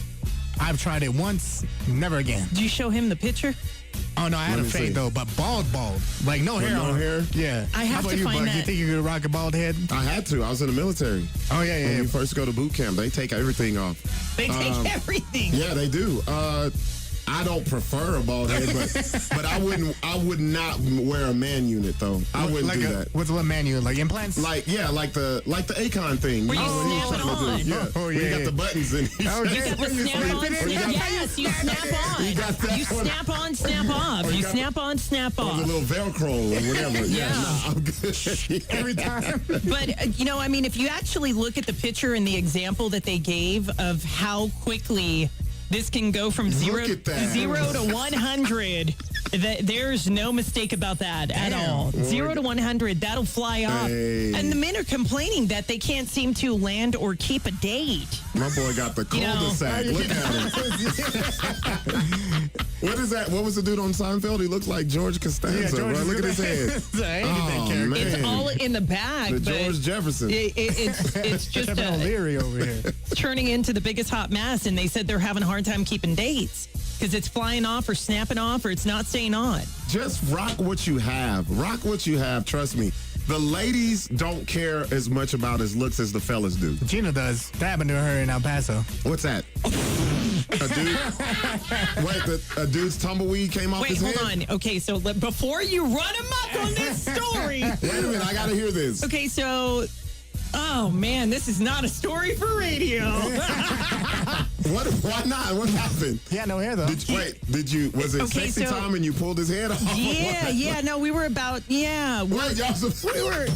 I've tried it once, never again. Do you show him the picture? Oh no, I had Let a me fade see. though, but bald, like no With hair. no on. hair? Yeah. I How have about to you, find Buck? You that. think you could rock a bald head? I had to. I was in the military. Oh yeah, When yeah. you first go to boot camp, they take everything off. They take everything. Yeah, they do. I don't prefer a bald head, but I would not wear a man unit though. I wouldn't do that. What's what man unit? Like implants? Like the Akon thing. Where you know what he was snap it trying to on. do. Yeah. Oh, Where you yeah. got the buttons in. Oh, You got the snap on, yes, you snap on. You got that You one. snap on, snap off. Or you You got snap on, snap Or off. the little Velcro or whatever. Yeah, nah, I'm good. Every time. But, you know, I mean, if you actually look at the picture and the example that they gave of how quickly this can go from zero at that. to 100, there's no mistake about that at all. 0 to 100, that'll fly off. Hey. And the men are complaining that they can't seem to land or keep a date. My boy got the You know. cul-de-sac. Look at him. What is that? What was the dude on Seinfeld? He looks like George Costanza, bro. Look at his head. Oh, man. It's all in the bag. The but George Jefferson. It's just Kevin O'Leary over here. turning into the biggest hot mess, and they said they're having a hard time keeping dates because it's flying off or snapping off or it's not staying on. Just rock what you have. Rock what you have. Trust me. The ladies don't care as much about his looks as the fellas do. Gina does. That happened to her in El Paso. What's that? A dude? Wait, a dude's tumbleweed came off Wait, his hold head? on. Okay, so before you run amok on this story. Wait a minute, I gotta hear this. Okay, so, oh man, this is not a story for radio. What? Why not? What happened? He had no hair though. Was it Okay, sexy so- time and you pulled his head off? Yeah, no, we were about, Wait, y'all we were.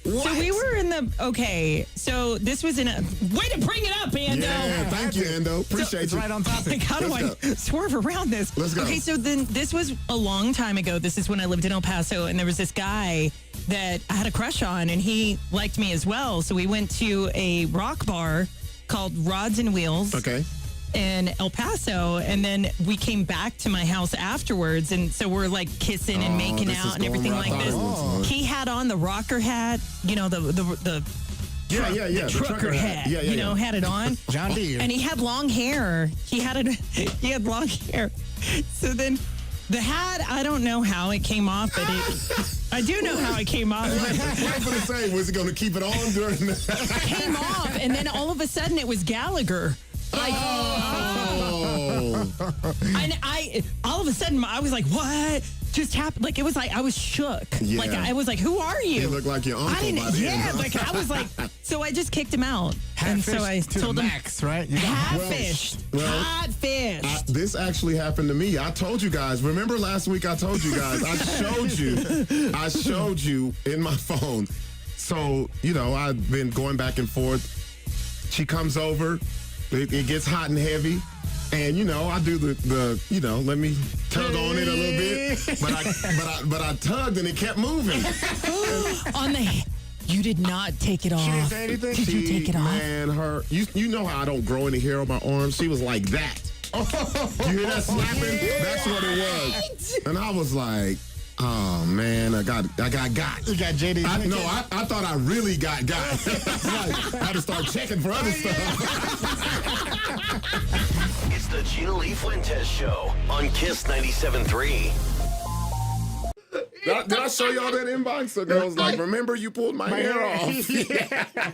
What? So we were in the, okay, so this was in a, way to bring it up, Ando. Yeah, thank you, Ando. Appreciate It's you. right on topic. Like, how do Let's I swerve around this? Let's go. Okay, so then this was a long time ago. This is when I lived in El Paso, and there was this guy that I had a crush on, and he liked me as well. So we went to a rock bar called Rods and Wheels. Okay. In El Paso, and then we came back to my house afterwards, and so we're like kissing and making this is out and going everything where I like thought this. it was. He had on the rocker hat, you know, the Yeah, the trucker hat. Yeah, you know, had it on. John Deere. And he had long hair. He had long hair. So then the hat, I don't know how it came off, but I do know how it came off. What I'm going to say, was he going to keep it on during the... It came off, and then all of a sudden it was Gallagher. Like, and all of a sudden I was like, what just happened? Like, it was like, I was shook. Yeah. Like, I was like, who are you? He looked like your uncle I didn't, by the yeah, end. like, I was like, so I just kicked him out. And so I to told the him, max, right? You got hot-fished. well, Hot-fished. This actually happened to me. I told you guys. Remember last week I told you guys. I showed you in my phone. So, you know, I've been going back and forth. She comes over. It gets hot and heavy. And, you know, I do the you know, let me tug on it a little bit. But I tugged and it kept moving. On the, you did not take it off. She didn't say anything? Did you take it off? Man, you know how I don't grow any hair on my arms? She was like that. You hear that snapping? That's what it was. And I was like, oh man, I got. You got JD. I thought I really got. Like, I had to start checking for other stuff. It's the Gina Lee Fuentes Show on Kiss 97.3. Did I show y'all that inbox? The girl was like, remember you pulled my hair off? Yeah.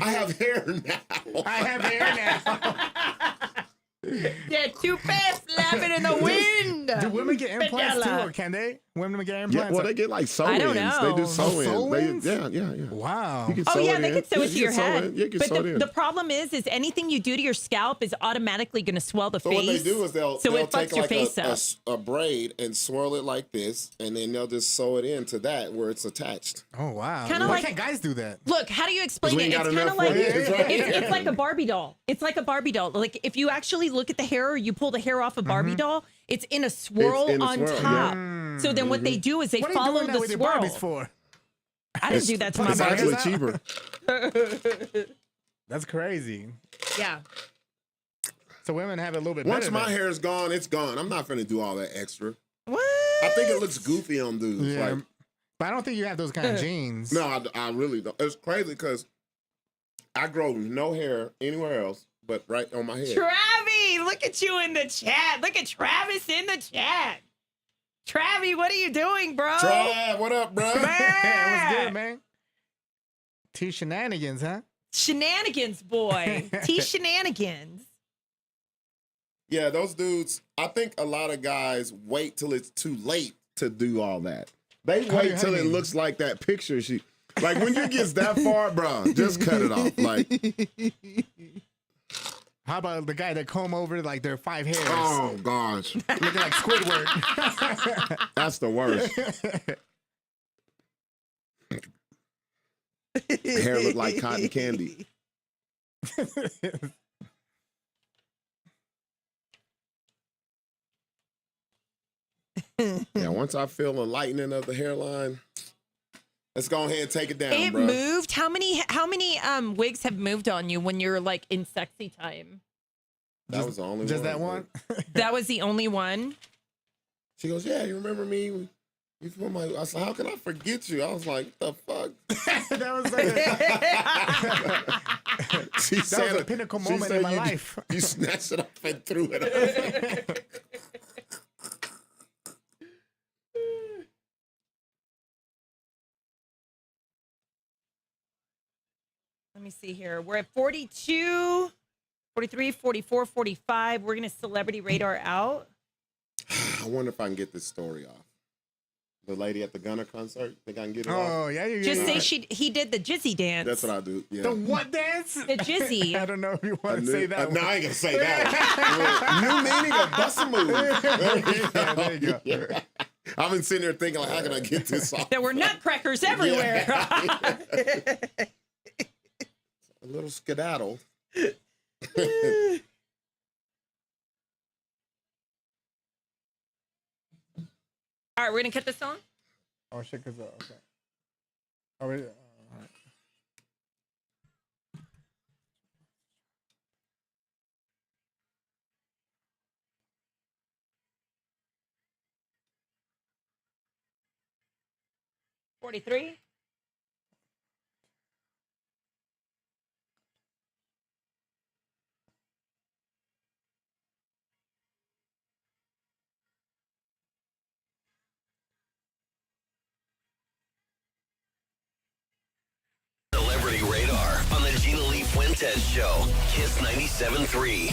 I have hair now. I have hair now. Yeah, too fast, flapping in the wind. Do women get implants too, or can they? Women get implants? Yeah, well, they get like sew-ins. I don't know. They do sew-ins. sew-ins? Yeah. Wow. You can Oh sew yeah, it they in. could sew it to you your can sew head. it. Yeah, you can But sew it in. the problem is anything you do to your scalp is automatically going to swell the So face. what they do is they'll it take fucks your like face up. a braid and swirl it like this, and then they'll just sew it into that where it's attached. Oh wow. Kinda Why like- can't guys do that? Look, how do you explain we it? ain't It's got kind of enough like ways, right? it's like a Barbie doll. It's like a Barbie doll. Like if you actually look at the hair or you pull the hair off a Barbie doll, it's in a swirl in a on swirl, top. yeah. So then what they do is they What are you follow doing that the with your swirl. Barbies for? I didn't do that to my It's Barbie. actually cheaper. That's crazy. Yeah. So women have it a little bit Once better. my then. hair's gone, it's gone. I'm not finna do all that extra. What? I think it looks goofy on dudes. Yeah. Like, But I don't think you have those kind of genes. no, I really don't. It's crazy because I grow no hair anywhere else but right on my head. Travi, look at you in the chat. Look at Travis in the chat. Travi, what are you doing, bro? Trav, what up, bro? What's good, man? T shenanigans, huh? Shenanigans, boy. T shenanigans. Yeah, those dudes, I think a lot of guys wait till it's too late to do all that. They wait till it looks like that picture. Like when you get that far, bro, just cut it off. Like, how about the guy that comb over like their 5 hairs? Oh gosh, looking like Squidward. That's the worst. Hair look like cotton candy. Yeah, once I feel a lightening of the hairline, let's go ahead and take it down, It bro. moved. How many wigs have moved on you when you're like in sexy time? That was the only one. Just that one? That was the only one. She goes, yeah, you remember me? You feel my? I said, how can I forget you? I was like, the fuck? That was That was a pinnacle moment in my life. You snatched it up and threw it up. Let me see here. We're at 42, 43, 44, 45. We're going to celebrity radar out. I wonder if I can get this story off. The lady at the Gunna concert, think I can get it off? Oh, yeah. Just say he did the jizzy dance. That's what I do. Yeah. The what dance? The jizzy. I don't know if you want to say that. No, I ain't gonna say that. New meaning of bust a move. There you go. Yeah. I've been sitting there thinking, like, how can I get this off? There were nutcrackers everywhere. A little skedaddle. All right, we're going to cut this on. Oh, shit, because, okay. All right. $43. Celebrity Radar on the GLF Fuentes Show. Kiss 97.3.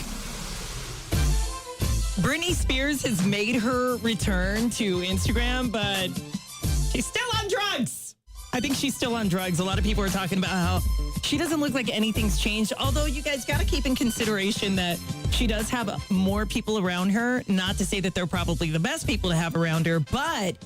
Britney Spears has made her return to Instagram, but she's still on drugs. I think she's still on drugs. A lot of people are talking about how she doesn't look like anything's changed. Although you guys got to keep in consideration that she does have more people around her. Not to say that they're probably the best people to have around her, but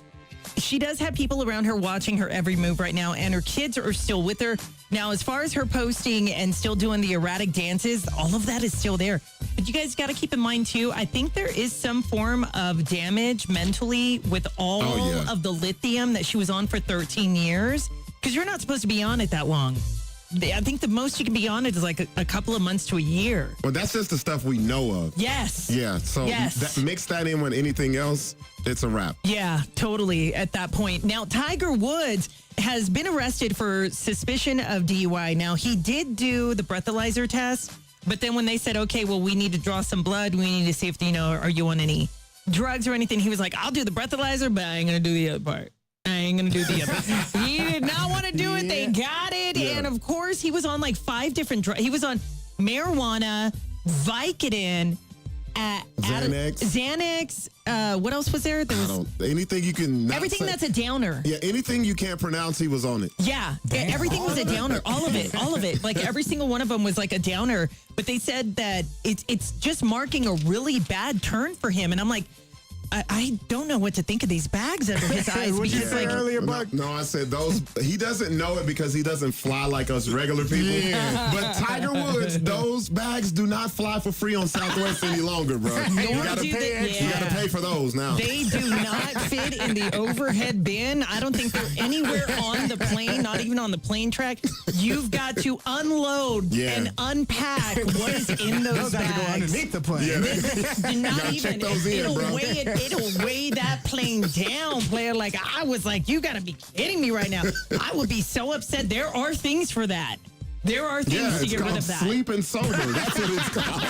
she does have people around her watching her every move right now, and her kids are still with her. Now, as far as her posting and still doing the erratic dances, all of that is still there. But you guys got to keep in mind, too, I think there is some form of damage mentally with all of the lithium that she was on for 13 years, because you're not supposed to be on it that long. I think the most you can be on it is like a couple of months to a year. Well, that's just the stuff we know of. Yes. Yeah, so mix that in with anything else, it's a wrap. Yeah, totally at that point. Now, Tiger Woods has been arrested for suspicion of DUI. Now, he did do the breathalyzer test, but then when they said, okay, well, we need to draw some blood, we need to see if, are you on any drugs or anything? He was like, I'll do the breathalyzer, but I ain't going to do the other part. I ain't going to do the other. He did not want to do it. They got it. Yeah. And of course, he was on like 5 different drugs. He was on marijuana, Vicodin, Xanax. What else was there? There was anything you can. Everything that's a downer. Yeah, anything you can't pronounce, he was on it. Yeah, everything was a downer. All of it. Like every single one of them was like a downer. But they said that it's just marking a really bad turn for him. And I'm like, I don't know what to think of these bags under his eyes. What you say earlier, Buck? No, I said those. He doesn't know it because he doesn't fly like us regular people. Yeah. But Tiger Woods, those bags do not fly for free on Southwest any longer, bro. You gotta pay. You gotta pay for those now. They do not fit in the overhead bin. I don't think they're anywhere on the plane, not even on the plane track. You've got to unload and unpack what is in those bags. Go underneath the plane. Yeah. Not even. It'll weigh that plane down, player. Like, I was like, you got to be kidding me right now. I would be so upset. There are things for that. There are things to get rid of that. Sleeping sober. That's what it's called.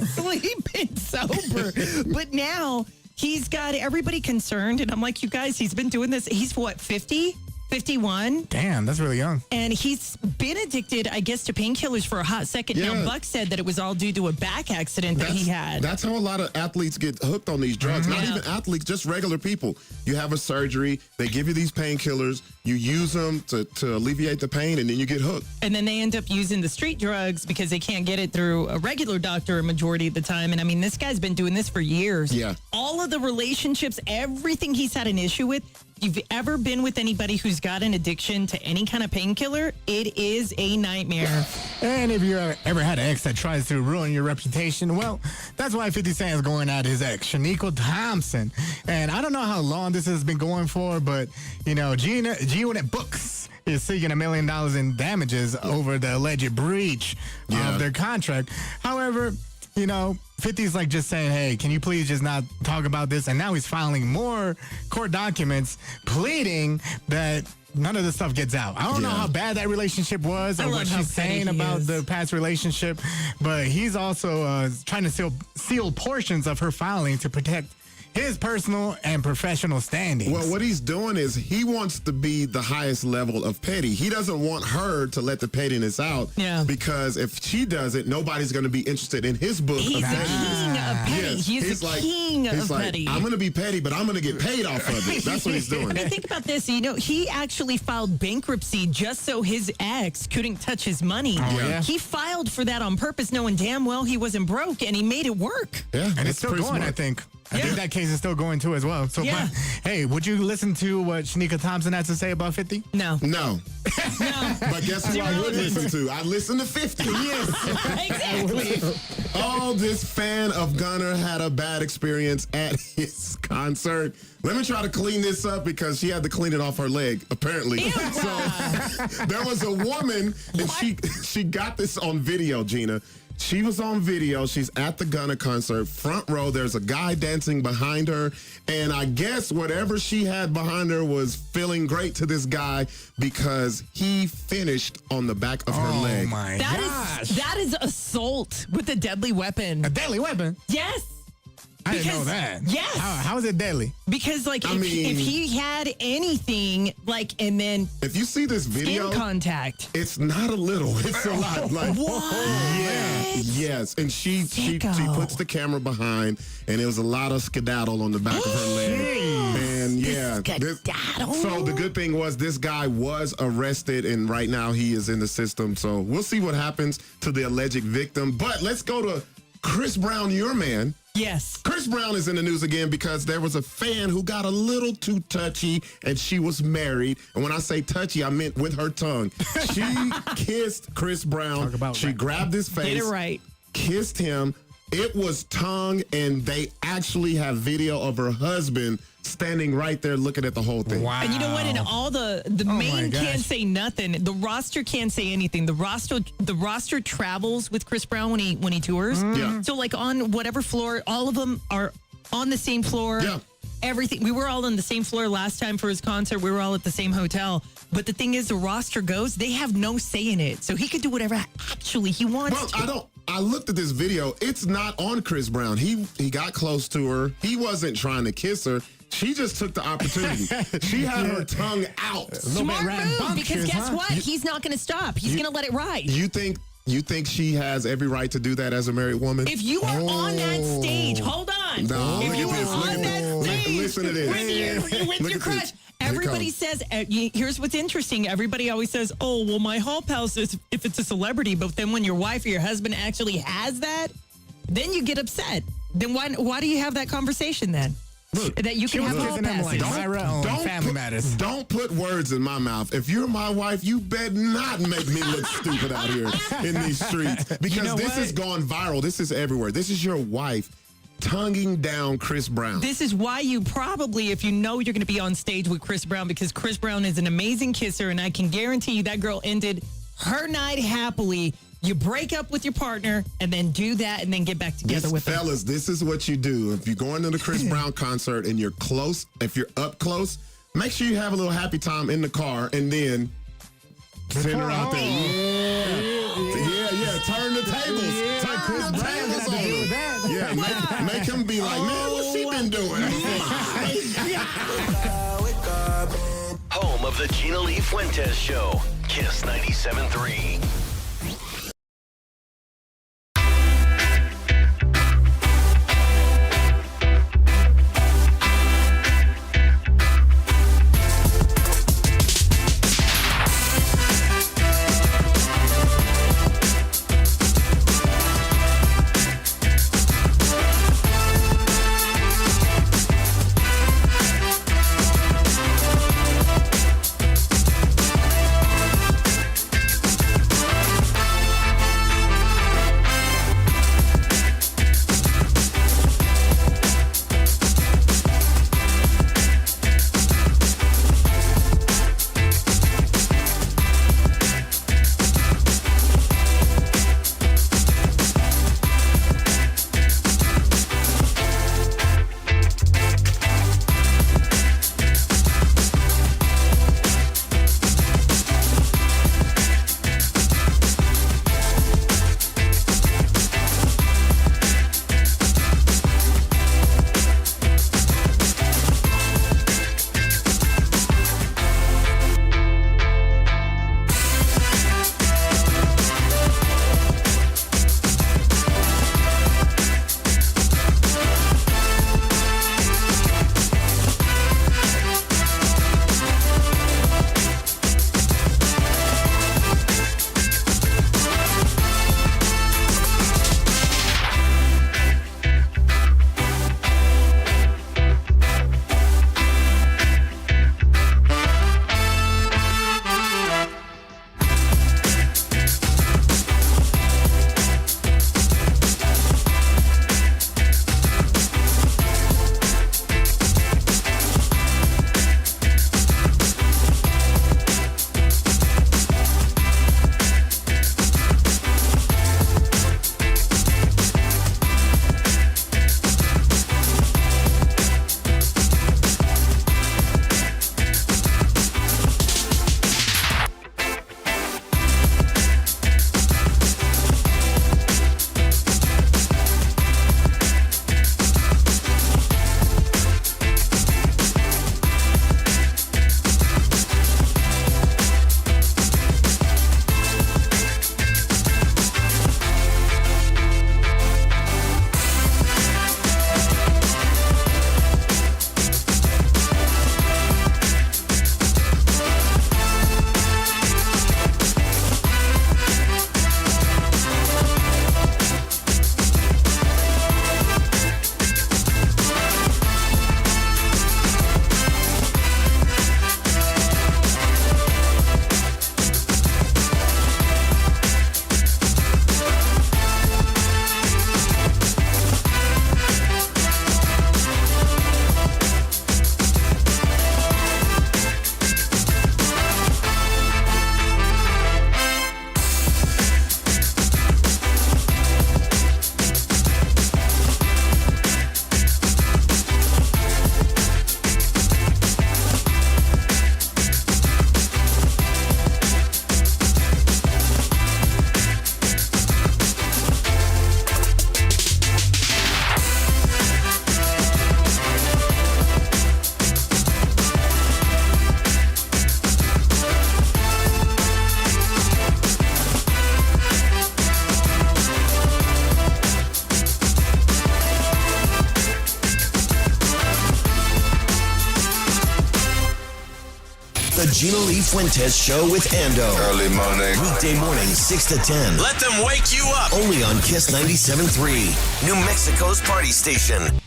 Sleeping sober. But now he's got everybody concerned. And I'm like, you guys, he's been doing this. He's what, 50? 51. Damn, that's really young. And he's been addicted, I guess, to painkillers for a hot second. Yeah. Now, Buck said that it was all due to a back accident that he had. That's how a lot of athletes get hooked on these drugs. Not even athletes, just regular people. You have a surgery, they give you these painkillers, you use them to alleviate the pain, and then you get hooked. And then they end up using the street drugs because they can't get it through a regular doctor a majority of the time. And I mean, this guy's been doing this for years. Yeah. All of the relationships, everything he's had an issue with. If you've ever been with anybody who's got an addiction to any kind of painkiller, it is a nightmare. And if you ever had an ex that tries to ruin your reputation, well, that's why 50 Cent is going at his ex, Shaniqua Thompson. And I don't know how long this has been going for, but, you know, G-Unit Books is seeking $1 million in damages over the alleged breach of their contract. However, you know, 50's like just saying, hey, can you please just not talk about this? And now he's filing more court documents pleading that none of this stuff gets out. I don't know how bad that relationship was or what she's saying about the past relationship, but he's also trying to seal portions of her filing to protect his personal and professional standings. Well, what he's doing is he wants to be the highest level of petty. He doesn't want her to let the pettiness out because if she does it, nobody's going to be interested in his book He's of the pettiness. king of petty. He's the king of petty. I'm going to be petty, but I'm going to get paid off of it. That's what he's doing. I mean, think about this. You know, he actually filed bankruptcy just so his ex couldn't touch his money. He filed for that on purpose, knowing damn well he wasn't broke, and he made it work. Yeah, and it's still going, smart. I think. I think that case is still going too as well. So, but, hey, would you listen to what Shaniqua Thompson had to say about 50? No. But guess who I would listen to? I listen to 50. Exactly. Oh, this fan of Gunner had a bad experience at his concert. Let me try to clean this up because she had to clean it off her leg, apparently. So there was a woman, and she got this on video, Gina. She was on video. She's at the Gunna concert, front row. There's a guy dancing behind her. And I guess whatever she had behind her was feeling great to this guy because he finished on the back of her leg. Oh, my gosh. That is assault with a deadly weapon. A deadly weapon? Yes. I didn't know that. Yes. How is it deadly? Because, like, if he had anything, like, and then if you see this video, skin contact, it's not a little, it's a lot. Like, what? Yes. And she puts the camera behind, and it was a lot of skedaddle on the back of her leg. And so the good thing was this guy was arrested, and right now he is in the system. So we'll see what happens to the alleged victim. But let's go to Chris Brown, your man. Yes. Chris Brown is in the news again because there was a fan who got a little too touchy, and she was married. And when I say touchy, I meant with her tongue. She kissed Chris Brown. She grabbed his face. Get it right. Kissed him. It was tongue, and they actually have video of her husband standing right there looking at the whole thing. Wow. And you know what? And all the main can't say nothing. The roster can't say anything. The roster travels with Chris Brown when he tours. Yeah. So like on whatever floor, all of them are on the same floor. Yeah. Everything. We were all on the same floor last time for his concert. We were all at the same hotel. But the thing is, the roster goes, they have no say in it. So he could do whatever actually he wants to. I looked at this video. It's not on Chris Brown. He got close to her. He wasn't trying to kiss her. She just took the opportunity. She had her tongue out. Smart move, because guess what? He's not going to stop. He's going to let it ride. You think she has every right to do that as a married woman? If you are on that stage, hold on. No, if you are on that stage listen to this. with your crush, everybody says, here's what's interesting. Everybody always says, oh, well, my hall pass is if it's a celebrity. But then when your wife or your husband actually has that, then you get upset. Then why do you have that conversation then? Look, that you can have hall passes. Don't put words in my mouth. If you're my wife, you better not make me look stupid out here in these streets. Because this has gone viral. This is everywhere. This is your wife tonguing down Chris Brown. This is why you probably, if you know you're going to be on stage with Chris Brown, because Chris Brown is an amazing kisser, and I can guarantee you that girl ended her night happily. You break up with your partner and then do that and then get back together with them. Fellas, this is what you do. If you're going to the Chris Brown concert and you're close, if you're up close, make sure you have a little happy time in the car and then send her out there. Yeah. Turn the tables. Turn the tables on him. Yeah, make him be like, man, what's she been doing? home of the Gina Lee Fuentes Show. Kiss 97.3. The Gina Lee Fuentes Show with Ando. Early morning. Weekday mornings, 6 to 10. Let them wake you up. Only on Kiss 97.3, New Mexico's party station.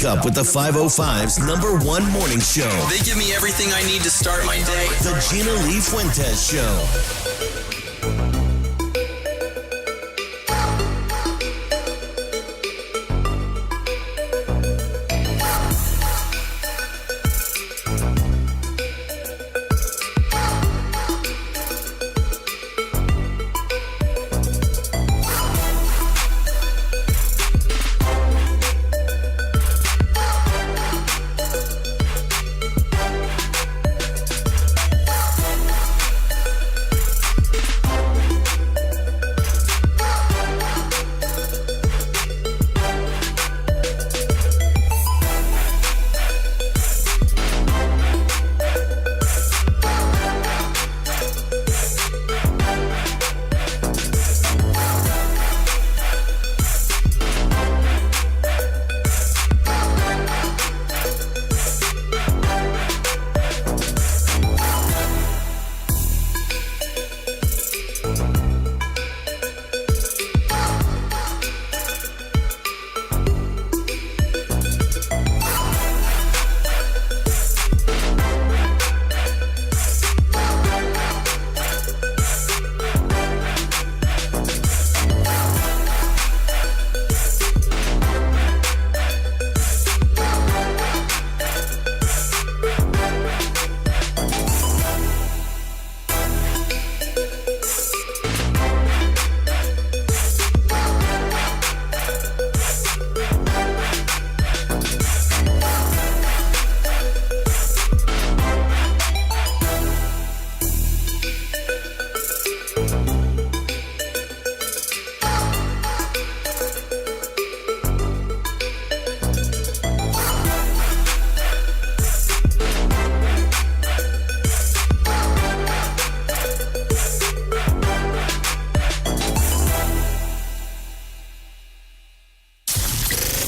up with the 505's #1 morning show. They give me everything I need to start my day. The Gina Lee Fuentes Show.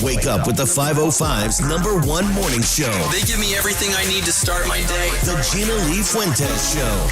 Wake up with the 505's #1 morning show. They give me everything I need to start my day. The Gina Lee Fuentes Show.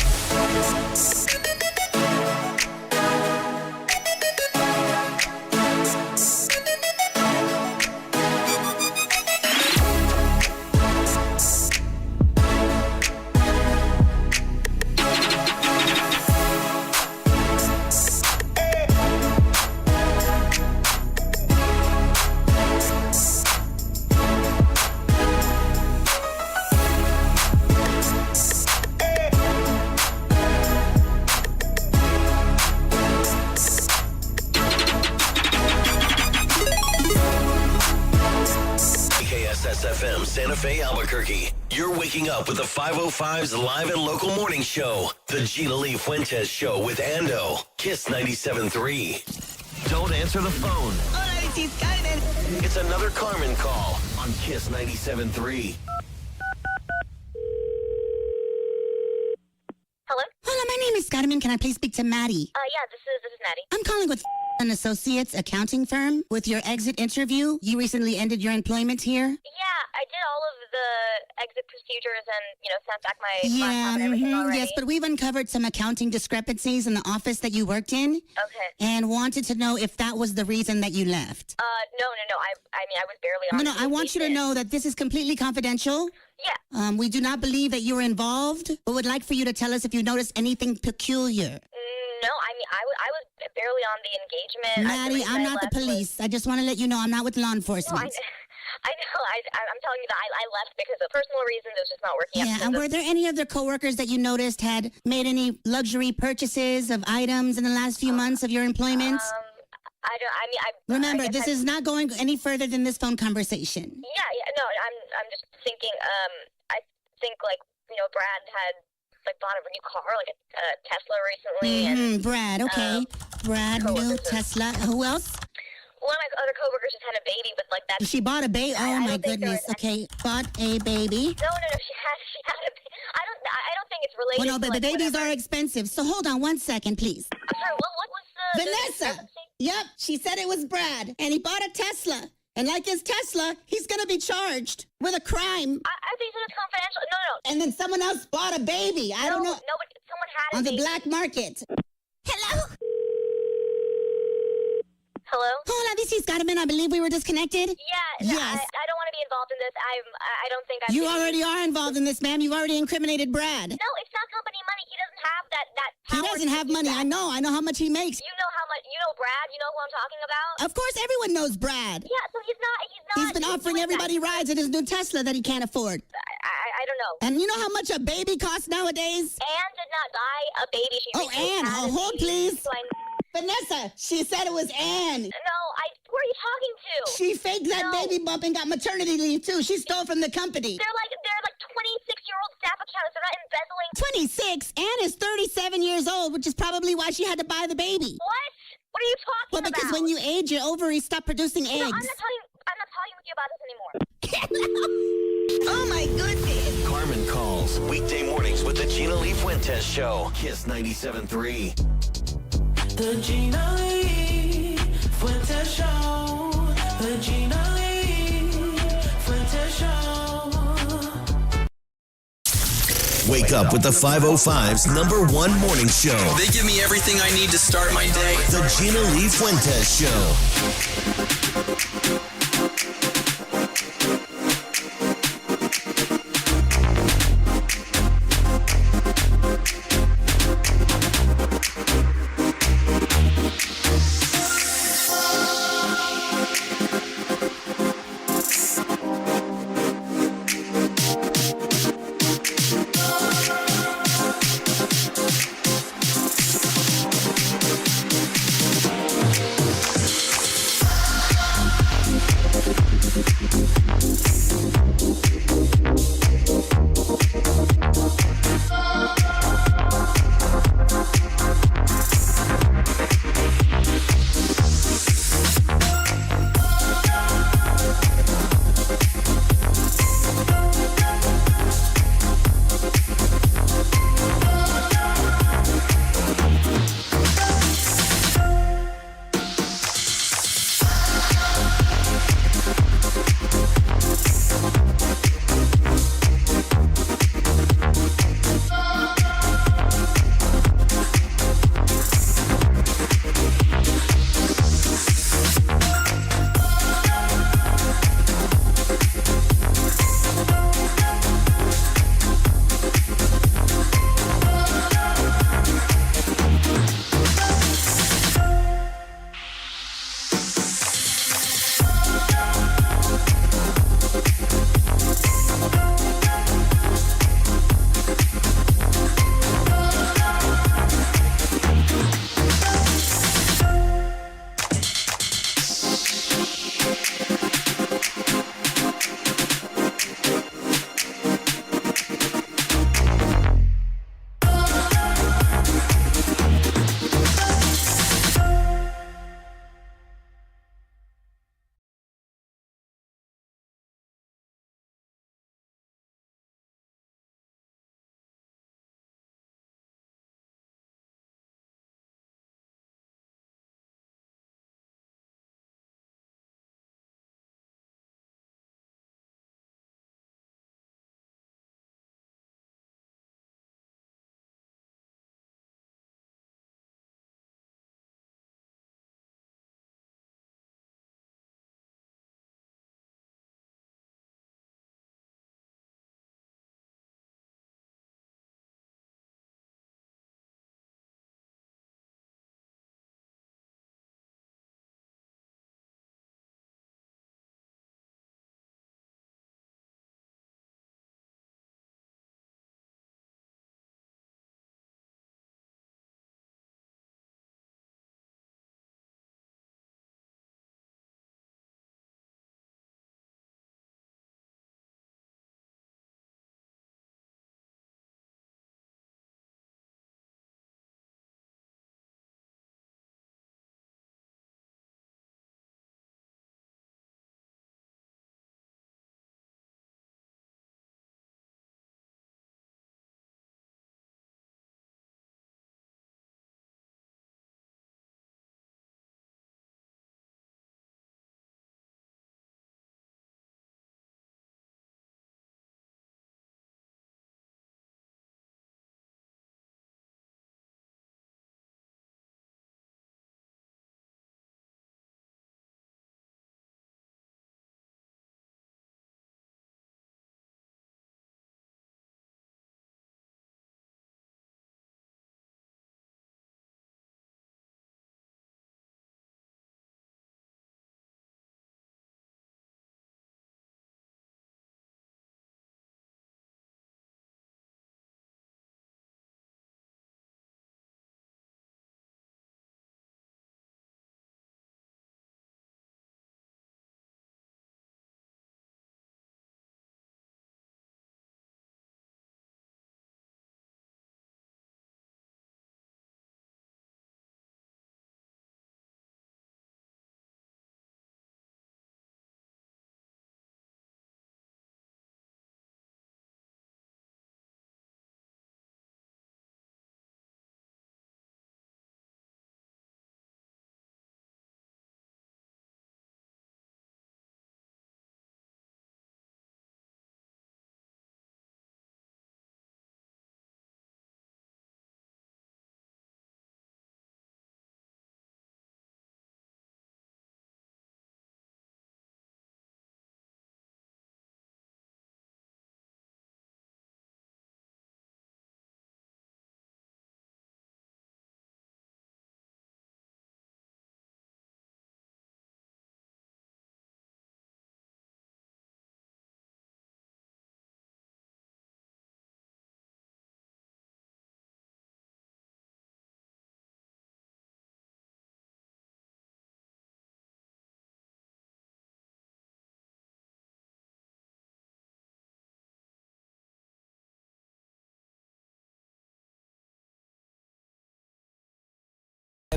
FM Santa Fe, Albuquerque. You're waking up with the 505's live and local morning show. The Gina Lee Fuentes Show with Ando. Kiss 97.3. Don't answer the phone. Hola, this is Carmen. It's another Carmen call on Kiss 97.3. Hello? Hola, my name is Carmen. Can I please speak to Maddie? Yeah, this is Maddie. I'm calling with an associates accounting firm. With your exit interview, you recently ended your employment here. Yeah, I did all of the exit procedures and, sent back my laptop and everything already. Yes, but we've uncovered some accounting discrepancies in the office that you worked in. Okay. And wanted to know if that was the reason that you left. No. I was barely on. No, I want you to know that this is completely confidential. Yeah. We do not believe that you were involved, but would like for you to tell us if you noticed anything peculiar. No, I was barely on the engagement. Maddie, I'm not the police. I just want to let you know I'm not with law enforcement. No, I know. I'm telling you that I left because of personal reasons. It was just not working out. Yeah, and were there any other coworkers that you noticed had made any luxury purchases of items in the last few months of your employment? Remember, this is not going any further than this phone conversation. Yeah. No, I'm just thinking. I think Brad had bought a new car, like a Tesla recently. And, Brad, okay. Brad, new Tesla. Who else? One of my other coworkers just had a baby, but that. She bought a baby. Oh my goodness. Okay, bought a baby. No. She had a. I don't think it's related. Well, no, but the babies are expensive. So hold on 1 second, please. I'm sorry. What was the Vanessa? Yep, she said it was Brad, and he bought a Tesla. And like his Tesla, he's going to be charged with a crime. I think it's confidential. No. And then someone else bought a baby. I don't know. No, but someone had on a baby. the black market. Hello? Hello? Hola, this is Carmen. I believe we were disconnected. Yeah. Yes. I don't want to be be involved in this. I don't think I. You already are involved in this, ma'am. You've already incriminated Brad. No, it's not company money. He doesn't have that He doesn't have money. I know how much he makes. You know how much. You know Brad. You know who I'm talking about. Of course, everyone knows Brad. Yeah, so he's not. He's been offering everybody rides in his new Tesla that he can't afford. I don't know. And you know how much a baby costs nowadays? Anne did not buy a baby. She Anne, hold please. So Vanessa, she said it was Anne. No, who are you talking to? She faked that baby bump and got maternity leave too. She stole from the company. They're like 26-year-old staff accountants. They're not embezzling. 26? Anne is 37 years old, which is probably why she had to buy the baby. What? What are you talking about? Well, because when you age, your ovaries stop producing eggs. No, I'm not talking with you about this anymore. Oh my goodness. Carmen calls. Weekday mornings with the Gina Lee Fuentes Show. Kiss 97.3. The Gina Lee Fuentes Show. The Gina Lee Fuentes Show. Wake up with the 505's #1 morning show. They give me everything I need to start my day. The Gina Lee Fuentes Show.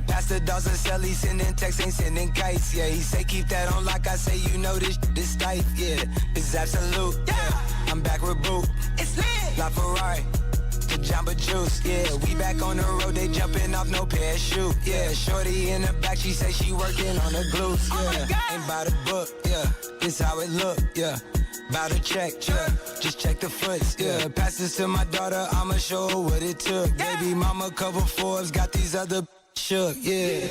Pass the dolls and sell, he sending texts, ain't sending kites, yeah. He say keep that on like I say, you know this tight, yeah. It's absolute, yeah. I'm back with Boot. It's lit. La Ferrari, the Jamba Juice, yeah. We back on the road, they jumping off no parachute, yeah. Shorty in the back, she say she working on the glutes, yeah. Ain't by the book, yeah. This how it look, yeah. About to check, yeah. Just check the foots, yeah. Pass this to my daughter, I'ma show her what it took. Baby mama cover Forbes, got these other shook, yeah.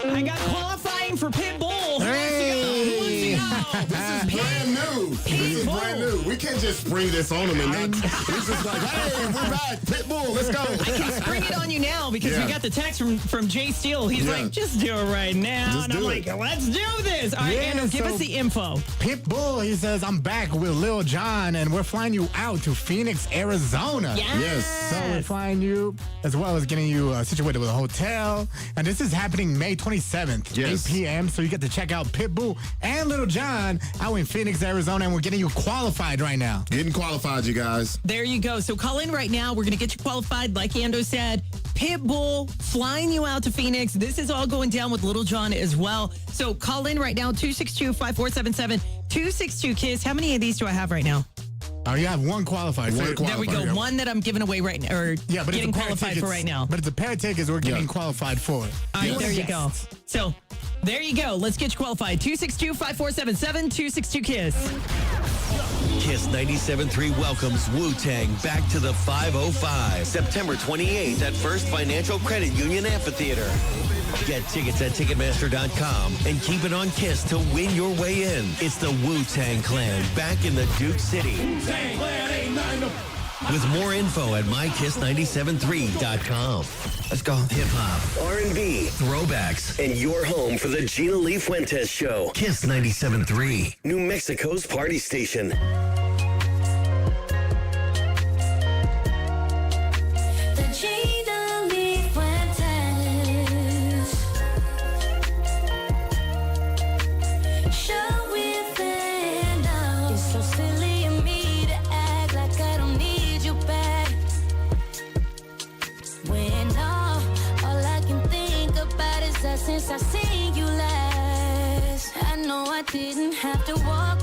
I got qualifying for Pitbull. Hey. This is brand new. This is brand new. We can't just spring this on them and not. It's just like, hey, we're back. Pitbull, let's go. I can spring it on you now because we got the text from Jay Steele. He's like, just do it right now. Just and I'm like, let's do this. All right, Ando, give us the info. Pitbull, he says, I'm back with Lil Jon, and we're flying you out to Phoenix, Arizona. Yes. So we're flying you, as well as getting you situated with a hotel. And this is happening May 27th, 8 p.m. So you get to check out Pitbull and Lil Jon out in Phoenix, Arizona, and we're getting you qualified right now. Getting qualified, you guys. There you go. So call in right now. We're going to get you qualified. Like Ando said, Pitbull flying you out to Phoenix. This is all going down with Lil Jon as well. So call in right now, 262-5477, 262-KISS. How many of these do I have right now? Oh, you have one qualified. There we go. One that I'm giving away right now, or but getting it's a pair of qualified for right now. But it's a pair of tickets we're getting qualified for. All right, there you go. So there you go. Let's get you qualified. 262-5477, 262-KISS. Kiss 97.3 welcomes Wu-Tang back to the 505, September 28th at First Financial Credit Union Amphitheater. Get tickets at Ticketmaster.com and keep it on Kiss to win your way in. It's the Wu-Tang Clan back in the Duke City. Wu-Tang Clan ain't nothing to... With more info at mykiss973.com. Let's go. Hip-hop, R&B, throwbacks, and your home for the Gina Lee Fuentes Show. Kiss 97.3, New Mexico's party station. The Gina Lee Fuentes show with Fernando. It's so silly of me to act like I don't need you back. When all I can think about is that since I seen you last, I know I didn't have to walk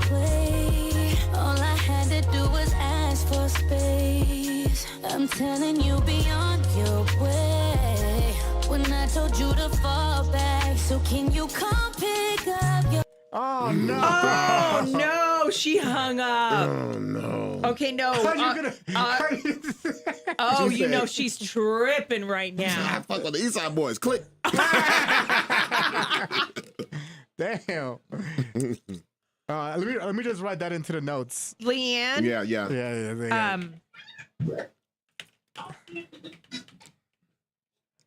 away. All I had to do was ask for space. I'm telling you, be on your way. When I told you to fall back, so can you come pick up your... Oh, no. Oh, no. She hung up. Oh, no. Okay, no. Oh, you know she's tripping right now. I fuck with the Eastside Boys. Click. Damn. Let me just write that into the notes. Leanne? Yeah.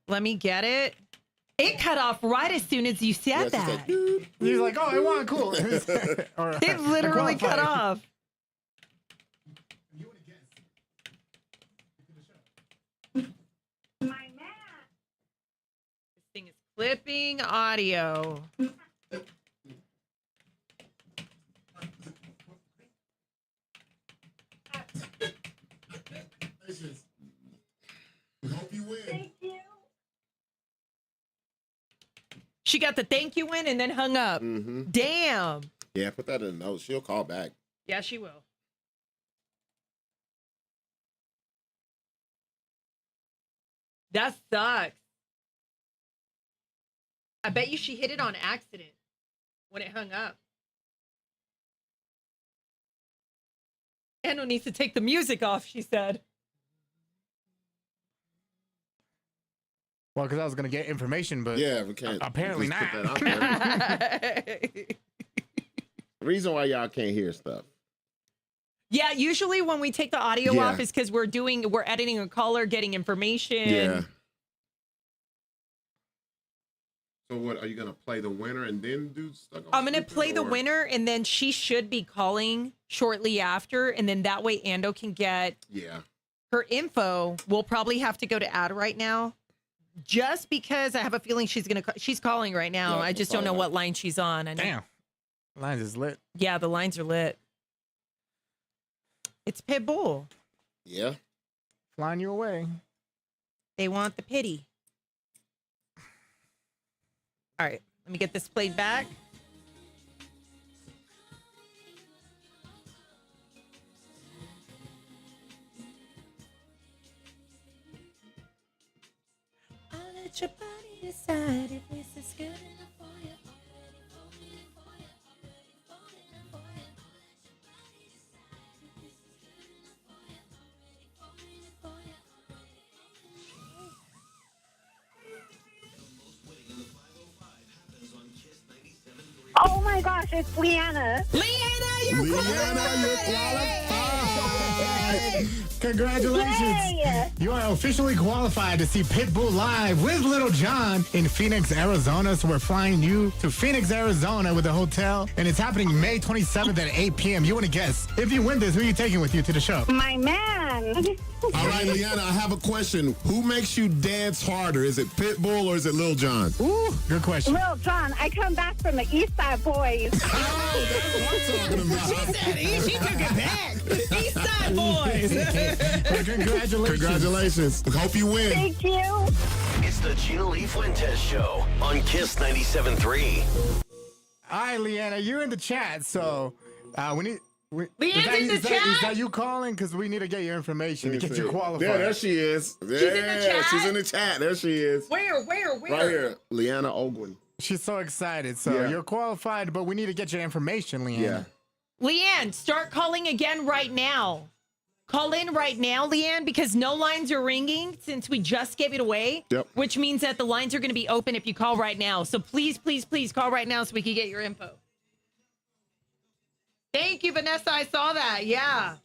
Let me get it. It cut off right as soon as you said that. He's like, oh, I want cool. It literally cut off. This thing is clipping audio. Hope you win. Thank you. She got the thank you in and then hung up. Mm-hmm. Damn. Yeah, put that in the notes. She'll call back. Yeah, she will. That sucks. I bet you she hit it on accident when it hung up. Anno needs to take the music off, she said. Well, because I was going to get information, but we can't. Apparently just not. put that out there. The reason why y'all can't hear stuff. Yeah, usually when we take the audio off is because we're editing a caller, getting information. Yeah. So what, are you going to play the winner and then do stuff? I'm going to play the winner, and then she should be calling shortly after, and then that way Ando can get her info. We'll probably have to go to ad right now, just because I have a feeling she's calling right now. I just don't know what line she's on. Damn. Lines is lit. Yeah, the lines are lit. It's Pitbull. Yeah. Flying you away. They want the pity. All right, let me get this played back. I'll let your body decide if this is good enough for you. Oh my gosh, it's Leanna. Leanna, you're qualified. Congratulations. Yay. You are officially qualified to see Pitbull live with Little John in Phoenix, Arizona. So we're flying you to Phoenix, Arizona with a hotel. And it's happening May 27th at 8 p.m. You want to guess, if you win this, who are you taking with you to the show? My man. All right, Leanna, I have a question. Who makes you dance harder? Is it Pitbull or is it Lil Jon? Ooh, good question. Lil Jon, I come back from the East Side Boys. Oh, that's what I'm talking about. She said she took it back. East Side Boys. Well, congratulations. Congratulations. Hope you win. Thank you. It's the Gina Lee Fuentes Show on Kiss 97.3. All right, Leanna, you're in the chat, so we need... Leanne's in the chat? Is that you calling? Because we need to get your information to get you qualified. Yeah, there she is. Yeah, She's in the chat? she's in the chat. There she is. Where? Right here. Leanna Ogwin. She's so excited. So Yeah. you're qualified, but we need to get your information, Leanna. Yeah. Leanne, start calling again right now. Call in right now, Leanne, because no lines are ringing since we just gave it away. Yep. Which means that the lines are going to be open if you call right now. So please, please, please call right now so we can get your info. Thank you, Vanessa. I saw that. Yeah.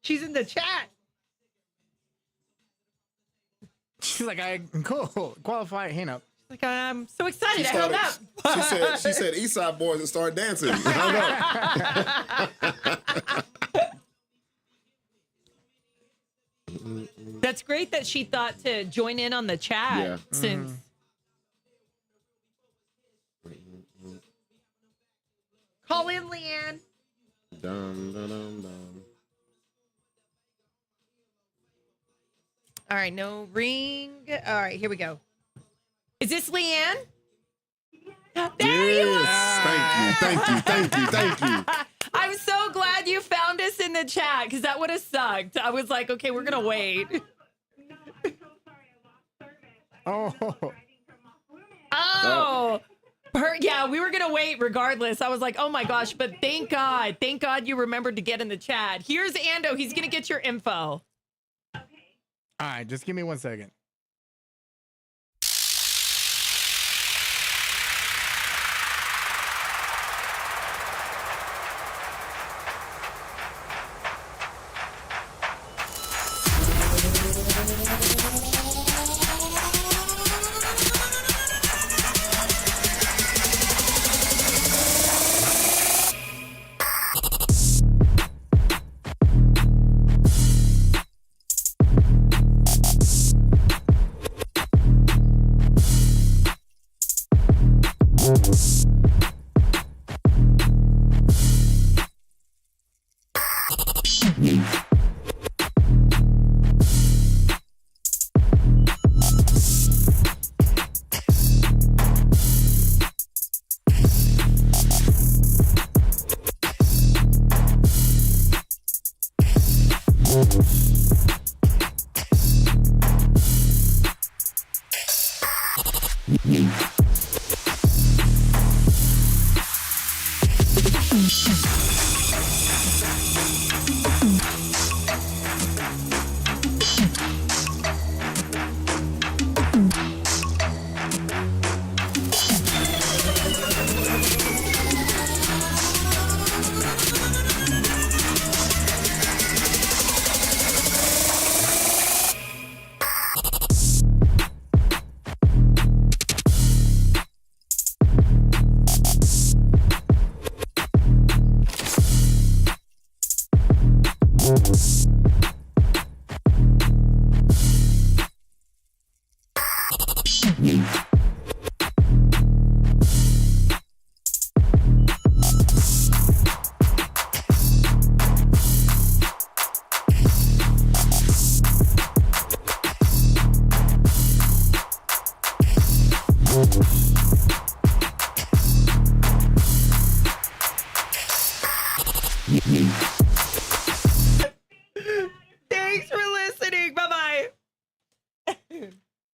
She's in the chat. She's like, cool, qualified, hang up. Like, I'm so excited. I hung up. She said East Side Boys and started dancing. Hung up. That's great that she thought to join in on the chat Yeah. since. Call in, Leanne. Dum, dum, dum, dum. All right, no ring. All right, here we go. Is this Leanne? There you are. Thank you. I'm so glad you found us in the chat because that would have sucked. I was like, okay, we're going to wait. Oh. Yeah, we were going to wait regardless. I was like, oh my gosh, but thank God you remembered to get in the chat. Here's Ando. He's going to get your info. All right, just give me 1 second.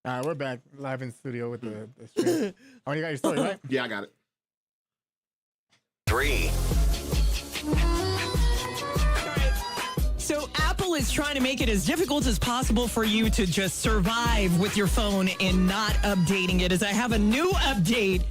All right, we're back live in studio with the stream. Oh, you got your story, right? Yeah, I got it. 3. So Apple is trying to make it as difficult as possible for you to just survive with your phone and not updating it. As I have a new update.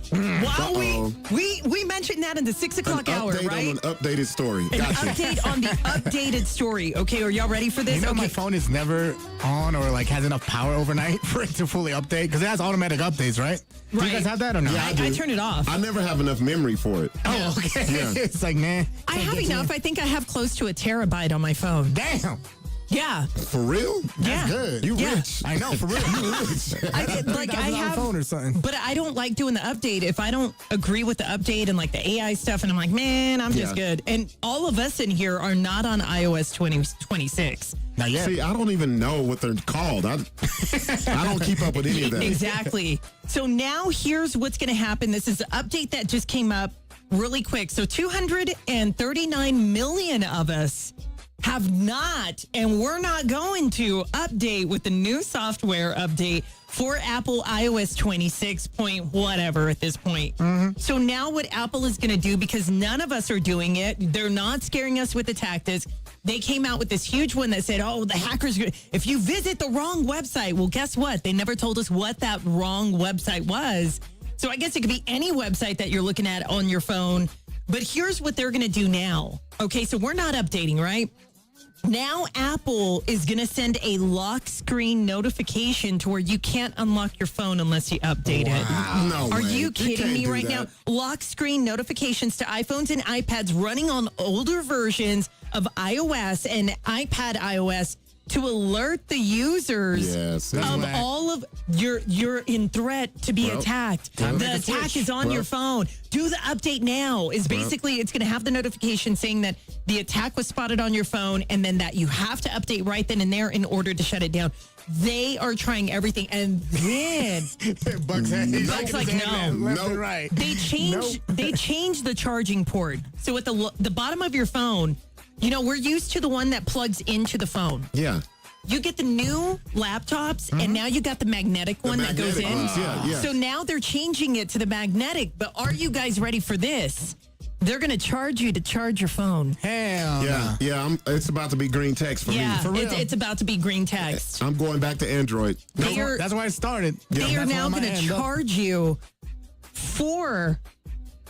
Wow, we mentioned that in the 6 o'clock hour, Update right? on an updated story. An Gotcha. update on the updated story. Okay, are y'all ready for this? You know, Okay. my phone is never on or like has enough power overnight for it to fully update because it has automatic updates, right? Do you guys have that or not? Yeah, I turn it off. I never have enough memory for it. Oh, okay. Yeah. It's like, nah. I have enough. I think I have close to a terabyte on my phone. Damn. Yeah. For real? Yeah. Good. You Yeah. rich. I know, for real. You rich. I have phone or something. But I don't like doing the update if I don't agree with the update and like the AI stuff. And I'm like, man, I'm just good. And all of us in here are not on iOS 26. Not yet. See, I don't even know what they're called. I don't keep up with any of that. Exactly. So now here's what's going to happen. This is an update that just came up really quick. So 239 million of us have not, and we're not going to update with the new software update for Apple iOS 26 point whatever at this point. So now what Apple is going to do, because none of us are doing it, they're not scaring us with the tactics. They came out with this huge one that said, oh, the hackers, if you visit the wrong website, well, guess what? They never told us what that wrong website was. So I guess it could be any website that you're looking at on your phone. But here's what they're going to do now. Okay, so we're not updating, right? Now Apple is going to send a lock screen notification to where you can't unlock your phone unless you update it. No Are way. you kidding can't me do right that. now? Lock screen notifications to iPhones and iPads running on older versions of iOS and iPad iOS to alert the users Yes. of whack. all of you're in threat to be attacked. Time to The make a attack switch. is on your phone. Do the update now. Is basically it's going to have the notification saying that the attack was spotted on your phone and then that you have to update right then and there in order to shut it down. They are trying everything, and then Buck's Buck's like, no. Left and right. they changed the charging port. So at the bottom of your phone, you know, we're used to the one that plugs into the phone. Yeah. You get the new laptops, and now you got the magnetic one that goes in. magnetic ones, yeah. So now they're changing it to the magnetic. But are you guys ready for this? They're going to charge you to charge your phone. Hell Yeah. no. Yeah. It's about to be green text for Yeah, me. For real. it's about to be green text. I'm going back to Android. That's why it started. They are now going to charge you for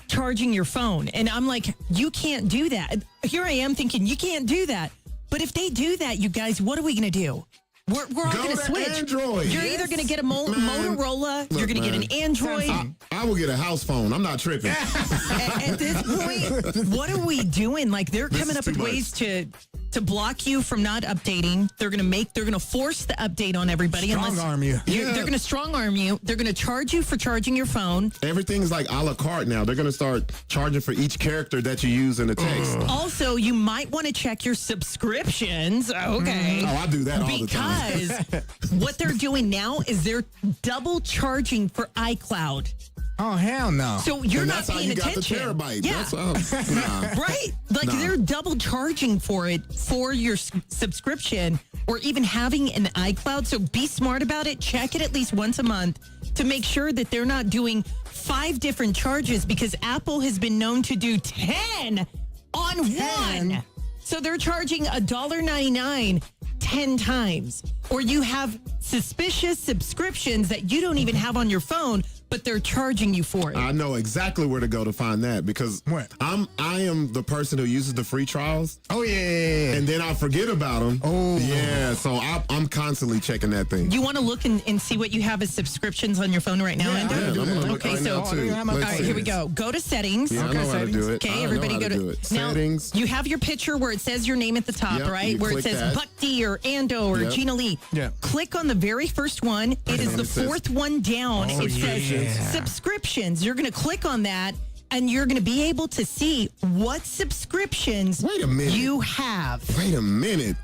charging your phone. And I'm like, you can't do that. Here I am thinking, you can't do that. But if they do that, you guys, what are we going to do? We're all Go going to to switch. Android. You're either going to get a Motorola, you're going to get an Android. I will get a house phone. I'm not tripping. At this point, what are we doing? Like they're coming is up too with much. ways to block you from not updating. They're gonna force the update on everybody. Strong arm you. Yeah. They're gonna strong arm you. They're gonna charge you for charging your phone. Everything's like a la carte now. They're going to start charging for each character that you use in the text. Also, you might want to check your subscriptions. Okay. Oh, I do that all the time. Because what they're doing now is they're double charging for iCloud. Oh, hell no. So you're And not that's how paying you got the attention. terabyte. Yeah. That's nah. Right? Like Nah. they're double charging for it for your subscription or even having an iCloud. So be smart about it. Check it at least once a month to make sure that they're not doing 5 different charges because Apple has been known to do 10 on one. So they're charging $1.99 10 times. Or you have suspicious subscriptions that you don't even have on your phone, but they're charging you for it. I know exactly where to go to find that because I am the person who uses the free trials. Oh, yeah. And then I forget about them. Oh. Yeah, so I'm constantly checking that thing. You want to look and see what you have as subscriptions on your phone right now, Endo? Yeah, I'm gonna look Okay, right so now, too. all Let's right, see. here we go. Go to settings. Yeah, I know how to do it. I Okay, know everybody how go to to do it. Now, Settings. you have your picture where it says your name at the top, Yep, right? you Where it click says that. Buck D or Ando or Yep. Gina Lee. Yeah. Click on the very first one. It is then the it says- fourth one down. Oh, It says yeah. subscriptions. You're going to click on that. And you're going to be able to see what subscriptions Wait a minute. you have. Wait a minute.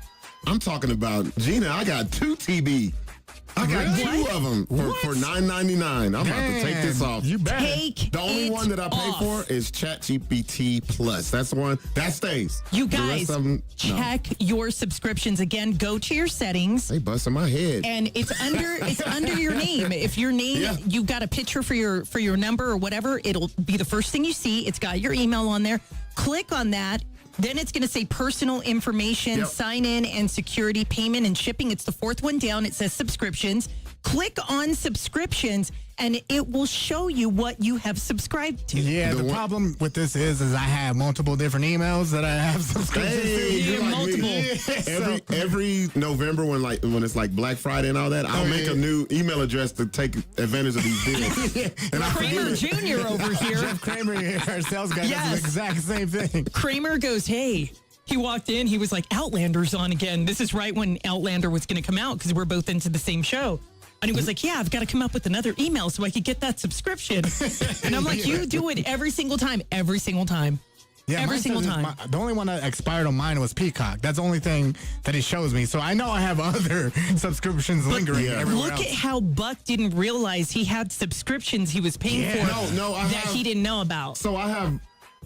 I'm talking about Gina. I got 2 TB. I got 2 of them for $9.99. I'm about to take this off. You better. The only one that I pay for is ChatGPT Plus. That's the one that stays. You The rest guys, of 'em, no. check your subscriptions again. Go to your settings. They busting my head. And it's under your name. If your name, you've got a picture for your number or whatever, it'll be the first thing you see. It's got your email on there. Click on that. Then it's going to say personal information, sign in, and security, payment, and shipping. It's the 4th one down. It says subscriptions. Click on subscriptions, and it will show you what you have subscribed to. Yeah, the problem with this is I have multiple different emails that I have subscriptions to. You're like me. Every November when it's like Black Friday and all that, I'll make a new email address to take advantage of these deals. And I Kramer Jr. over here. Jeff Kramer, our sales guy, does the exact same thing. Kramer goes, hey. He walked in. He was like, Outlander's on again. This is right when Outlander was going to come out because we're both into the same show. And he was like, yeah, I've got to come up with another email so I could get that subscription. And I'm like, you do it every single time. Every single time. Yeah, every single time. The only one that expired on mine was Peacock. That's the only thing that it shows me. So I know I have other subscriptions lingering everywhere Look else. at how Buck didn't realize he had subscriptions he was paying for that he didn't know about. So I have,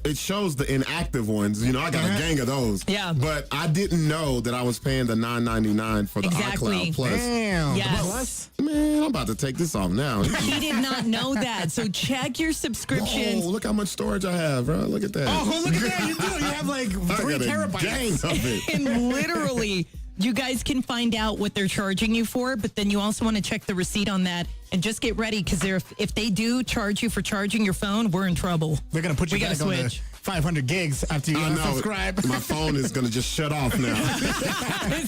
it shows the inactive ones. You know, I got a gang of those. Yeah. But I didn't know that I was paying the $9.99 for the iCloud Plus. Damn. Yes. Man, I'm about to take this off now. He did not know that. So check your subscriptions. Oh, look how much storage I have, bro. Look at that. Oh, look at that. You do. You have like 3 terabytes. Gang of it. And literally, you guys can find out what they're charging you for, but then you also want to check the receipt on that and just get ready because if they do charge you for charging your phone, we're in trouble. They're going to put you back on the 500 gigs after you unsubscribe. My phone is going to just shut off now.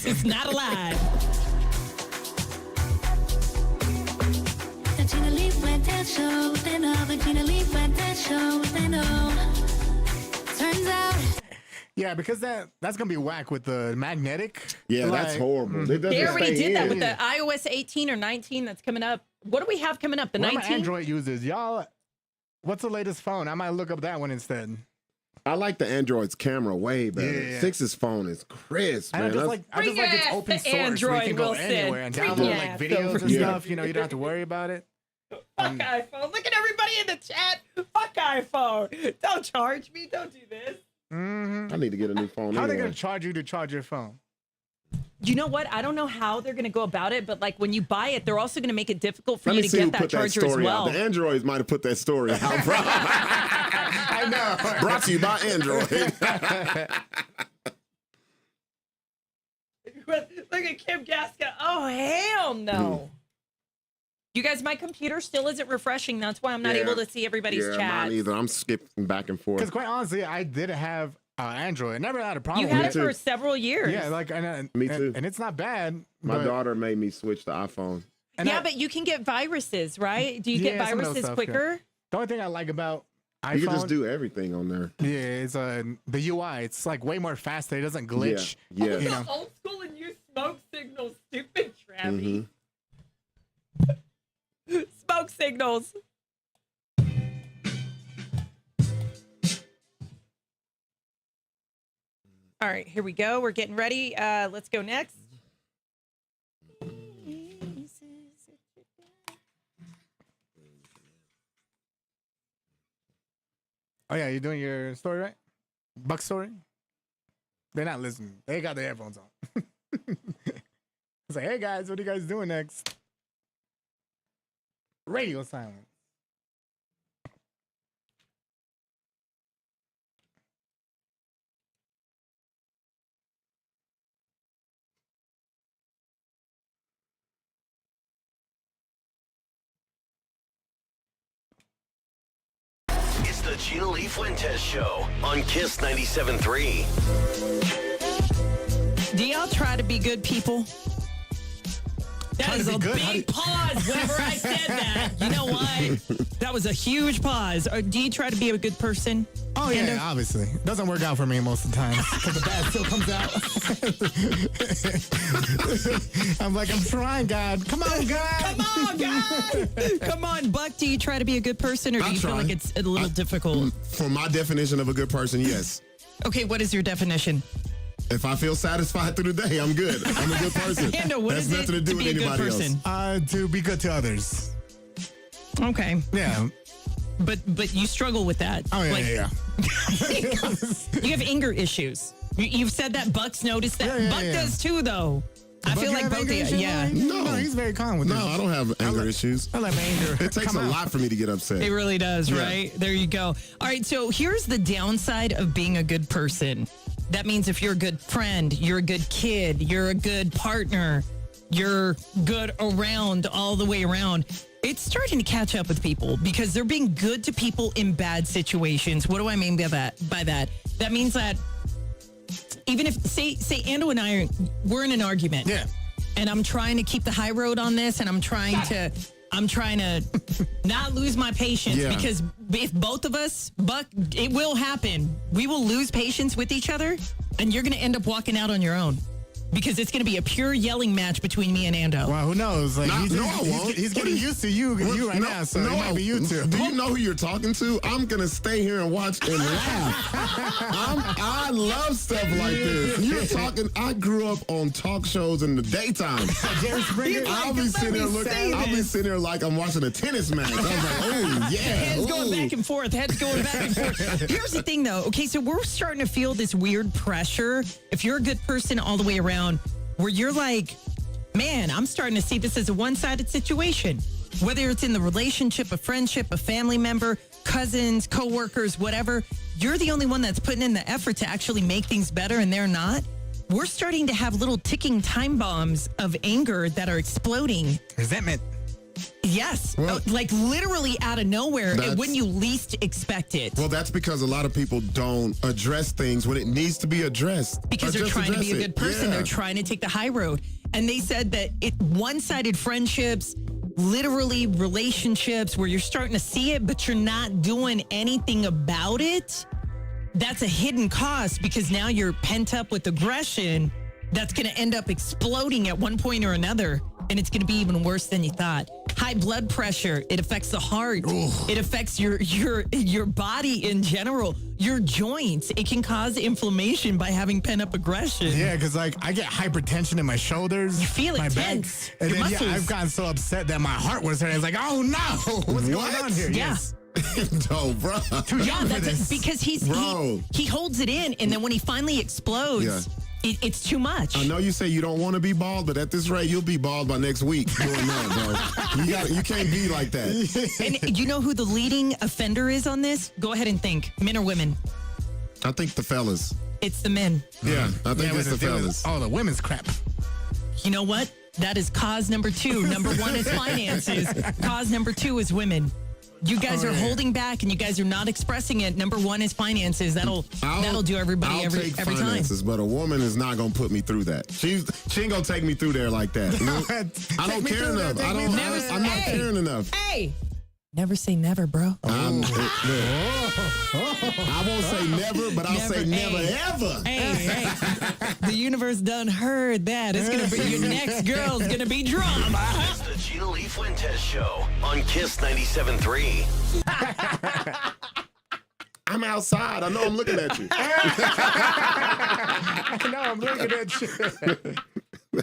It's not alive. Turns out. Yeah, because that's going to be whack with the magnetic. Yeah, that's horrible. They already did that with the iOS 18 or 19 that's coming up. What do we have coming up? The What are 19? my Android users? Y'all, what's the latest phone? I might look up that one instead. I like the Android's camera way better. Yeah. 6's phone is crisp, I man. just like it's open source. Android, so you can go Wilson. anywhere and Bring download your like ass videos over and here. stuff. You know, you don't have to worry about it. Fuck iPhone. Look at everybody in the chat. Fuck iPhone. Don't charge me. Don't do this. I need to get a new phone. How are they anyway. going to charge you to charge your phone? You know what? I don't know how they're going to go about it, but like when you buy it, they're also going to make it difficult for Let you me to see who get that put that charger as story well. out. The Androids might have put that story out, bro. I know. Brought to you by Android. Look at Kim Gaska. Oh, hell no. You guys, my computer still isn't refreshing. That's why I'm not able to see everybody's yeah, chat. mine either. I'm skipping back and forth. Because quite honestly, I did have Android. I never had a problem You had with it for several years. Yeah, like Me too. And it's not bad. My but- daughter made me switch to iPhone. Yeah, but you can get viruses, right? Do you get Yeah, some of those viruses stuff, quicker? yeah. The only thing I like about iPhone, You can just do everything on there. yeah, it's the UI. It's like way more faster. It doesn't glitch. Yeah. You know. Old school and use smoke signals, stupid Travi. Smoke signals. All right, here we go. We're getting ready. Let's go next. Oh yeah, you doing your story right? Buck story? They're not listening. They got their headphones on. It's like, hey guys, what are you guys doing next? Radio silence. It's the GLF Fuentes Show on Kiss 97.3. Do y'all try to be good people? That is a big pause whenever I said that. You know what? That was a huge pause. Do you try to be a good person? Oh yeah, obviously. Doesn't work out for me most of the time because the bad still comes out. I'm like, I'm trying, God. Come on, God. Come on, God. Come on, Buck. Do you try to be a good person, or do you feel like it's a little difficult? For my definition of a good person, yes. Okay, what is your definition? If I feel satisfied through the day, I'm good. I'm a good person. Ando, what That's is it nothing to do to with be a good anybody else. person? To be good to others. Okay. Yeah. But you struggle with that. Oh, yeah, Like, yeah. You have anger issues. You've said that. Buck's noticed that. Yeah, Buck yeah. does too, though. I feel like both of you. Yeah. No, he's very calm with No, this. I don't have anger issues. I let my anger It takes come a out. lot for me to get upset. It really does, Yeah. right? There you go. All right, so here's the downside of being a good person. That means if you're a good friend, you're a good kid, you're a good partner, you're good around all the way around. It's starting to catch up with people because they're being good to people in bad situations. What do I mean by that? That means that even if say Ando and I we're in an argument. Yeah. And I'm trying to keep the high road on this, and I'm trying to not lose my patience Yeah. because if both of us, Buck, it will happen. We will lose patience with each other, and you're going to end up walking out on your own because it's going to be a pure yelling match between me and Ando. Well, who knows? Like, No, he's, no, I won't. he's getting used to you right now, so it might be you too. Do you know who you're talking to? I'm gonna stay here and watch and laugh. I love stuff like this. You're talking. I grew up on talk shows in the daytime. Jerry Springer. I'll be sitting there looking. I'll be sitting there like I'm watching a tennis match. I was like, oh yeah, Heads going ooh. back and forth. Heads going back and forth. Here's the thing, though. Okay, so we're starting to feel this weird pressure. If you're a good person all the way around, where you're like, man, I'm starting to see this as a one-sided situation. Whether it's in the relationship, a friendship, a family member, cousins, coworkers, whatever, you're the only one that's putting in the effort to actually make things better, and they're not. We're starting to have little ticking time bombs of anger that are exploding. Resentment. Yes, Well, like literally out of nowhere, and when you least expect it. Well, that's because a lot of people don't address things when it needs to be addressed. Because they're Just trying to be a address good it. person. Yeah. They're trying to take the high road. And they said that one-sided friendships, literally relationships where you're starting to see it, but you're not doing anything about it. That's a hidden cost because now you're pent up with aggression that's going to end up exploding at one point or another. And it's going to be even worse than you thought. High blood pressure. It affects the heart. It affects your body in general, your joints. It can cause inflammation by having pent up aggression. Yeah, because like I get hypertension in my shoulders. You feel it my tense. back. And Your then muscles. I've gotten so upset that my heart was hurting. It's like, oh no, what's going on here? Yeah. Yes. No, bro. Too young Yeah, for that's this. it, because Bro. he holds it in, and then when he finally explodes, Yeah. it's too much. I know you say you don't want to be bald, but at this rate, you'll be bald by next week doing that, bro. You can't be like that. And you know who the leading offender is on this? Go ahead and think. Men or women? I think the fellas. It's the men. Yeah, I think it's the fellas. Oh, the women's crap. You know what? That is cause number 2. Number 1 is finances. Cause number 2 is women. You guys are holding back and you guys are not expressing it. Number 1 is finances. That'll do everybody I'll every take time. finances, but a woman is not gonna put me through that. She ain't gonna take me through there like that. You know? I don't care enough. I'm not caring enough. Hey, never say never, bro. I won't say never, but I'll say never ever. Hey, the universe done heard that. It's gonna be your next girl's gonna be drama. It's the GLF Fuentes Show on Kiss 97.3. I'm outside. I know I'm looking at you. I know, I'm looking at you.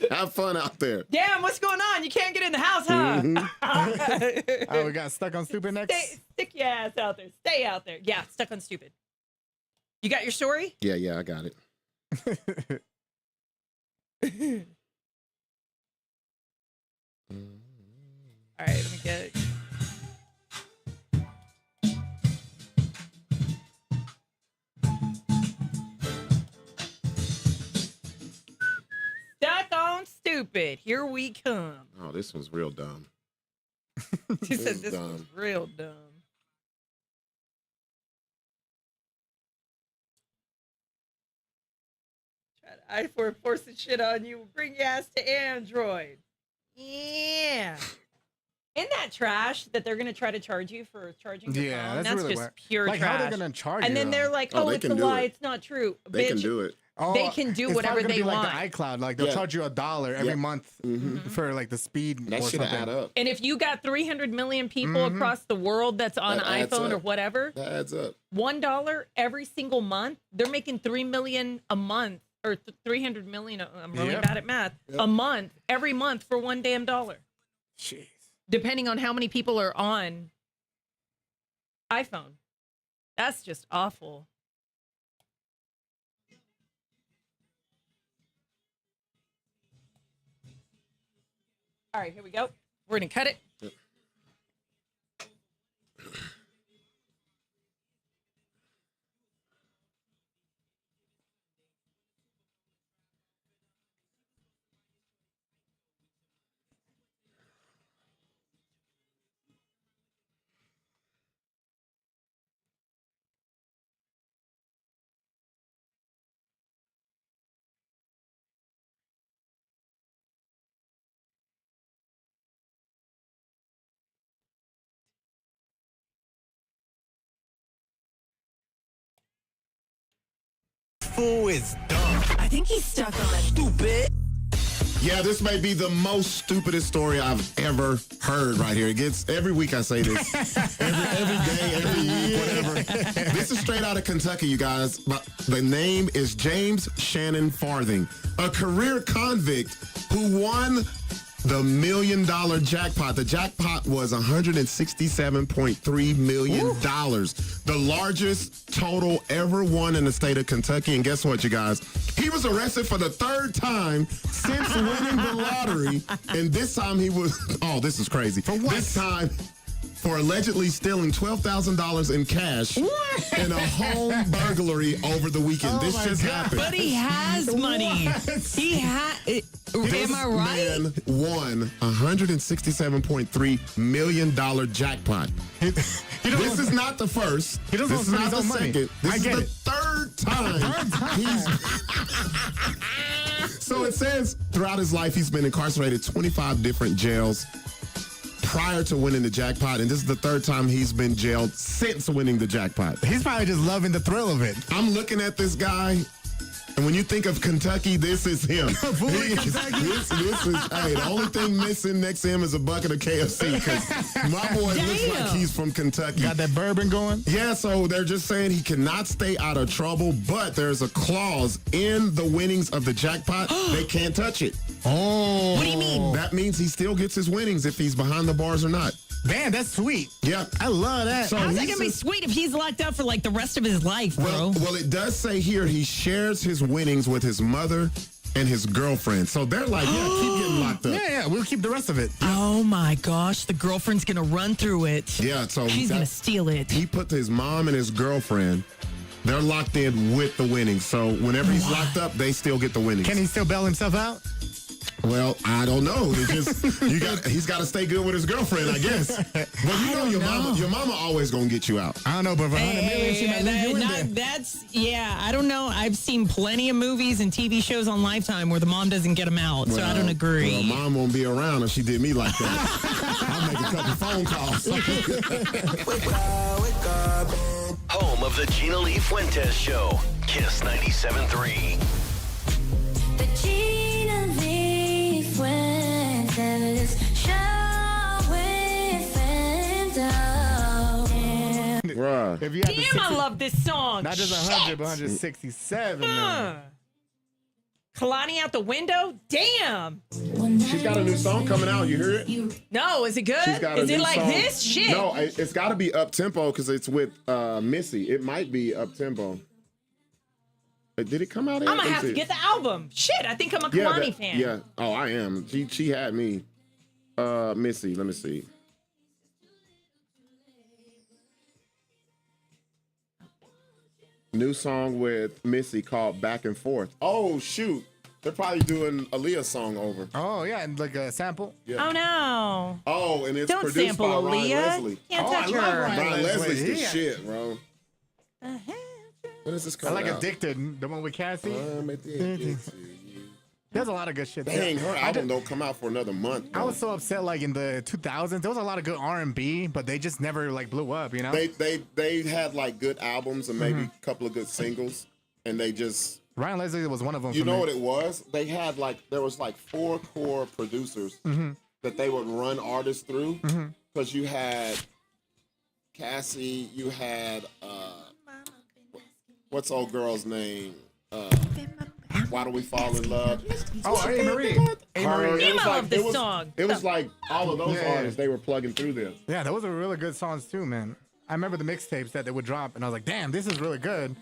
Have fun out there. Damn, what's going on? You can't get in the house, huh? Oh, we got stuck on stupid next. Stick your ass out there. Stay out there. Yeah, stuck on stupid. You got your story? Yeah, I got it. All right, let me get it. Stuck on stupid. Here we come. Oh, this one's real dumb. She said is this dumb. was real dumb. Try to forcing shit on you. Bring your ass to Android. Yeah. Isn't that trash that they're going to try to charge you for charging your Yeah, phone? that's really just weird. pure Like, trash. how are they gonna charge and you, then though? they're like, Oh, oh, they it's can a do lie. it. It's not true. They can Bitch, do it. They can do it's whatever probably gonna they be want. like the iCloud. Like they'll Yeah. charge you $1 every Yeah. month for like the speed That or should something. add up. And if you got 300 million people across the world that's on That adds iPhone or up. whatever, That adds up. $1 every single month, they're making $3 million a month or 300 million. I'm really Yep. bad at math. A month, every month for $1 damn. Jeez. Depending on how many people are on iPhone. That's just awful. All right, here we go. We're going to cut it. Fool is dumb. I think he's stuck on it. Stupid. Yeah, this may be the most stupidest story I've ever heard right here. It gets every week I say this. every day, every week, whatever. This is straight out of Kentucky, you guys. The name is James Shannon Farthing, a career convict who won the $1 million jackpot. The jackpot was $167.3 million. The largest total ever won in the state of Kentucky. And guess what, you guys? He was arrested for the third time since winning the lottery. And this time he was, oh, this is crazy. For what? This time for allegedly stealing $12,000 in cash in a home burglary over the weekend. This just happened. But he has money. He had. Am I right? Man won $167.3 million jackpot. This is not the first. He doesn't this is not the second. This is the third time. So it says throughout his life he's been incarcerated 25 different jails prior to winning the jackpot, and this is the third time he's been jailed since winning the jackpot. He's probably just loving the thrill of it. I'm looking at this guy, and when you think of Kentucky, this is him. This is, hey, the only thing missing next to him is a bucket of KFC, because my boy looks like he's from Kentucky. Got that bourbon going? Yeah, so they're just saying he cannot stay out of trouble, but there's a clause in the winnings of the jackpot. They can't touch it. Oh. What do you mean? That means he still gets his winnings if he's behind the bars or not. Man, that's sweet. Yeah. I love that. So How's that gonna be sweet if he's locked up for like the rest of his life, bro? Well, it does say here he shares his winnings with his mother and his girlfriend. So they're like, yeah, keep getting locked up. Yeah, we'll keep the rest of it. Oh my gosh, the girlfriend's gonna run through it. Yeah, so she's gonna steal it. He put his mom and his girlfriend. They're locked in with the winnings. So whenever he's locked up, they still get the winnings. Can he still bail himself out? Well, I don't know. He's got to stay good with his girlfriend, I guess. Well, you know your mama always gonna get you out. I don't know, but for $100 million, she might leave you in there. I don't know. I've seen plenty of movies and TV shows on Lifetime where the mom doesn't get them out, so I don't agree. Well, mom won't be around if she did me like that. I'll make a couple phone calls. Home of the Gina Lee Fuentes Show. Kiss 97.3. The Gina Lee Fuentes Show with Fendo. Bruh. If you had Damn, I love this song. Not just 100, but 167. Kalani out the window? Damn. She's got a new song coming out. You hear it? No, is it good? She's got a Is it new like song. this? Shit. No, it's got to be up tempo because it's with Missy. It might be up tempo. Did it come out? I'm gonna have to get the album. Shit, I think I'm a Kalani fan. Yeah. Oh, I am. She had me. Missy. Let me see. New song with Missy called Back and Forth. Oh, shoot. They're probably doing Aaliyah's song over. Oh, yeah, and like a sample. Yeah. Oh, no. Oh, and it's Don't produced sample by Ryan Aaliyah. Leslie. Can't touch her. Ryan Leslie's the Yeah. shit, bro. When is this I coming like out? Addicted, the one with Cassie. There's a lot of good shit. Dang, her I album don't come out for another month. I was so upset, like in the 2000s, there was a lot of good R&B, but they just never like blew up, you know? They had like good albums and maybe a couple of good singles, and they just. Ryan Leslie was one of them. You know what it was? They had there was 4 core producers that they would run artists through, because you had Cassie, you had what's old girl's name? Why Do We Fall in Love? Oh, hey, Marie. Hey, Her. Marie. It was like, this song. It was like all of those Yeah. artists, they were plugging through this. Yeah, those are really good songs too, man. I remember the mixtapes that they would drop, and I was like, damn, this is really good.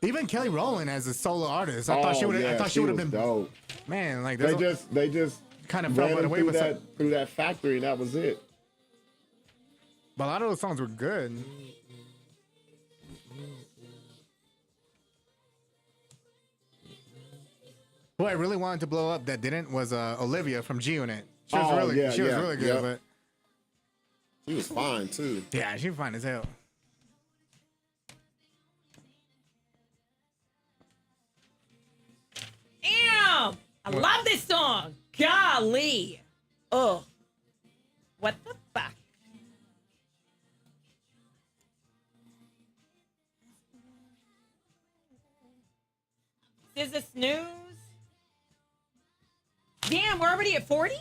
Even Kelly Rowland as a solo artist, I thought she would. I thought she would have been dope. Man, like They just kind of ran fell by the way through with that through that factory, and that was it. But a lot of those songs were good. Who I really wanted to blow up that didn't was Olivia from G Unit. She was really good, but She was fine too. yeah, she was fine as hell. Damn! I love this song. Golly. Oh. What the fuck? Is this snooze? Damn, we're already at 40?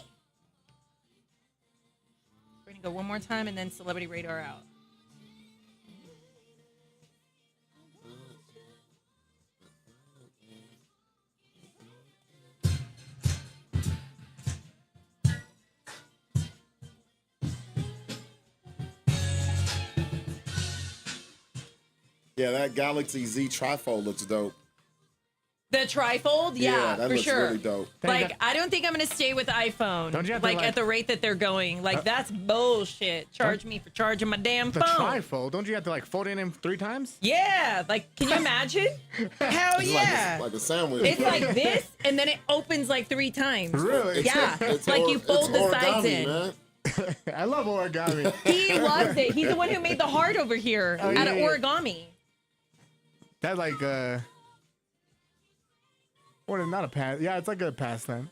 We're gonna go one more time and then Celebrity Radar out. Yeah, that Galaxy Z trifold looks dope. The trifold? Yeah, that for looks sure. really dope. Like, I don't think I'm going to stay with iPhone. Don't you have to, like, like- at the rate that they're going. Like, that's bullshit. Charge me for charging my damn The phone. trifold, don't you have to like fold it in 3 times? Yeah. Like, can you imagine? Hell It's yeah. like a sandwich. It's like this, and then it opens like 3 times. Really? Yeah. It's like you it's fold the sides origami, in. man. I love origami. He loves it. He's the one who made the heart over here Oh, out of yeah. origami. That's like what? Not a pass. Yeah, it's like a pastime.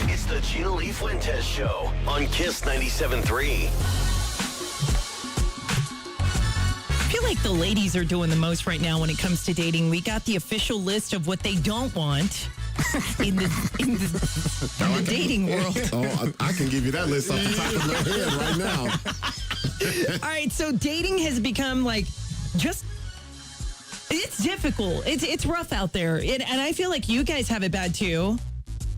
It's the Gina Fuentes Show on Kiss 97.3. I feel like the ladies are doing the most right now when it comes to dating. We got the official list of what they don't want in the dating world. Oh, I can give you that list off the top of my head right now. All right, so dating has become like just it's difficult. It's rough out there. And I feel like you guys have it bad too.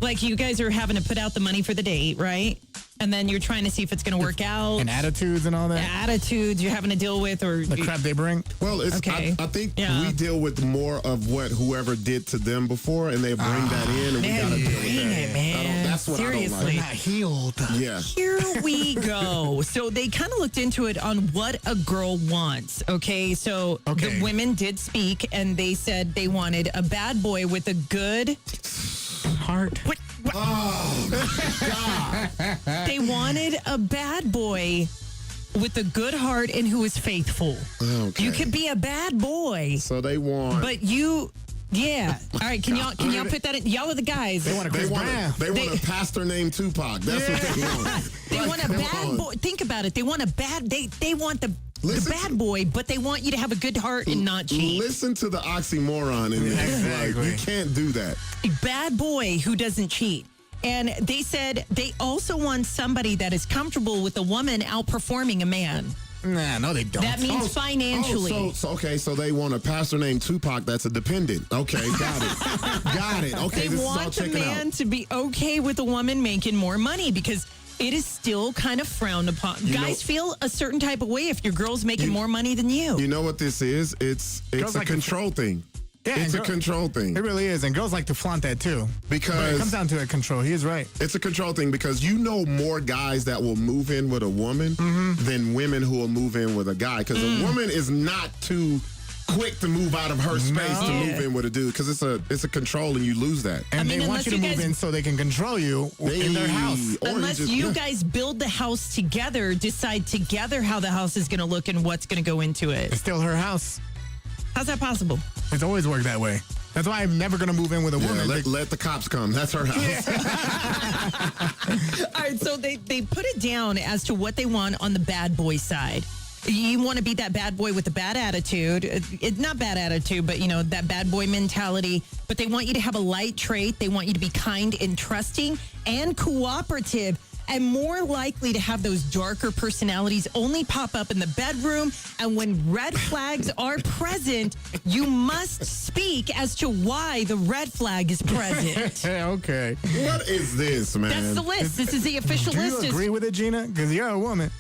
Like you guys are having to put out the money for the date, right? And then you're trying to see if it's going to work out. And attitudes and all that. Attitudes you're having to deal with, or The crap they bring. Well, it's Okay. I think Yeah. we deal with more of what whoever did to them before, and they bring that in, and we gotta deal with that. man. That's what Seriously. I don't Not like. healed. Yeah. Here we go. So they kind of looked into it on what a girl wants. Okay. So the women did speak and they said they wanted a bad boy with a good heart. What? They wanted a bad boy with a good heart and who is faithful. Okay. You could be a bad boy, So they want. but you, yeah. All right. Can y'all put that in? Y'all are the guys. They want a Chris Brown. They want a pastor named Tupac. That's what they want. They want a come bad on. boy. Think about it. They want a bad. They want the Listen bad boy, but they want you to have a good heart and not cheat. Listen to the oxymoron in this. Exactly. Like, you can't do that. A bad boy who doesn't cheat. And they said they also want somebody that is comfortable with a woman outperforming a man. Nah, no, they don't. That means financially. So they want a pastor named Tupac that's a dependent. Okay, got it. Got it. Okay, They this is all want a checking man out. to be okay with a woman making more money because it is still kind of frowned upon. Guys feel a certain type of way if your girl's making more money than you. You know what this is? It's Girls a like to- control thing. Yeah, It's a girl- control thing. It really is. And girls like to flaunt that too. But it Because comes down to a control. He is right. it's a control thing because you know more guys that will move in with a woman than women who will move in with a guy. Because a woman is not too quick to move out of her space to move in with a dude because it's a control and you lose that. And mean, they want unless you to you move guys- in so they can control you in their house. Or Unless just- you yeah. guys build the house together, decide together how the house is going to look and what's going to go into it. It's still her house. How's that possible? It's always worked that way. That's why I'm never going to move in with a Yeah, woman. let the cops come. That's her house. All right, so they put it down as to what they want on the bad boy side. You want to be that bad boy with a bad attitude. It's not bad attitude, but, that bad boy mentality. But they want you to have a light trait. They want you to be kind and trusting and cooperative. and more likely to have those darker personalities only pop up in the bedroom. And when red flags are present, you must speak as to why the red flag is present. Okay. What is this, man? That's the list. This is the official Do list. you agree with it, Gina? Because you're a woman.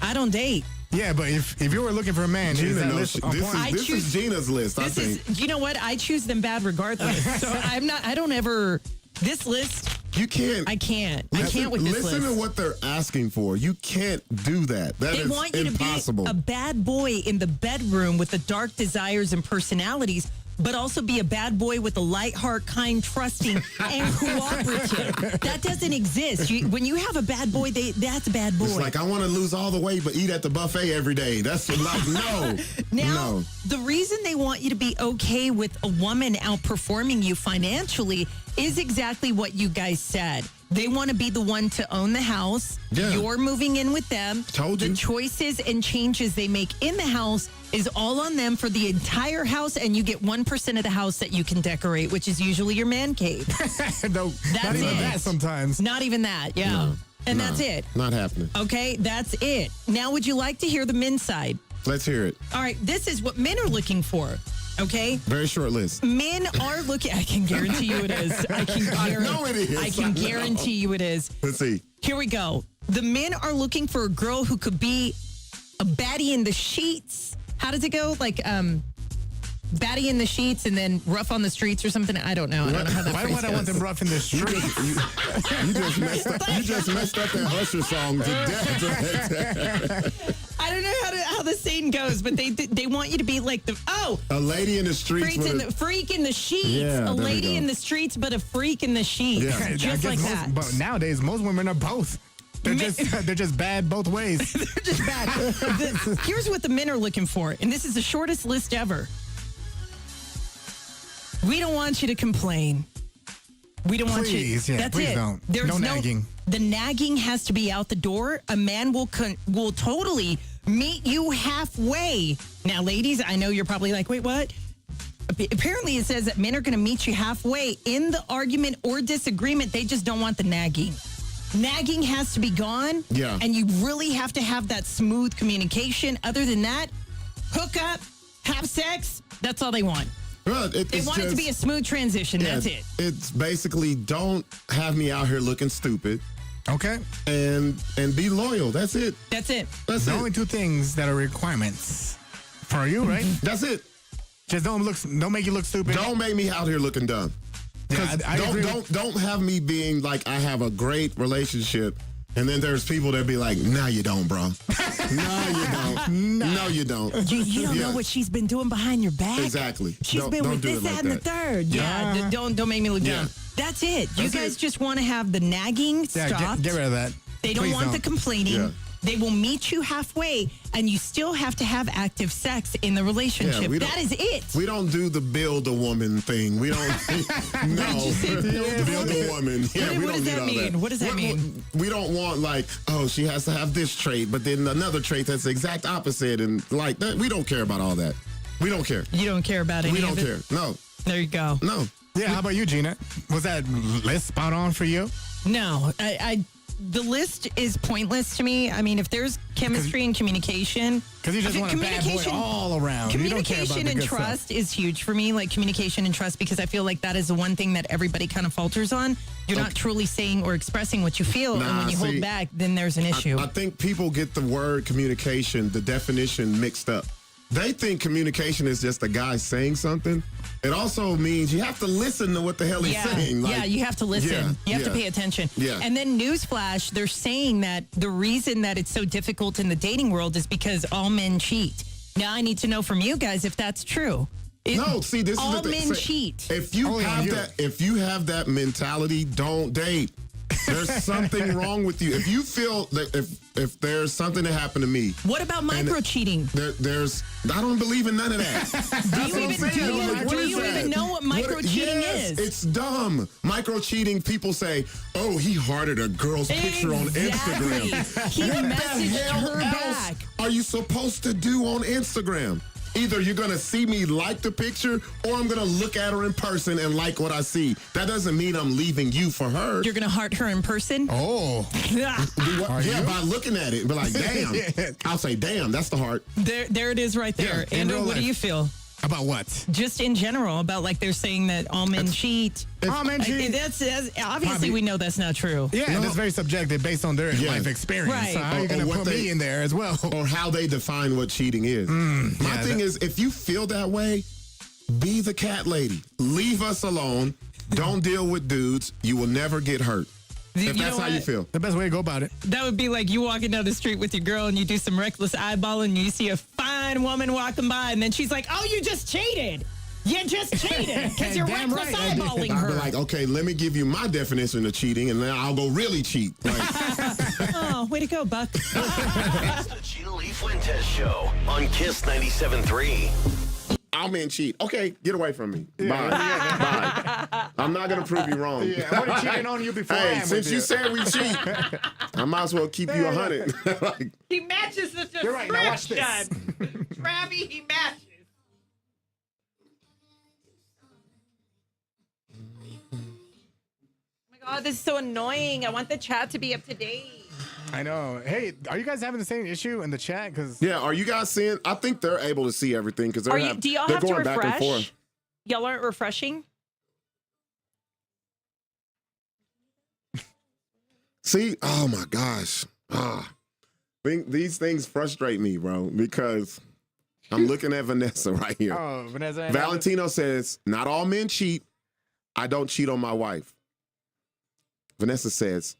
I don't date. Yeah, but if you were looking for a man, is Gina that knows. list on point? This is Gina's list, I think. You know what? I choose them bad regardless. So I don't ever, this list. You can't. I can't with this listen list. to what they're asking for. You can't do that. That They is want you impossible. to be a bad boy in the bedroom with the dark desires and personalities, but also be a bad boy with a light heart, kind, trusting, and cooperative. That doesn't exist. When you have a bad boy, that's a bad boy. It's like, I want to lose all the weight, but eat at the buffet every day. That's like, no. Now, no. the reason they want you to be okay with a woman outperforming you financially is exactly what you guys said. They want to be the one to own the house. Yeah. You're moving in with them. Told you. The choices and changes they make in the house is all on them for the entire house, and you get 1% of the house that you can decorate, which is usually your man cave. No, That's not even it. that sometimes. Not even that, yeah. No, and no, that's it. Not happening. Okay, that's it. Now, would you like to hear the men's side? Let's hear it. All right, this is what men are looking for. Okay? Very short list. Men are looking. I can guarantee you it is. I know it is. I can guarantee you it is. Let's see. Here we go. The men are looking for a girl who could be a baddie in the sheets. How does it go? Like, baddie in the sheets and then rough on the streets or something? I don't know. I don't know how that Why phrase would I want goes. them rough in the street? You just messed up that Usher song to death. I don't know how the saying goes, but they want you to be like A lady in the streets freak in the sheets. Yeah, a there we lady go. in the streets, but a freak in the sheets. Yeah. I Just guess like that. But nowadays, most women are both. They're just bad both ways. They're just bad. Here's what the men are looking for, and this is the shortest list ever. We don't want you to complain. We don't want you. Please, yeah, That's please it. don't. There's No nagging. The nagging has to be out the door. A man will totally meet you halfway. Now, ladies, I know you're probably like, wait, what? Apparently, it says that men are going to meet you halfway in the argument or disagreement. They just don't want the nagging. Nagging has to be gone. Yeah. And you really have to have that smooth communication. Other than that, hook up, have sex. That's all they want. Well, They want it to be a smooth transition. Yeah, That's it. It's basically, don't have me out here looking stupid. Okay. And be loyal. That's it. That's it. That's the it. only two things that are requirements for you, right? That's it. Just don't make you look stupid. Don't make me out here looking dumb. Yeah, I agree Don't have me being like I have a great relationship, and then there's people that be like, "No, you don't, bro. No, you don't. No, you don't. You don't know what she's been doing behind your back. Exactly. She's Don't- been don't with do this, it like that, and the that. third. Yeah, don't make me look Yeah. dumb. That's it. You That's guys it. just want to have the nagging stopped. Get rid of that. They don't Please want the complaining. Yeah. They will meet you halfway, and you still have to have active sex in the relationship. we That don't- is it. We don't do the build a woman thing. We don't. No, you say, build a a woman. Yeah, we What don't does need that all mean? that. What does that mean? We don't want like, oh, she has to have this trait, but then another trait that's the exact opposite, and like that. We don't care about all that. We don't care. You don't care about any We of don't it? care. No, There you go. no. Yeah, how about you, Gina? Was that list spot on for you? No, the list is pointless to me. I mean, if there's chemistry and communication, Because you just want a bad boy communication- all around. You don't care about Communication the and good trust stuff. is huge for me, like communication and trust, because I feel like that is the one thing that everybody kind of falters on. You're not truly saying or expressing what you feel, and Nah, when you see, hold back, then there's an issue. I think people get the word communication, the definition mixed up. They think communication is just a guy saying something. It also means you have to listen to what the hell he's saying. Like, yeah, you have to listen. You have to pay attention. Yeah. And then newsflash, they're saying that the reason that it's so difficult in the dating world is because all men cheat. Now I need to know from you guys if that's true. No, see, this is all the thing. men Say, cheat. If you have that mentality, don't date. There's something wrong with you. If you feel that if there's something that happened to me. What about micro cheating? There's I don't believe in none of that. Do you even know what micro cheating yes, is? It's dumb. Micro cheating, people say, oh, he hearted a girl's picture on Instagram. He What the messaged hell her else back. are you supposed to do on Instagram? Either you're going to see me like the picture or I'm going to look at her in person and like what I see. That doesn't mean I'm leaving you for her. You're going to heart her in person? Oh. Yeah, by looking at it. Be like, damn. I'll say, damn, that's the heart. There it is right there. Yeah, Andrew, what do you feel? About what? Just in general, about like they're saying that all men cheat. All men cheat. That's obviously we know that's not true. Yeah, and it's very subjective based on their life experience. Right. So how are you going to put me in there as well? Or how they define what cheating is. My thing is, if you feel that way, be the cat lady. Leave us alone. Don't deal with dudes. You will never get hurt. If that's how you feel. The best way to go about it. That would be like you walking down the street with your girl and you do some reckless eyeballing and you see a fine woman walking by and then she's like, oh, you just cheated. You just cheated because you're reckless eyeballing I'll her. be like, okay, let me give you my definition of cheating and then I'll go really cheat. Like, oh, way to go, Buck. It's the GLF Fuentes Show on Kiss 97.3. all men cheat. Okay, get away from me. Bye. Bye. I'm not going to prove you wrong. Yeah, I'm already cheating on you before I am since with you said we cheat, I might as well keep you 100. Like, He matches the description. You're right, now watch this. Travi, he matches. Oh my God, this is so annoying. I want the chat to be up to date. I know. Hey, are you guys having the same issue in the chat? Because yeah, are you guys seeing? I think they're able to see everything because they're Do y'all they're have to going back and refresh? forth. Y'all aren't refreshing? See, oh my gosh, these things frustrate me, bro, because I'm looking at Vanessa right here. Oh, Vanessa. Valentino says, "Not all men cheat. I don't cheat on my wife." Vanessa says,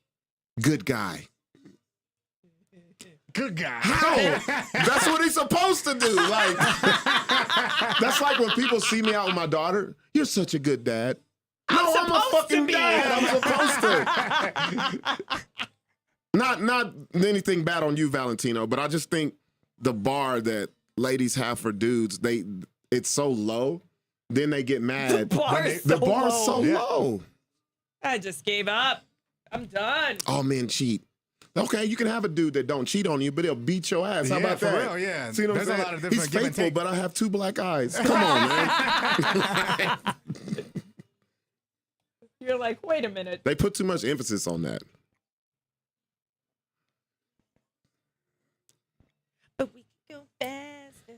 "Good guy." Good guy. How? That's what he's supposed to do. Like, that's like when people see me out with my daughter. You're such a good dad. No, I'm a fucking dad. I'm supposed to. Not anything bad on you, Valentino, but I just think the bar that ladies have for dudes, it's so low. Then they get mad. The bar is so low. I just gave up. I'm done. All men cheat. Okay, you can have a dude that don't cheat on you, but he'll beat your ass. How Yeah, about for that? real, yeah. See what I'm There's a saying? lot of different He's give and faithful, take. but I have two black eyes. Come on, man. You're like, wait a minute. They put too much emphasis on that. But we can go faster.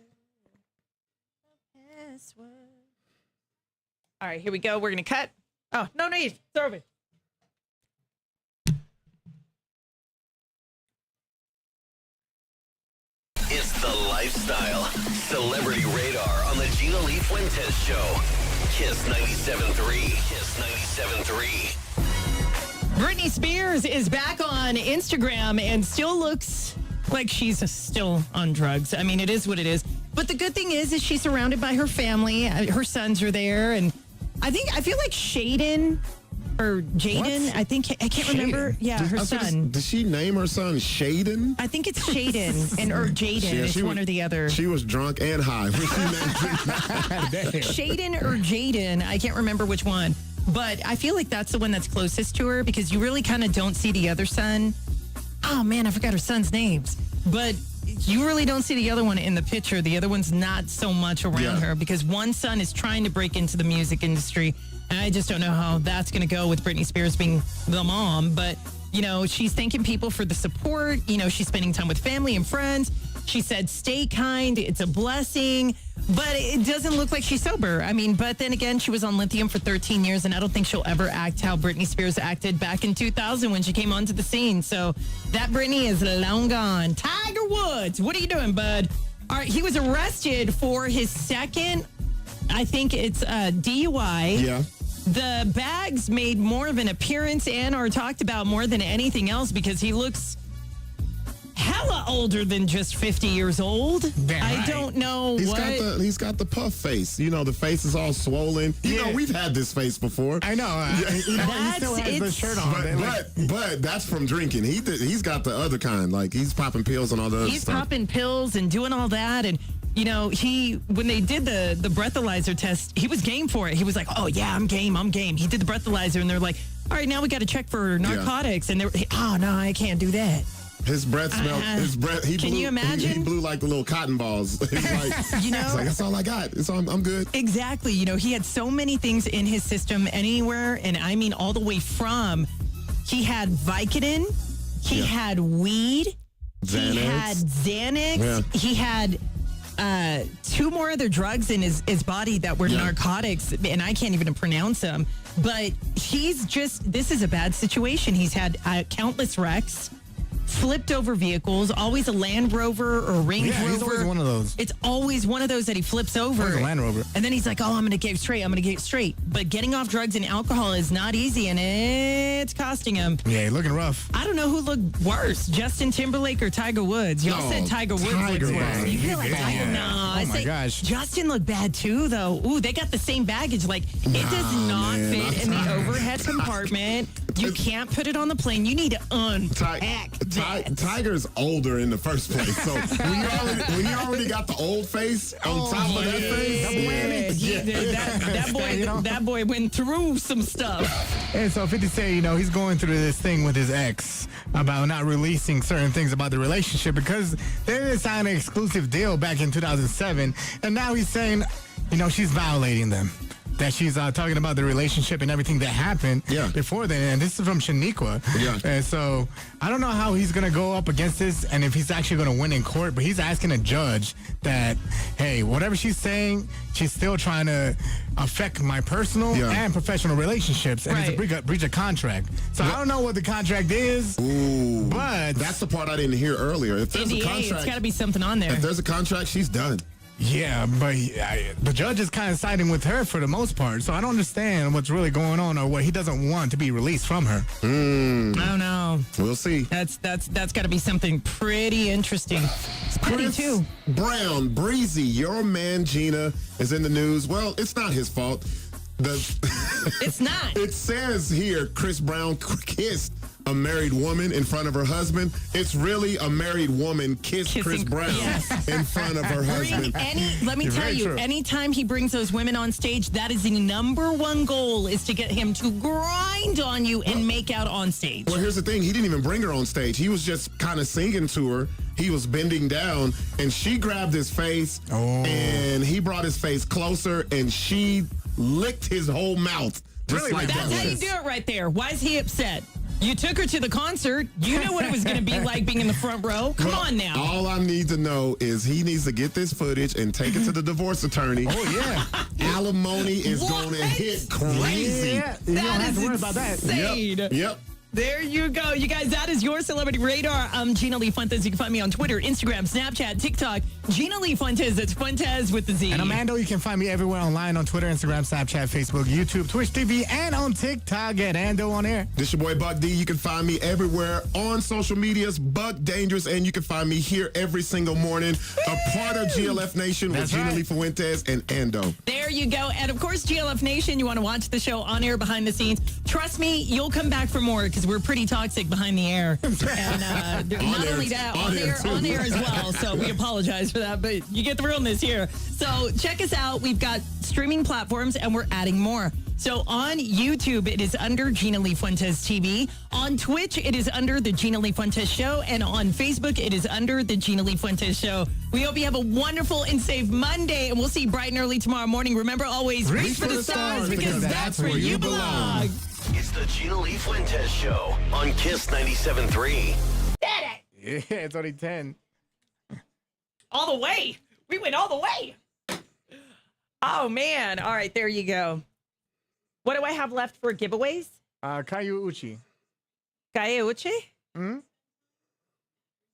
All right, here we go. We're going to cut. Oh, no need. Serve it. It's the lifestyle. Celebrity Radar on the GLF Fuentes Show. Kiss 97.3. Kiss 97.3. Britney Spears is back on Instagram and still looks like she's still on drugs. I mean, it is what it is. But the good thing is she's surrounded by her family. Her sons are there. And I feel like Shaden or Jaden, What? I can't remember. Yeah, her son. Did she name her son Shaden? I think it's Shaden or Jaden. Yeah, it's one or the other. She was drunk and high. Shaden or Jaden, I can't remember which one. But I feel like that's the one that's closest to her because you really kind of don't see the other son. Oh, man, I forgot her son's names. But you really don't see the other one in the picture. The other one's not so much around her because one son is trying to break into the music industry. And I just don't know how that's going to go with Britney Spears being the mom. But, you know, she's thanking people for the support. You know, she's spending time with family and friends. She said, stay kind. It's a blessing. But it doesn't look like she's sober. I mean, but then again, she was on lithium for 13 years, and I don't think she'll ever act how Britney Spears acted back in 2000 when she came onto the scene. So that Britney is long gone. Tiger Woods, what are you doing, bud? All right, he was arrested for his second, I think it's DUI. Yeah. The bags made more of an appearance and are talked about more than anything else because he looks hella older than just 50 years old. Damn I right. don't know He's got the puff face. You know, the face is all swollen. You know, we've had this face before. I know. He still has the shirt on. But that's from drinking. He's got the other kind. Like, he's popping pills and all the other He's stuff. popping pills and doing all that. And, you know, when they did the breathalyzer test, he was game for it. He was like, oh, yeah, I'm game. He did the breathalyzer, and they're like, all right, now we got to check for narcotics. And they were, oh, no, I can't do that. His breath smelled. His breath. He Can blew, you imagine? He blew like the little cotton balls. It's like, You know? it's like, that's all I got. I'm good. Exactly. You know, he had so many things in his system anywhere, and I mean all the way from he had Vicodin, he had weed, he had Xanax, he had 2 more other drugs in his body that were narcotics, and I can't even pronounce them. But this is a bad situation. He's had countless wrecks, flipped over vehicles, always a Land Rover or Range Rover. He's always one of those. It's always one of those that he flips over. Always a Land Rover. And then he's like, I'm going to get straight. I'm going to get straight. But getting off drugs and alcohol is not easy, and it's costing him. Yeah, he's looking rough. I don't know who looked worse, Justin Timberlake or Tiger Woods. Y'all said Tiger Woods looks worse. You feel like Tiger? No, Oh my gosh. Justin looked bad too, though. Ooh, they got the same baggage. Like, it does not fit in the overhead compartment. You can't put it on the plane. You need to unpack that. Tiger's older in the first place, so when you already got the old face on top of that face, that boy went through some stuff. And so 50 say, he's going through this thing with his ex about not releasing certain things about the relationship because they didn't sign an exclusive deal back in 2007, and now he's saying, she's violating them. That she's talking about the relationship and everything that happened before then. And this is from Shaniqua. Yeah. And so I don't know how he's going to go up against this and if he's actually going to win in court, but he's asking a judge that, hey, whatever she's saying, she's still trying to affect my personal and professional relationships. And it's a breach of contract. So I don't know what the contract is. Ooh, but that's the part I didn't hear earlier. If there's NDA, a contract, it's got to be something on there. If there's a contract, she's done. Yeah, but the judge is kind of siding with her for the most part, so I don't understand what's really going on or what he doesn't want to be released from her. I don't know. We'll see. That's got to be something pretty interesting. It's pretty too. Brown, Breezy, your man Gina is in the news. Well, it's not his fault. It's not. It says here Chris Brown kissed a married woman in front of her husband. It's really a married woman kissing Chris Brown in front of her husband. Let me tell you, anytime he brings those women on stage, that is the number one goal, is to get him to grind on you and make out on stage. Well, here's the thing. He didn't even bring her on stage. He was just kind of singing to her. He was bending down, and she grabbed his face, and he brought his face closer, and she licked his whole mouth. Just like That's how you do it right there. Why is he upset? You took her to the concert. You know what it was going to be like being in the front row. Come on now. All I need to know is he needs to get this footage and take it to the divorce attorney. Alimony is going to hit crazy. Yeah. You don't have to worry about that. Insane. Yep. There you go. You guys, that is your Celebrity Radar. I'm Gina Lee Fuentes. You can find me on Twitter, Instagram, Snapchat, TikTok. Gina Lee Fuentes. It's Fuentes with the Z. And Amando, you can find me everywhere online on Twitter, Instagram, Snapchat, Facebook, YouTube, Twitch TV, and on TikTok at Ando on Air. This your boy Buck D. You can find me everywhere on social medias, Buck Dangerous, and you can find me here every single morning, a part of GLF Nation with Gina Lee Fuentes and Ando. There you go. And of course, GLF Nation, you want to watch the show on air, behind the scenes. Trust me, you'll come back for more because we're pretty toxic behind the air. And not only that, on air as well. So we apologize for that, but you get the realness here. So check us out. We've got streaming platforms and we're adding more. So on YouTube, it is under Gina Lee Fuentes TV. On Twitch, it is under The Gina Lee Fuentes Show. And on Facebook, it is under The Gina Lee Fuentes Show. We hope you have a wonderful and safe Monday, and we'll see you bright and early tomorrow morning. Remember, always reach for the stars because that's where you belong. It's The Gina Lee Fuentes Show on Kiss 97.3. Yeah, it's only 10. All the way. We went all the way. Oh, man. All right, there you go. What do I have left for giveaways? Caillou Uchi. Caillou Uchi? Hmm?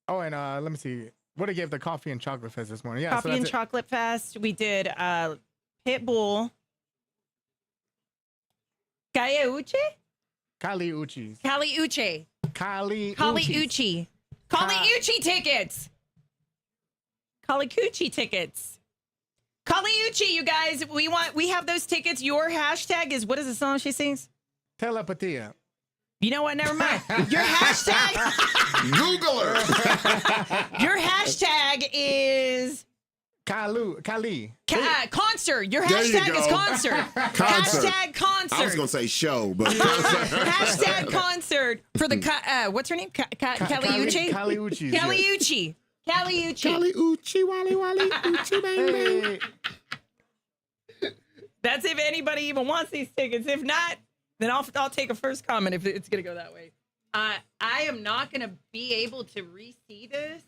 Oh, and let me see. What I gave the Coffee and Chocolate Fest this morning. Yeah, Coffee and Chocolate Fest. We did Pitbull. Caillou Uchi? Kali Uchi. Kali Uchi. Kali Uchi. Kali Uchi tickets. Kali Uchi tickets. Kali Uchi, you guys. We have those tickets. Your hashtag is, what is the song she sings? Telepatia. You know what? Never mind. Your hashtag. Google her. Your hashtag is Kali. Concert. Your There you hashtag is go. concert. Concert. Hashtag concert. I was going to say show, but. Hashtag concert for the, what's her name? Caliucci? Caliucci. Caliucci. Caliucci. Caliucci, Wally, Ucci, bang, bang. That's if anybody even wants these tickets. If not, then I'll take a first comment if it's going to go that way. I am not going to be able to re-see this.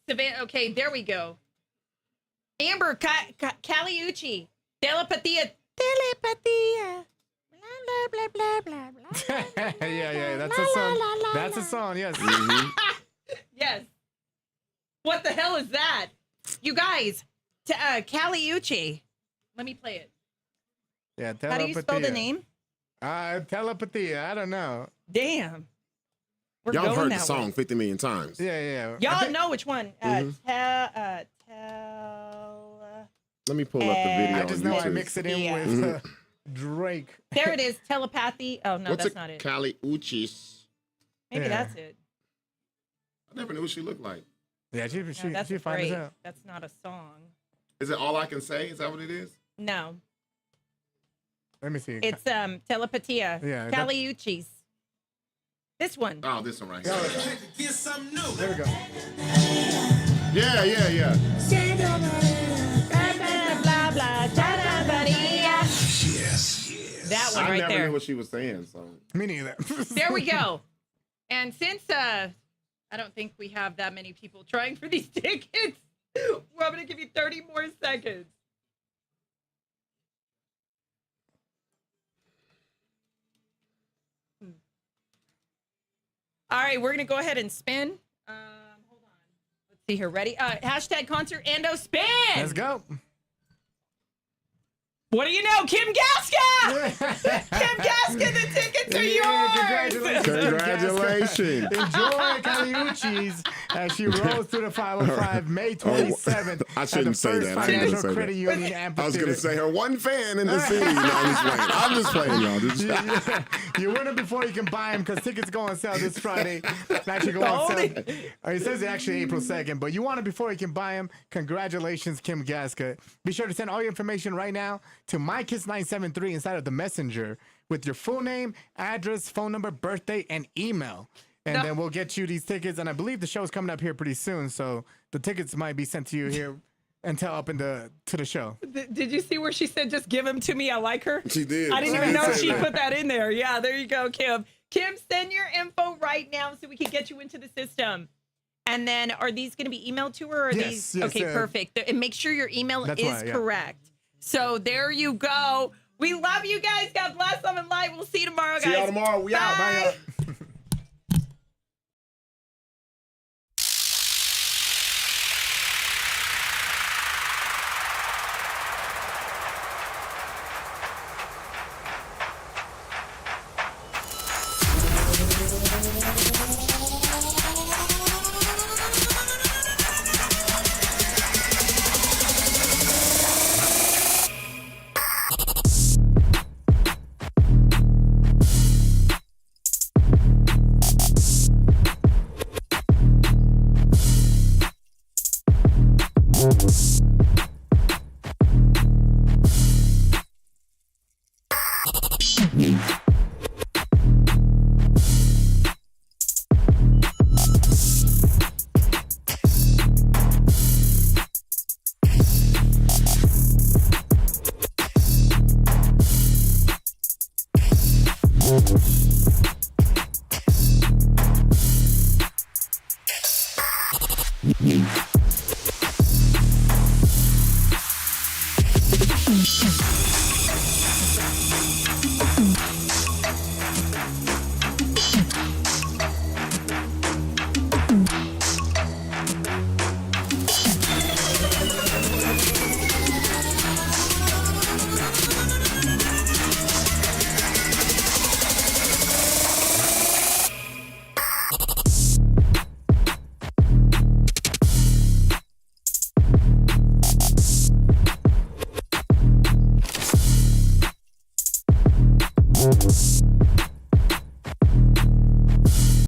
Savannah, okay, there we go. Amber Caliucci. Telepathia. Telepathia. Blah, blah, blah, blah, blah, blah. Yeah, that's a song. That's a song, yes. Yes. What the hell is that? You guys, Caliucci. Let me play it. Yeah, How do you spell the name? Telepathia. I don't know. Damn. We're Y'all going heard the that song way. 50 million times. Yeah. Y'all know which one. Let me pull up the video. I just know I mix it in with Drake. There it is. Telepathy. Oh, no, What's that's not it. Caliucci's? Maybe that's it. I never knew what she looked like. Yeah, she that's finds great. out. That's not a song. Is it All I Can Say? Is that what it is? No. Let me see. It's Telepathia. Yeah, Caliucci's. This one. Oh, this one right here. Get something new. There we go. Yeah. Blah, blah, yes. That one I right never there. knew what she was saying. So Me neither. There we go. And since I don't think we have that many people trying for these tickets, I'm going to give you 30 more seconds. All right, we're going to go ahead and spin. Hold on. Let's see here. Ready? Hashtag concert Ando spin. Let's go. What do you know? Kim Gaska! Kim Gaska, the tickets are yours! Congratulations. Enjoy Caliucci's as she rolls through the 505 May 27th. I shouldn't say that. Financial Credit Union I was going to say her one fan in the city. No, I'm just playing, y'all. You win them before you can buy them because tickets go on sale this Friday. Actually go on sale. It says actually April 2nd, but you want them before you can buy them. Congratulations, Kim Gaska. Be sure to send all your information right now to MyKiss973 inside of the messenger with your full name, address, phone number, birthday, and email. And then we'll get you these tickets. And I believe the show's coming up here pretty soon, so the tickets might be sent to you here until up to the show. Did you see where she said, just give them to me, I like her? She did. I didn't even know she put that in there. Yeah, there you go, Kim. Kim, send your info right now so we can get you into the system. And then are these going to be emailed to her? Or Yes, these? Okay, perfect. And make sure your email is right, correct. So there you go. We love you guys. God bless. Love and light. We'll see you tomorrow, guys. See y'all tomorrow. We out. Bye, y'all. Yeah.